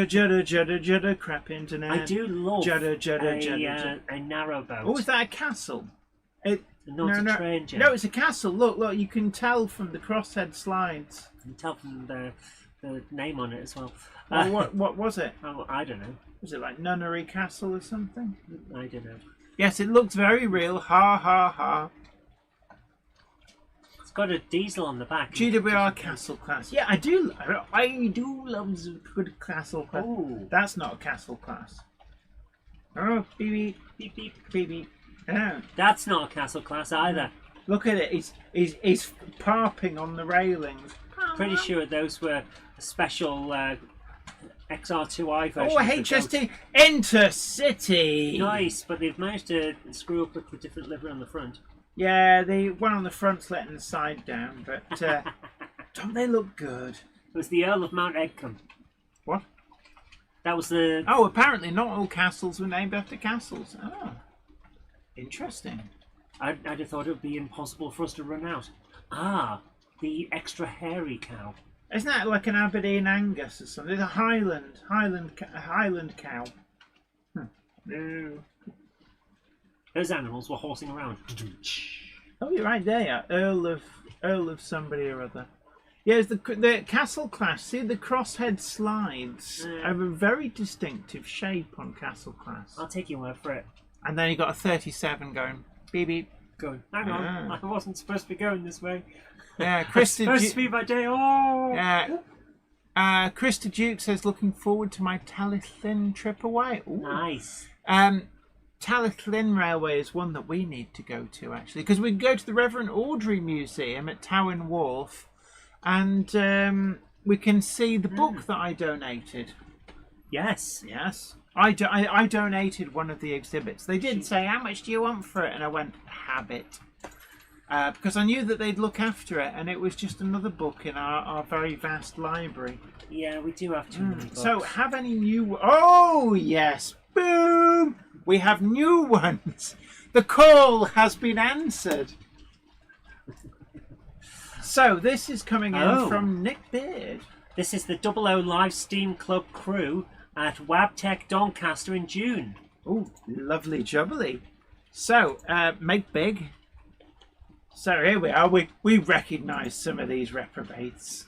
[SPEAKER 2] judder, judder, judder, crap internet.
[SPEAKER 1] I do love
[SPEAKER 2] judder, judder, judder,
[SPEAKER 1] a narrow boat.
[SPEAKER 2] Oh, is that a castle?
[SPEAKER 1] Not a train, Jen.
[SPEAKER 2] No, it's a castle. Look, you can tell from the crosshead slides.
[SPEAKER 1] You can tell from the name on it as well.
[SPEAKER 2] What was it?
[SPEAKER 1] Oh, I don't know.
[SPEAKER 2] Was it like Nunnery Castle or something?
[SPEAKER 1] I don't know.
[SPEAKER 2] Yes, it looked very real. Ha ha ha.
[SPEAKER 1] It's got a diesel on the back.
[SPEAKER 2] GWR Castle class. Yeah, I do love good castle class.
[SPEAKER 1] Oh,
[SPEAKER 2] that's not a castle class. Oh, beep beep beep beep beep beep. Yeah.
[SPEAKER 1] That's not a castle class either.
[SPEAKER 2] Look at it. He's parping on the railings.
[SPEAKER 1] Pretty sure those were special XR2i versions.
[SPEAKER 2] Oh, HST Intercity.
[SPEAKER 1] Nice, but they've managed to screw up with the different livery on the front.
[SPEAKER 2] Yeah, the one on the front's letting the side down, but don't they look good?
[SPEAKER 1] It was the Earl of Mount Edgecombe.
[SPEAKER 2] What?
[SPEAKER 1] That was the...
[SPEAKER 2] Oh, apparently not all castles were named after castles. Oh, interesting.
[SPEAKER 1] I'd have thought it would be impossible for us to run out. Ah, the extra hairy cow.
[SPEAKER 2] Isn't that like an Aberdeen Angus or something? It's a Highland cow. No.
[SPEAKER 1] Those animals were horsing around.
[SPEAKER 2] Oh, you're right there. Yeah. Earl of somebody or other. Yeah, it's the castle class. See, the crosshead slides have a very distinctive shape on castle class.
[SPEAKER 1] I'll take your word for it.
[SPEAKER 2] And then you got a 37 going. Beep beep.
[SPEAKER 1] Going. Hang on, I wasn't supposed to be going this way.
[SPEAKER 2] Yeah, Krista.
[SPEAKER 1] Supposed to be my day. Oh.
[SPEAKER 2] Yeah. Krista Duke says, looking forward to my Talyllyn trip away. Ooh.
[SPEAKER 1] Nice.
[SPEAKER 2] Talyllyn Railway is one that we need to go to, actually, because we can go to the Reverend Audrey Museum at Towyn Wharf, and we can see the book that I donated.
[SPEAKER 1] Yes.
[SPEAKER 2] Yes. I donated one of the exhibits. They did say, how much do you want for it? And I went, have it. Because I knew that they'd look after it, and it was just another book in our very vast library.
[SPEAKER 1] Yeah, we do have too many books.
[SPEAKER 2] So, have any new... Oh, yes. Boom! We have new ones. The call has been answered. So, this is coming in from Nick Beard.
[SPEAKER 1] This is the 00 Live Steam Club crew at Wabtec Doncaster in June.
[SPEAKER 2] Oh, lovely jubbly. So, make big. So here we are. We recognise some of these reprobates.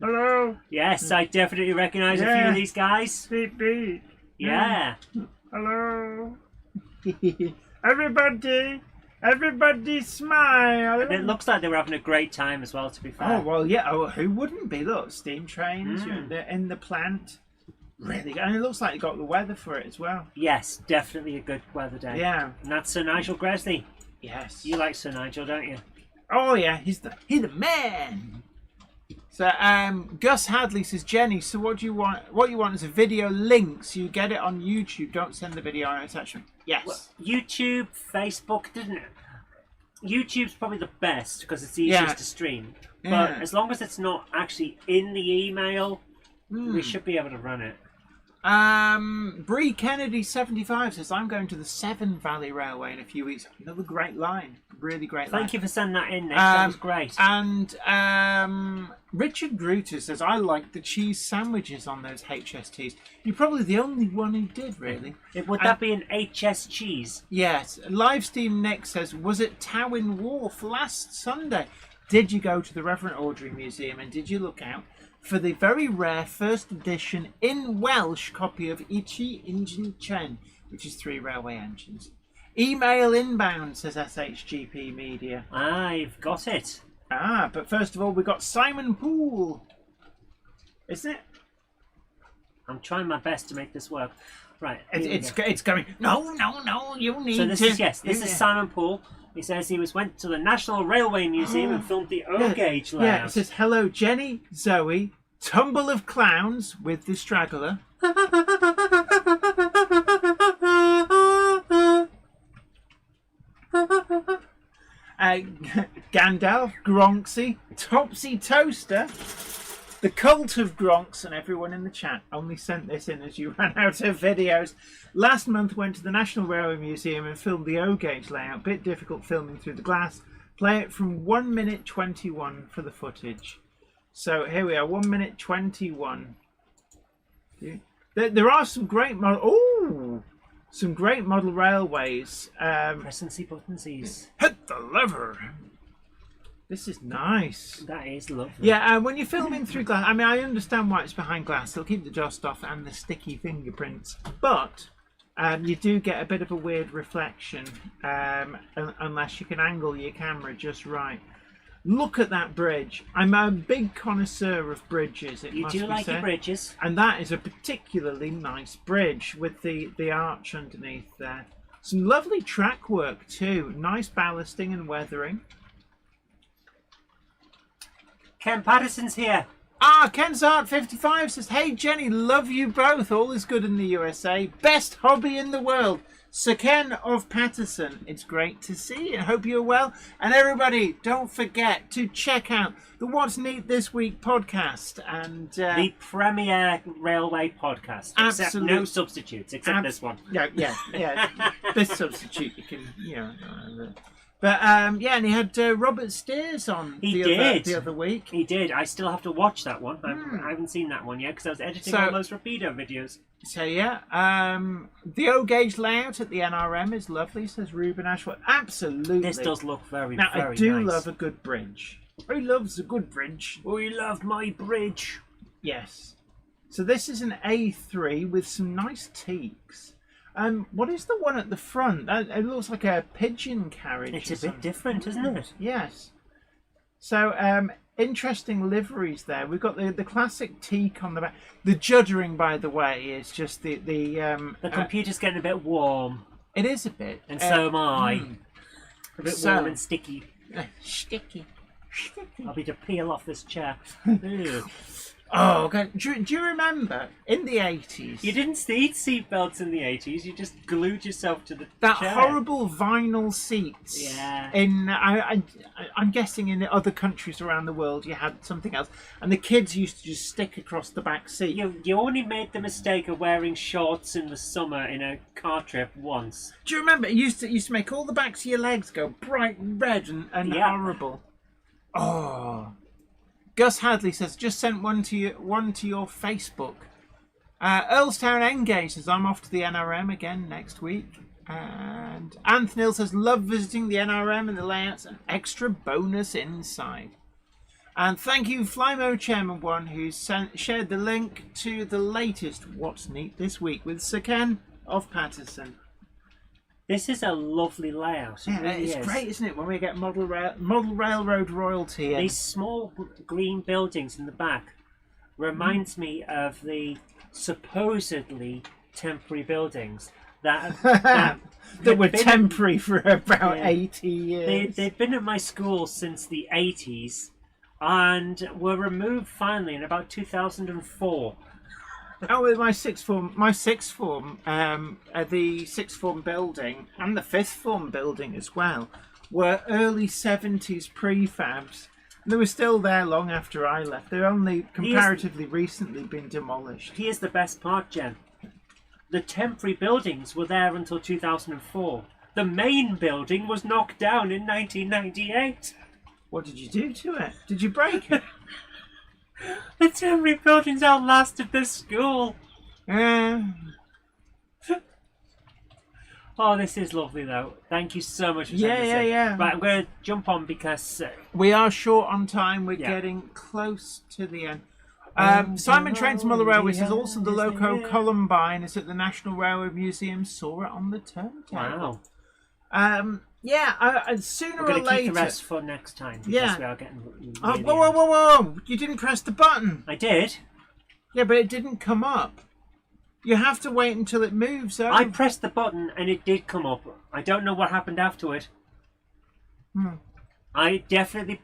[SPEAKER 2] Hello.
[SPEAKER 1] Yes, I definitely recognise a few of these guys.
[SPEAKER 2] Beep beep.
[SPEAKER 1] Yeah.
[SPEAKER 2] Hello. Everybody smile.
[SPEAKER 1] And it looks like they were having a great time as well, to be fair.
[SPEAKER 2] Oh, well, yeah. Oh, who wouldn't be? Look, steam trains in the plant. Really good. And it looks like you got the weather for it as well.
[SPEAKER 1] Yes, definitely a good weather day.
[SPEAKER 2] Yeah.
[SPEAKER 1] And that's Sir Nigel Gresley.
[SPEAKER 2] Yes.
[SPEAKER 1] You like Sir Nigel, don't you?
[SPEAKER 2] Oh, yeah. He's the man. So, Gus Hadley says, Jenny, so what you want is a video link, so you get it on YouTube. Don't send the video on attachment. Yes.
[SPEAKER 1] Well, YouTube, Facebook, didn't it? YouTube's probably the best because it's easiest to stream. But as long as it's not actually in the email, we should be able to run it.
[SPEAKER 2] Bree Kennedy 75 says, I'm going to the Severn Valley Railway in a few weeks. Another great line. Really great line.
[SPEAKER 1] Thank you for sending that in, Nick. That was great.
[SPEAKER 2] And Richard Gruter says, I like the cheese sandwiches on those HSTs. You're probably the only one who did, really.
[SPEAKER 1] Would that be an HS cheese?
[SPEAKER 2] Yes. Livesteam Nick says, was it Towyn Wharf last Sunday? Did you go to the Reverend Audrey Museum and did you look out for the very rare first edition in Welsh copy of Ichi Injin Chen, which is 3 railway engines? Email inbound, says SHGP Media.
[SPEAKER 1] I've got it.
[SPEAKER 2] But first of all, we've got Simon Poole. Isn't it?
[SPEAKER 1] I'm trying my best to make this work. Right.
[SPEAKER 2] It's going. No, you need
[SPEAKER 1] to. This is Simon Poole. He says he went to the National Railway Museum and filmed the O-Gauge layout.
[SPEAKER 2] Yeah, it says, hello, Jenny, Zoe, Tumble of Clowns with the Straggler. Gandalf, Gronksy, Topsy Toaster, the Cult of Gronks, and everyone in the chat only sent this in as you ran out of videos. Last month went to the National Railway Museum and filmed the O-Gauge layout. Bit difficult filming through the glass. Play it from 1 minute 21 for the footage. So here we are, 1 minute 21. There are some great some great model railways.
[SPEAKER 1] Press and see buttonsies.
[SPEAKER 2] Hit the lever. This is nice.
[SPEAKER 1] That is lovely.
[SPEAKER 2] Yeah, when you're filming through glass, I mean, I understand why it's behind glass. It'll keep the dust off and the sticky fingerprints. But you do get a bit of a weird reflection unless you can angle your camera just right. Look at that bridge. I'm a big connoisseur of bridges, it must be said.
[SPEAKER 1] You do like your bridges.
[SPEAKER 2] And that is a particularly nice bridge with the arch underneath there. Some lovely track work too. Nice ballasting and weathering.
[SPEAKER 1] Ken Patterson's here.
[SPEAKER 2] Ken's Art 55 says, "Hey Jenny, love you both. All is good in the USA. Best hobby in the world. Sir Ken of Patterson, it's great to see you. I hope you're well. And everybody, don't forget to check out the What's Neat This Week podcast and
[SPEAKER 1] the premier railway podcast. Except no substitutes, except this one.
[SPEAKER 2] Yeah. This substitute you can, But and he had Robert Steers on the other week.
[SPEAKER 1] He did. I still have to watch that one. I haven't seen that one yet because I was editing all those Rapido videos.
[SPEAKER 2] So the O-gauge layout at the NRM is lovely, says Ruben Ashworth. Absolutely.
[SPEAKER 1] This does look very
[SPEAKER 2] nice. I do
[SPEAKER 1] nice.
[SPEAKER 2] love a good bridge. Who loves a good bridge?
[SPEAKER 1] We love my bridge.
[SPEAKER 2] Yes. So this is an A3 with some nice teaks. What is the one at the front? It looks like a pigeon carriage.
[SPEAKER 1] It's a bit different, isn't it?
[SPEAKER 2] Yes. So, interesting liveries there. We've got the classic teak on the back. The juddering, by the way, is just the
[SPEAKER 1] computer's getting a bit warm.
[SPEAKER 2] It is a bit.
[SPEAKER 1] And so am I. A bit warm and sticky.
[SPEAKER 2] Sticky.
[SPEAKER 1] I'll be to peel off this chair.
[SPEAKER 2] Oh, okay. Do you remember in the 80s?
[SPEAKER 1] You didn't need seatbelts in the 80s. You just glued yourself to the chair.
[SPEAKER 2] Horrible vinyl seats.
[SPEAKER 1] Yeah.
[SPEAKER 2] I'm guessing in other countries around the world you had something else, and the kids used to just stick across the back seat.
[SPEAKER 1] You only made the mistake of wearing shorts in the summer in a car trip once.
[SPEAKER 2] Do you remember? It used to make all the backs of your legs go bright red and horrible. Oh. Gus Hadley says, just sent one to your Facebook. Earlstown Engage says, I'm off to the NRM again next week. And Anthony Hill says, love visiting the NRM and the layouts, an extra bonus inside. And thank you, Flymo Chairman 1, who shared the link to the latest What's Neat This Week with Sir Ken of Patterson.
[SPEAKER 1] This is a lovely layout.
[SPEAKER 2] It's great, isn't it, when we get model railroad royalty.
[SPEAKER 1] These small green buildings in the back reminds me of the supposedly temporary buildings that
[SPEAKER 2] were temporary for about 80 years.
[SPEAKER 1] They've been at my school since the 80s and were removed finally in about 2004.
[SPEAKER 2] Oh, my sixth form, the sixth form building and the fifth form building as well were early 70s prefabs. They were still there long after I left. They've only comparatively recently been demolished.
[SPEAKER 1] Here's the best part, Jen. The temporary buildings were there until 2004. The main building was knocked down in 1998.
[SPEAKER 2] What did you do to it? Did you break it?
[SPEAKER 1] The temporary buildings outlasted this school. Oh, this is lovely, though. Thank you so much for sending this in.
[SPEAKER 2] Yeah.
[SPEAKER 1] Right, I'm going to jump on because...
[SPEAKER 2] we are short on time. We're getting close to the end. Simon Trent Muller Railway says, also the Loco Columbine is at the National Railway Museum. Saw it on the turntable.
[SPEAKER 1] Wow.
[SPEAKER 2] Sooner or later...
[SPEAKER 1] We're going to keep the rest for next time. Because we are getting really
[SPEAKER 2] whoa. You didn't press the button.
[SPEAKER 1] I did.
[SPEAKER 2] Yeah, but it didn't come up. You have to wait until it moves.
[SPEAKER 1] I pressed the button and it did come up. I don't know what happened after it. I definitely...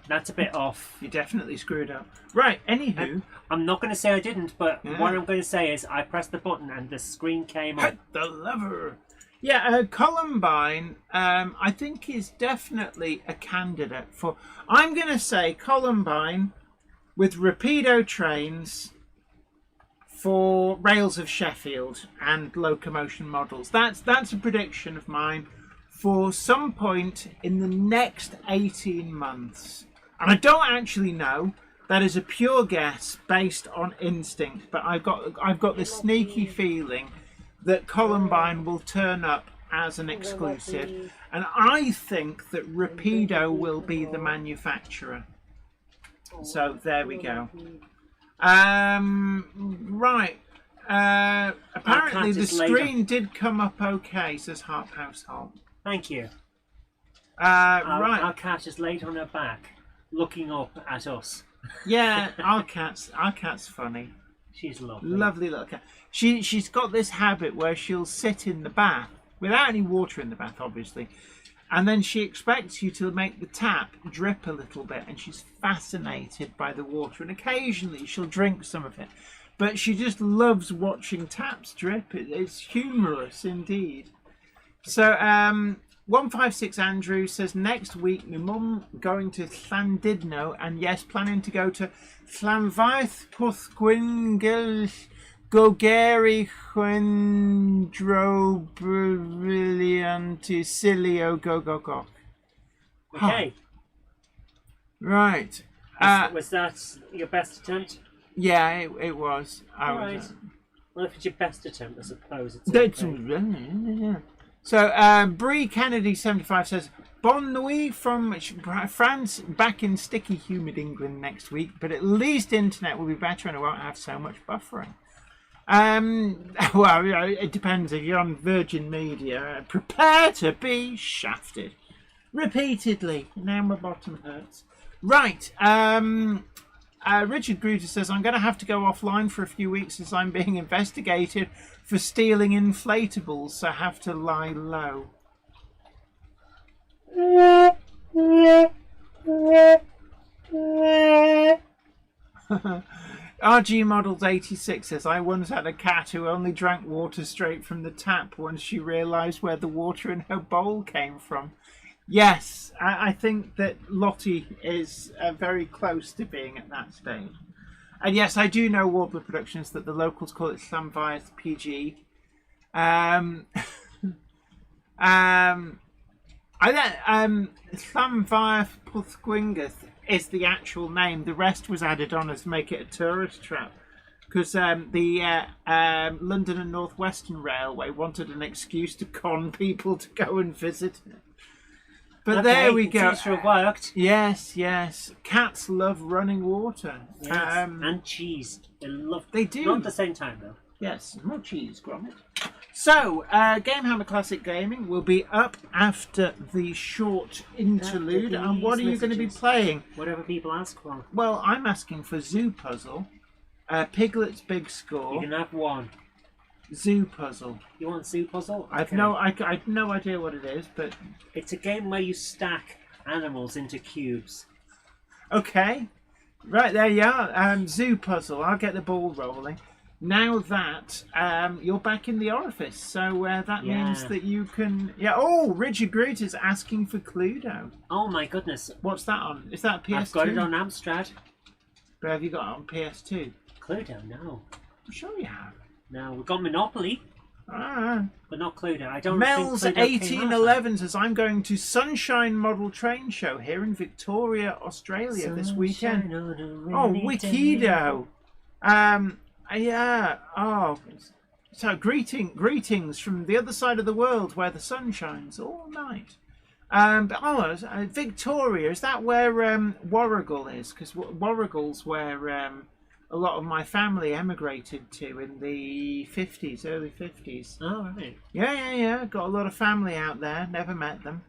[SPEAKER 1] That's a bit off.
[SPEAKER 2] You definitely screwed up. Right, anywho.
[SPEAKER 1] I'm not going to say I didn't, but what I'm going to say is I pressed the button and the screen came up.
[SPEAKER 2] Hit the lever. Yeah, Columbine, I think is definitely a candidate for... I'm going to say Columbine with Rapido trains for Rails of Sheffield and locomotion models. That's a prediction of mine for some point in the next 18 months. And I don't actually know. That is a pure guess based on instinct. But I've got this sneaky feeling that Columbine will turn up as an exclusive. And I think that Rapido will be the manufacturer. So there we go. Right. Apparently the screen did come up okay, says Harp Household.
[SPEAKER 1] Thank you.
[SPEAKER 2] Right.
[SPEAKER 1] Our cat is laid on her back, looking up at us.
[SPEAKER 2] Yeah, our cat's funny.
[SPEAKER 1] She's lovely.
[SPEAKER 2] Lovely little cat. She's got this habit where she'll sit in the bath without any water in the bath, obviously, and then she expects you to make the tap drip a little bit, and she's fascinated by the water, and occasionally she'll drink some of it, but she just loves watching taps drip. It's humorous indeed. So 156 Andrew says, next week my mum going to Llandudno, and yes, planning to go to Llanfaith Pwthgwingl Gogeri Chwendro Brillianti Silio Go Go Go.
[SPEAKER 1] Okay.
[SPEAKER 2] Right.
[SPEAKER 1] Was that your best attempt?
[SPEAKER 2] Yeah, it was.
[SPEAKER 1] Alright. Well, if it's your best attempt, I suppose it's
[SPEAKER 2] okay. So, Bree Kennedy 75 says, Bonne nuit from France, back in sticky, humid England next week, but at least internet will be better and it won't have so much buffering. Well, it depends. If you're on Virgin Media, prepare to be shafted. Repeatedly. Now my bottom hurts. Right. Richard Gruter says, I'm going to have to go offline for a few weeks as I'm being investigated for stealing inflatables, so have to lie low. RG Models 86 says, I once had a cat who only drank water straight from the tap once she realised where the water in her bowl came from. Yes, I think that Lottie is very close to being at that stage. And yes, I do know Warbler Productions that the locals call it Llanfaith PG. Llanfaith Pwthgwingl is the actual name. The rest was added on as to make it a tourist trap. Because the London and North Western Railway wanted an excuse to con people to go and visit it. But okay, there we go.
[SPEAKER 1] Seems to have worked.
[SPEAKER 2] Yes, yes. Cats love running water.
[SPEAKER 1] Yes, and cheese.
[SPEAKER 2] They do.
[SPEAKER 1] Not at the same time, though.
[SPEAKER 2] Yes, more cheese, Gromit. So, Gamehammer Classic Gaming will be up after the short interlude. And what are you going to be playing?
[SPEAKER 1] Whatever people ask for.
[SPEAKER 2] Well, I'm asking for Zoo Puzzle, Piglet's Big Score.
[SPEAKER 1] You can have one.
[SPEAKER 2] Zoo Puzzle.
[SPEAKER 1] You want Zoo Puzzle?
[SPEAKER 2] I've no idea what it is, but
[SPEAKER 1] it's a game where you stack animals into cubes.
[SPEAKER 2] Okay, right there you are. Zoo Puzzle. I'll get the ball rolling. Now that you're back in the orifice, so that means that you can. Yeah. Oh, Richard Groot is asking for Cluedo.
[SPEAKER 1] Oh my goodness!
[SPEAKER 2] What's that on? Is that PS2?
[SPEAKER 1] I've got it on Amstrad.
[SPEAKER 2] But have you got it on PS2?
[SPEAKER 1] Cluedo, no.
[SPEAKER 2] I'm sure you have.
[SPEAKER 1] No, we've got Monopoly. But not Cluedo. I don't
[SPEAKER 2] Mel's
[SPEAKER 1] think Cluedo
[SPEAKER 2] 1811 says, I'm going to Sunshine Model Train Show here in Victoria, Australia this weekend. Oh, Wikido. Yeah. Oh. So greetings from the other side of the world where the sun shines all night. Victoria, is that where Warrigal is? Because Warrigal's where a lot of my family emigrated to in the 50s, early 50s.
[SPEAKER 1] Oh, right.
[SPEAKER 2] Yeah. Got a lot of family out there. Never met them.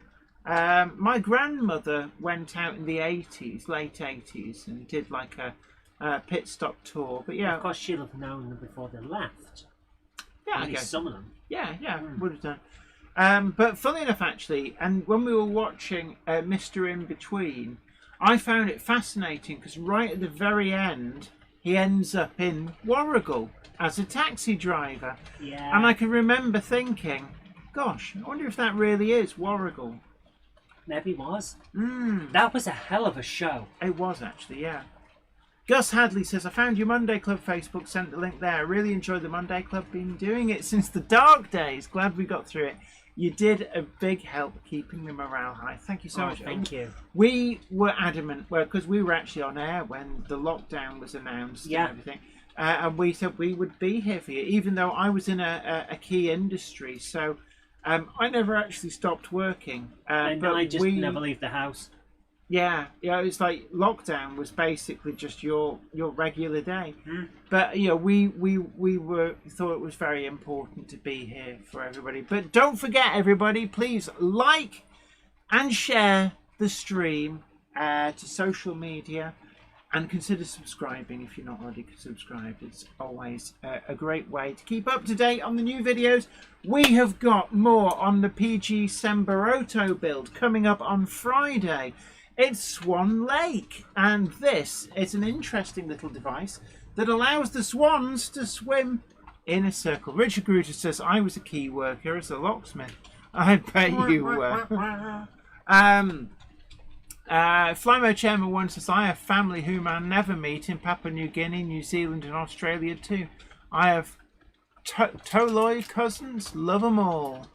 [SPEAKER 2] My grandmother went out in the 80s, late 80s, and did like a pit stop tour. But yeah,
[SPEAKER 1] of course, she'll have known them before they left.
[SPEAKER 2] Yeah,
[SPEAKER 1] I guess some of them.
[SPEAKER 2] Yeah, would have done. But funny enough, actually, and when we were watching Mr. In Between, I found it fascinating because right at the very end, he ends up in Warrigal as a taxi driver.
[SPEAKER 1] Yeah.
[SPEAKER 2] And I can remember thinking, gosh, I wonder if that really is Warrigal.
[SPEAKER 1] Maybe it was. That was a hell of a show.
[SPEAKER 2] It was, actually, yeah. Gus Hadley says, I found your Monday Club Facebook, sent the link there. I really enjoyed the Monday Club, been doing it since the dark days. Glad we got through it. You did a big help keeping the morale high. Thank you so much.
[SPEAKER 1] Thank you.
[SPEAKER 2] We were adamant, because we were actually on air when the lockdown was announced and everything. And we said we would be here for you, even though I was in a key industry. So I never actually stopped working.
[SPEAKER 1] And I just never leave the house.
[SPEAKER 2] Yeah, it's like lockdown was basically just your regular day. But we thought it was very important to be here for everybody. But don't forget, everybody, please like and share the stream to social media. And consider subscribing if you're not already subscribed. It's always a great way to keep up to date on the new videos. We have got more on the PG Sembaroto build coming up on Friday. It's Swan Lake, and this is an interesting little device that allows the swans to swim in a circle. Richard Gruter says, I was a key worker as a locksmith. I bet you were. Flymo Chairman 1 says, I have family whom I never meet in Papua New Guinea, New Zealand and Australia too. I have Toloi cousins, love them all.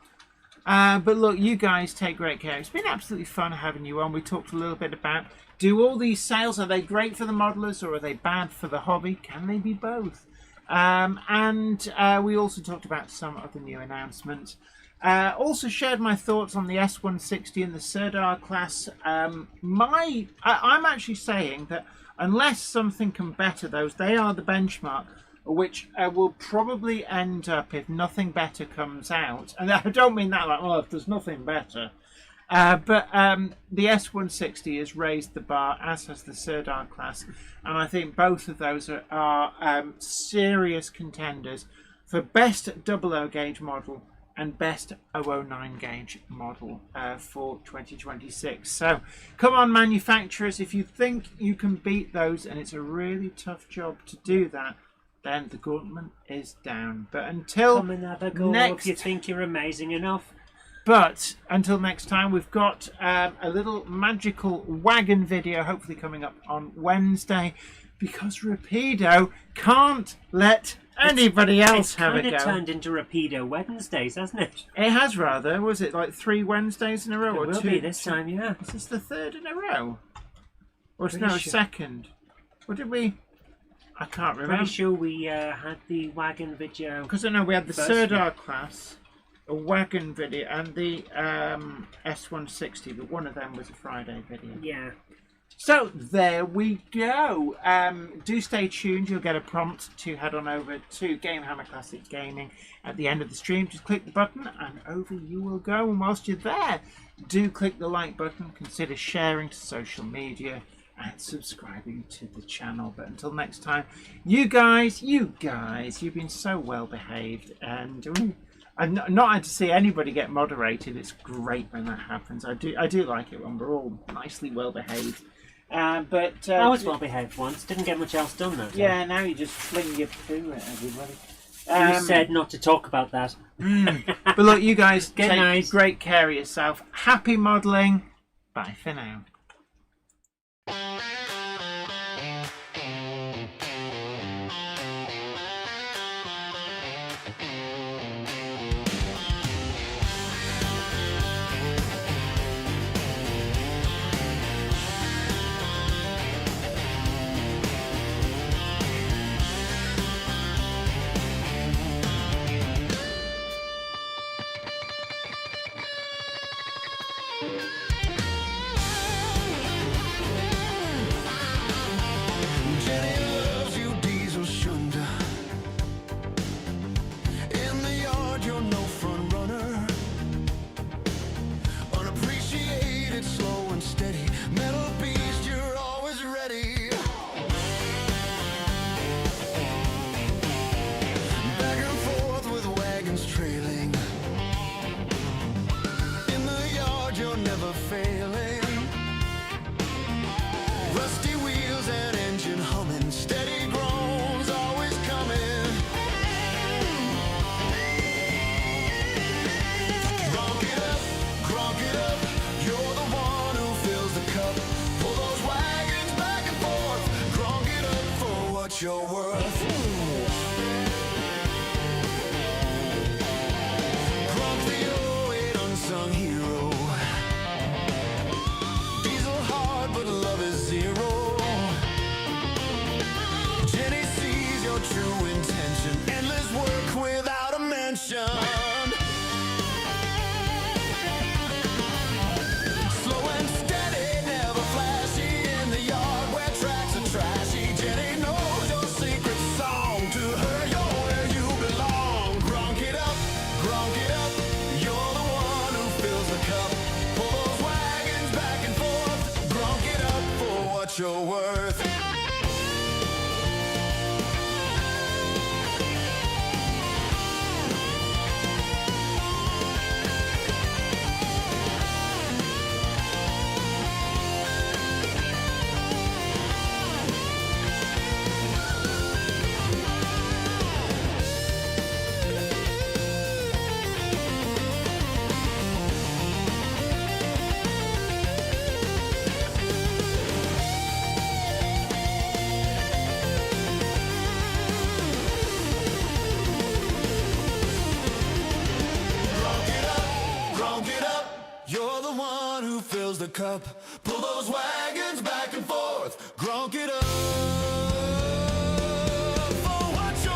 [SPEAKER 2] But look, you guys take great care. It's been absolutely fun having you on. We talked a little bit about, do all these sales, are they great for the modelers or are they bad for the hobby? Can they be both? And we also talked about some of the new announcements. Also shared my thoughts on the S160 and the Sirdar class. I'm actually saying that unless something can better those, they are the benchmark, which will probably end up, if nothing better comes out, and I don't mean that like, oh, if there's nothing better, but the S160 has raised the bar, as has the Sirdar class, and I think both of those are serious contenders for best 00 gauge model and best 009 gauge model for 2026. So come on, manufacturers, if you think you can beat those, and it's a really tough job to do that, then the gauntlet is down. But until
[SPEAKER 1] come and have a go if you think you're amazing enough.
[SPEAKER 2] But until next time, we've got a little magical wagon video hopefully coming up on Wednesday, because Rapido can't let anybody else have a go.
[SPEAKER 1] It's kind of turned into Rapido Wednesdays, hasn't it?
[SPEAKER 2] It has rather. Was it like 3 Wednesdays in a row?
[SPEAKER 1] It
[SPEAKER 2] or
[SPEAKER 1] will
[SPEAKER 2] 2?
[SPEAKER 1] be this time, yeah.
[SPEAKER 2] Is this the 3rd in a row? Or it's
[SPEAKER 1] Pretty
[SPEAKER 2] no,
[SPEAKER 1] sure.
[SPEAKER 2] 2nd? What did we... I can't remember.
[SPEAKER 1] Pretty sure we had the wagon video.
[SPEAKER 2] Because I know we had the
[SPEAKER 1] First
[SPEAKER 2] Sirdar class, a wagon video, and the S160, but one of them was a Friday video.
[SPEAKER 1] Yeah.
[SPEAKER 2] So there we go. Do stay tuned. You'll get a prompt to head on over to Gamehammer Classic Gaming at the end of the stream. Just click the button and over you will go. And whilst you're there, do click the like button. Consider sharing to social media and subscribing to the channel. But until next time, you guys, you've been so well behaved, and I'm not had to see anybody get moderated. It's great when that happens. I do like it when we're all nicely well behaved. But
[SPEAKER 1] I was well behaved once. Didn't get much else done though.
[SPEAKER 2] yeah, now you just fling your poo at everybody.
[SPEAKER 1] You said not to talk about that.
[SPEAKER 2] But look, you guys
[SPEAKER 1] Good
[SPEAKER 2] take
[SPEAKER 1] night.
[SPEAKER 2] great care of yourself. Happy modelling. Bye for now.
[SPEAKER 5] Jenny loves you, Diesel Shunda. In the yard, you're no front runner. Unappreciated, slow and steady. Metal beast, you're always ready. Back and forth with wagons trailing. In the yard, you're never failing. Rusty wheels and engine humming, steady groans always coming. Gronk it up, you're the one who fills the cup. Pull those wagons back and forth, gronk it up for what you're worth. Gronk the 08 unsung hero. Diesel hard, but love is zero. Jenny sees your true intention. Endless work without a mention. Slow and steady, never flashy. In the yard where tracks are trashy. Jenny knows your secret song. To her, you're where you belong. Gronk it up, you're the one who fills the cup. Pull those wagons back and forth, gronk it up for what you're worth. one who fills the cup. Pull those wagons back and forth, grunk it up. For what's your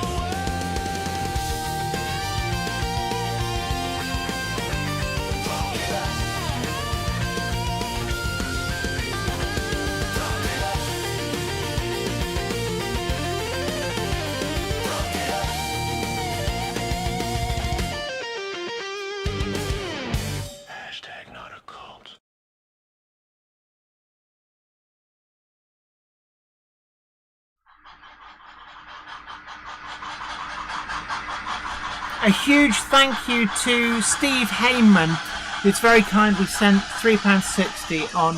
[SPEAKER 5] grunk it up. Grunk it up. Grunk it up. Hashtag not a cult.
[SPEAKER 2] A huge thank you to Steve Heyman, who's very kindly sent £3.60 on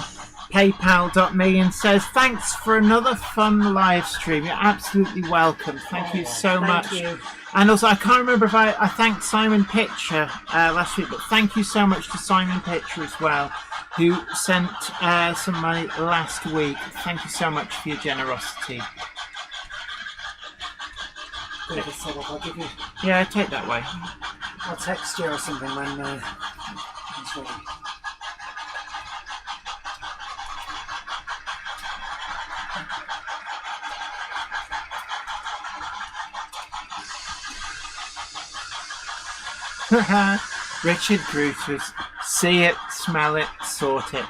[SPEAKER 2] paypal.me and says, thanks for another fun live stream. You're absolutely welcome. Thank you so much.
[SPEAKER 1] You.
[SPEAKER 2] And also, I can't remember if I thanked Simon Pitcher last week, but thank you so much to Simon Pitcher as well, who sent some money last week. Thank you so much for your generosity.
[SPEAKER 1] David said, I'll give you.
[SPEAKER 2] Yeah, take that way.
[SPEAKER 1] I'll text you or something when it's ready.
[SPEAKER 2] Richard Brutus. See it, smell it, sort it.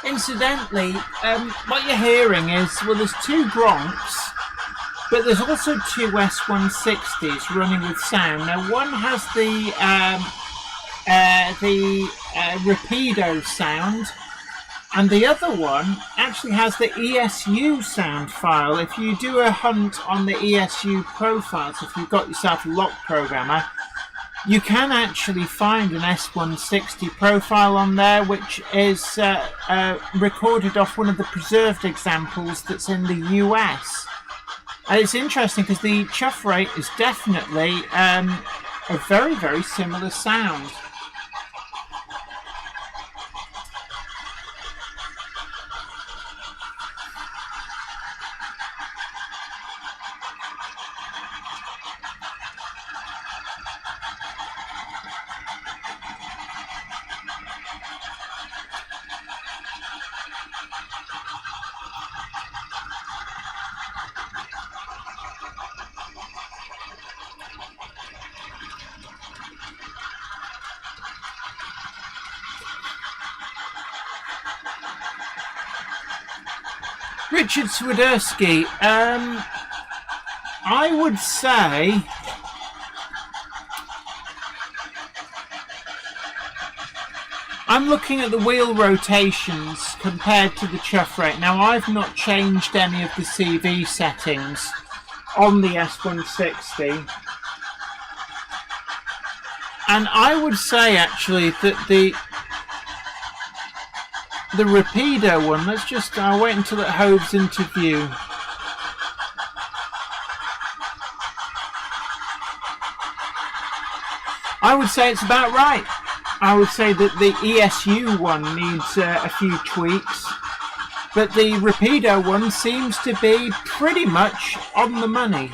[SPEAKER 2] Incidentally, what you're hearing is, well, there's two Gronks, but there's also two S160s running with sound. Now, one has the Rapido sound, and the other one actually has the ESU sound file. If you do a hunt on the ESU profiles, if you've got yourself a lock programmer, you can actually find an S160 profile on there, which is recorded off one of the preserved examples that's in the US. And it's interesting because the chuff rate is definitely a very, very similar sound. Richard Swiderski, I would say I'm looking at the wheel rotations compared to the chuff rate. Now, I've not changed any of the CV settings on the S160, and I would say actually that the Rapido one, I'll wait until it hoves into view. I would say it's about right. I would say that the ESU one needs a few tweaks, but the Rapido one seems to be pretty much on the money.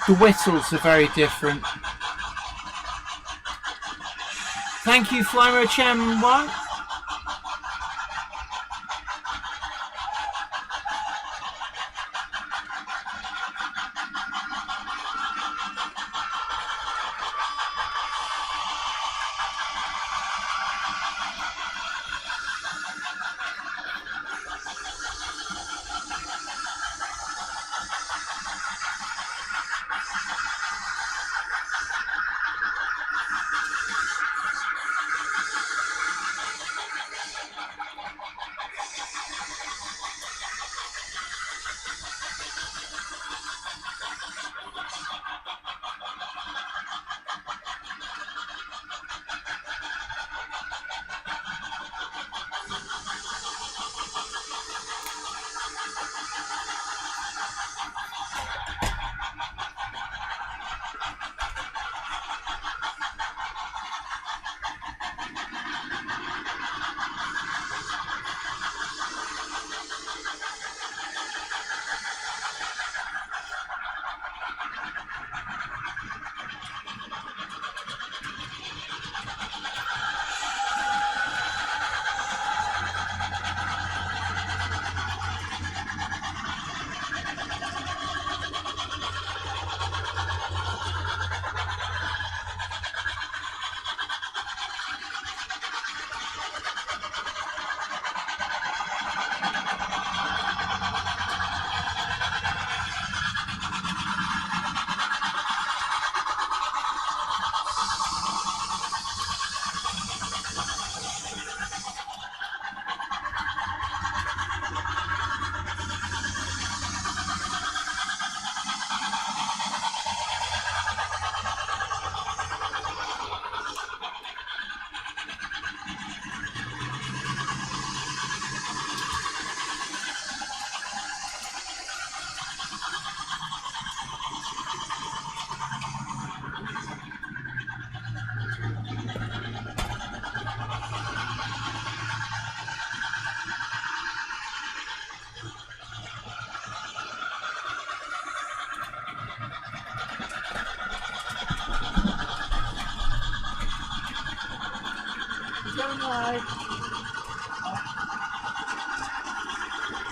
[SPEAKER 2] The whistles are very different. Thank you, Flymo Chem 1.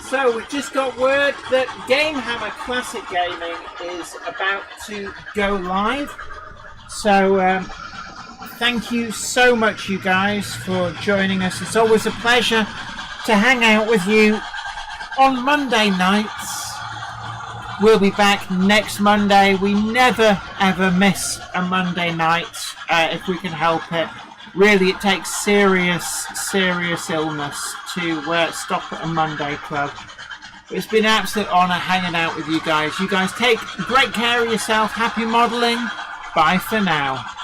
[SPEAKER 2] So we've just got word that Gamehammer Classic Gaming is about to go live. So thank you so much, you guys, for joining us. It's always a pleasure to hang out with you on Monday nights. We'll be back next Monday. We never ever miss a Monday night if we can help it. Really, it takes serious illness to stop at a Monday club. It's been an absolute honour hanging out with you guys. You guys take great care of yourself. Happy modelling. Bye for now.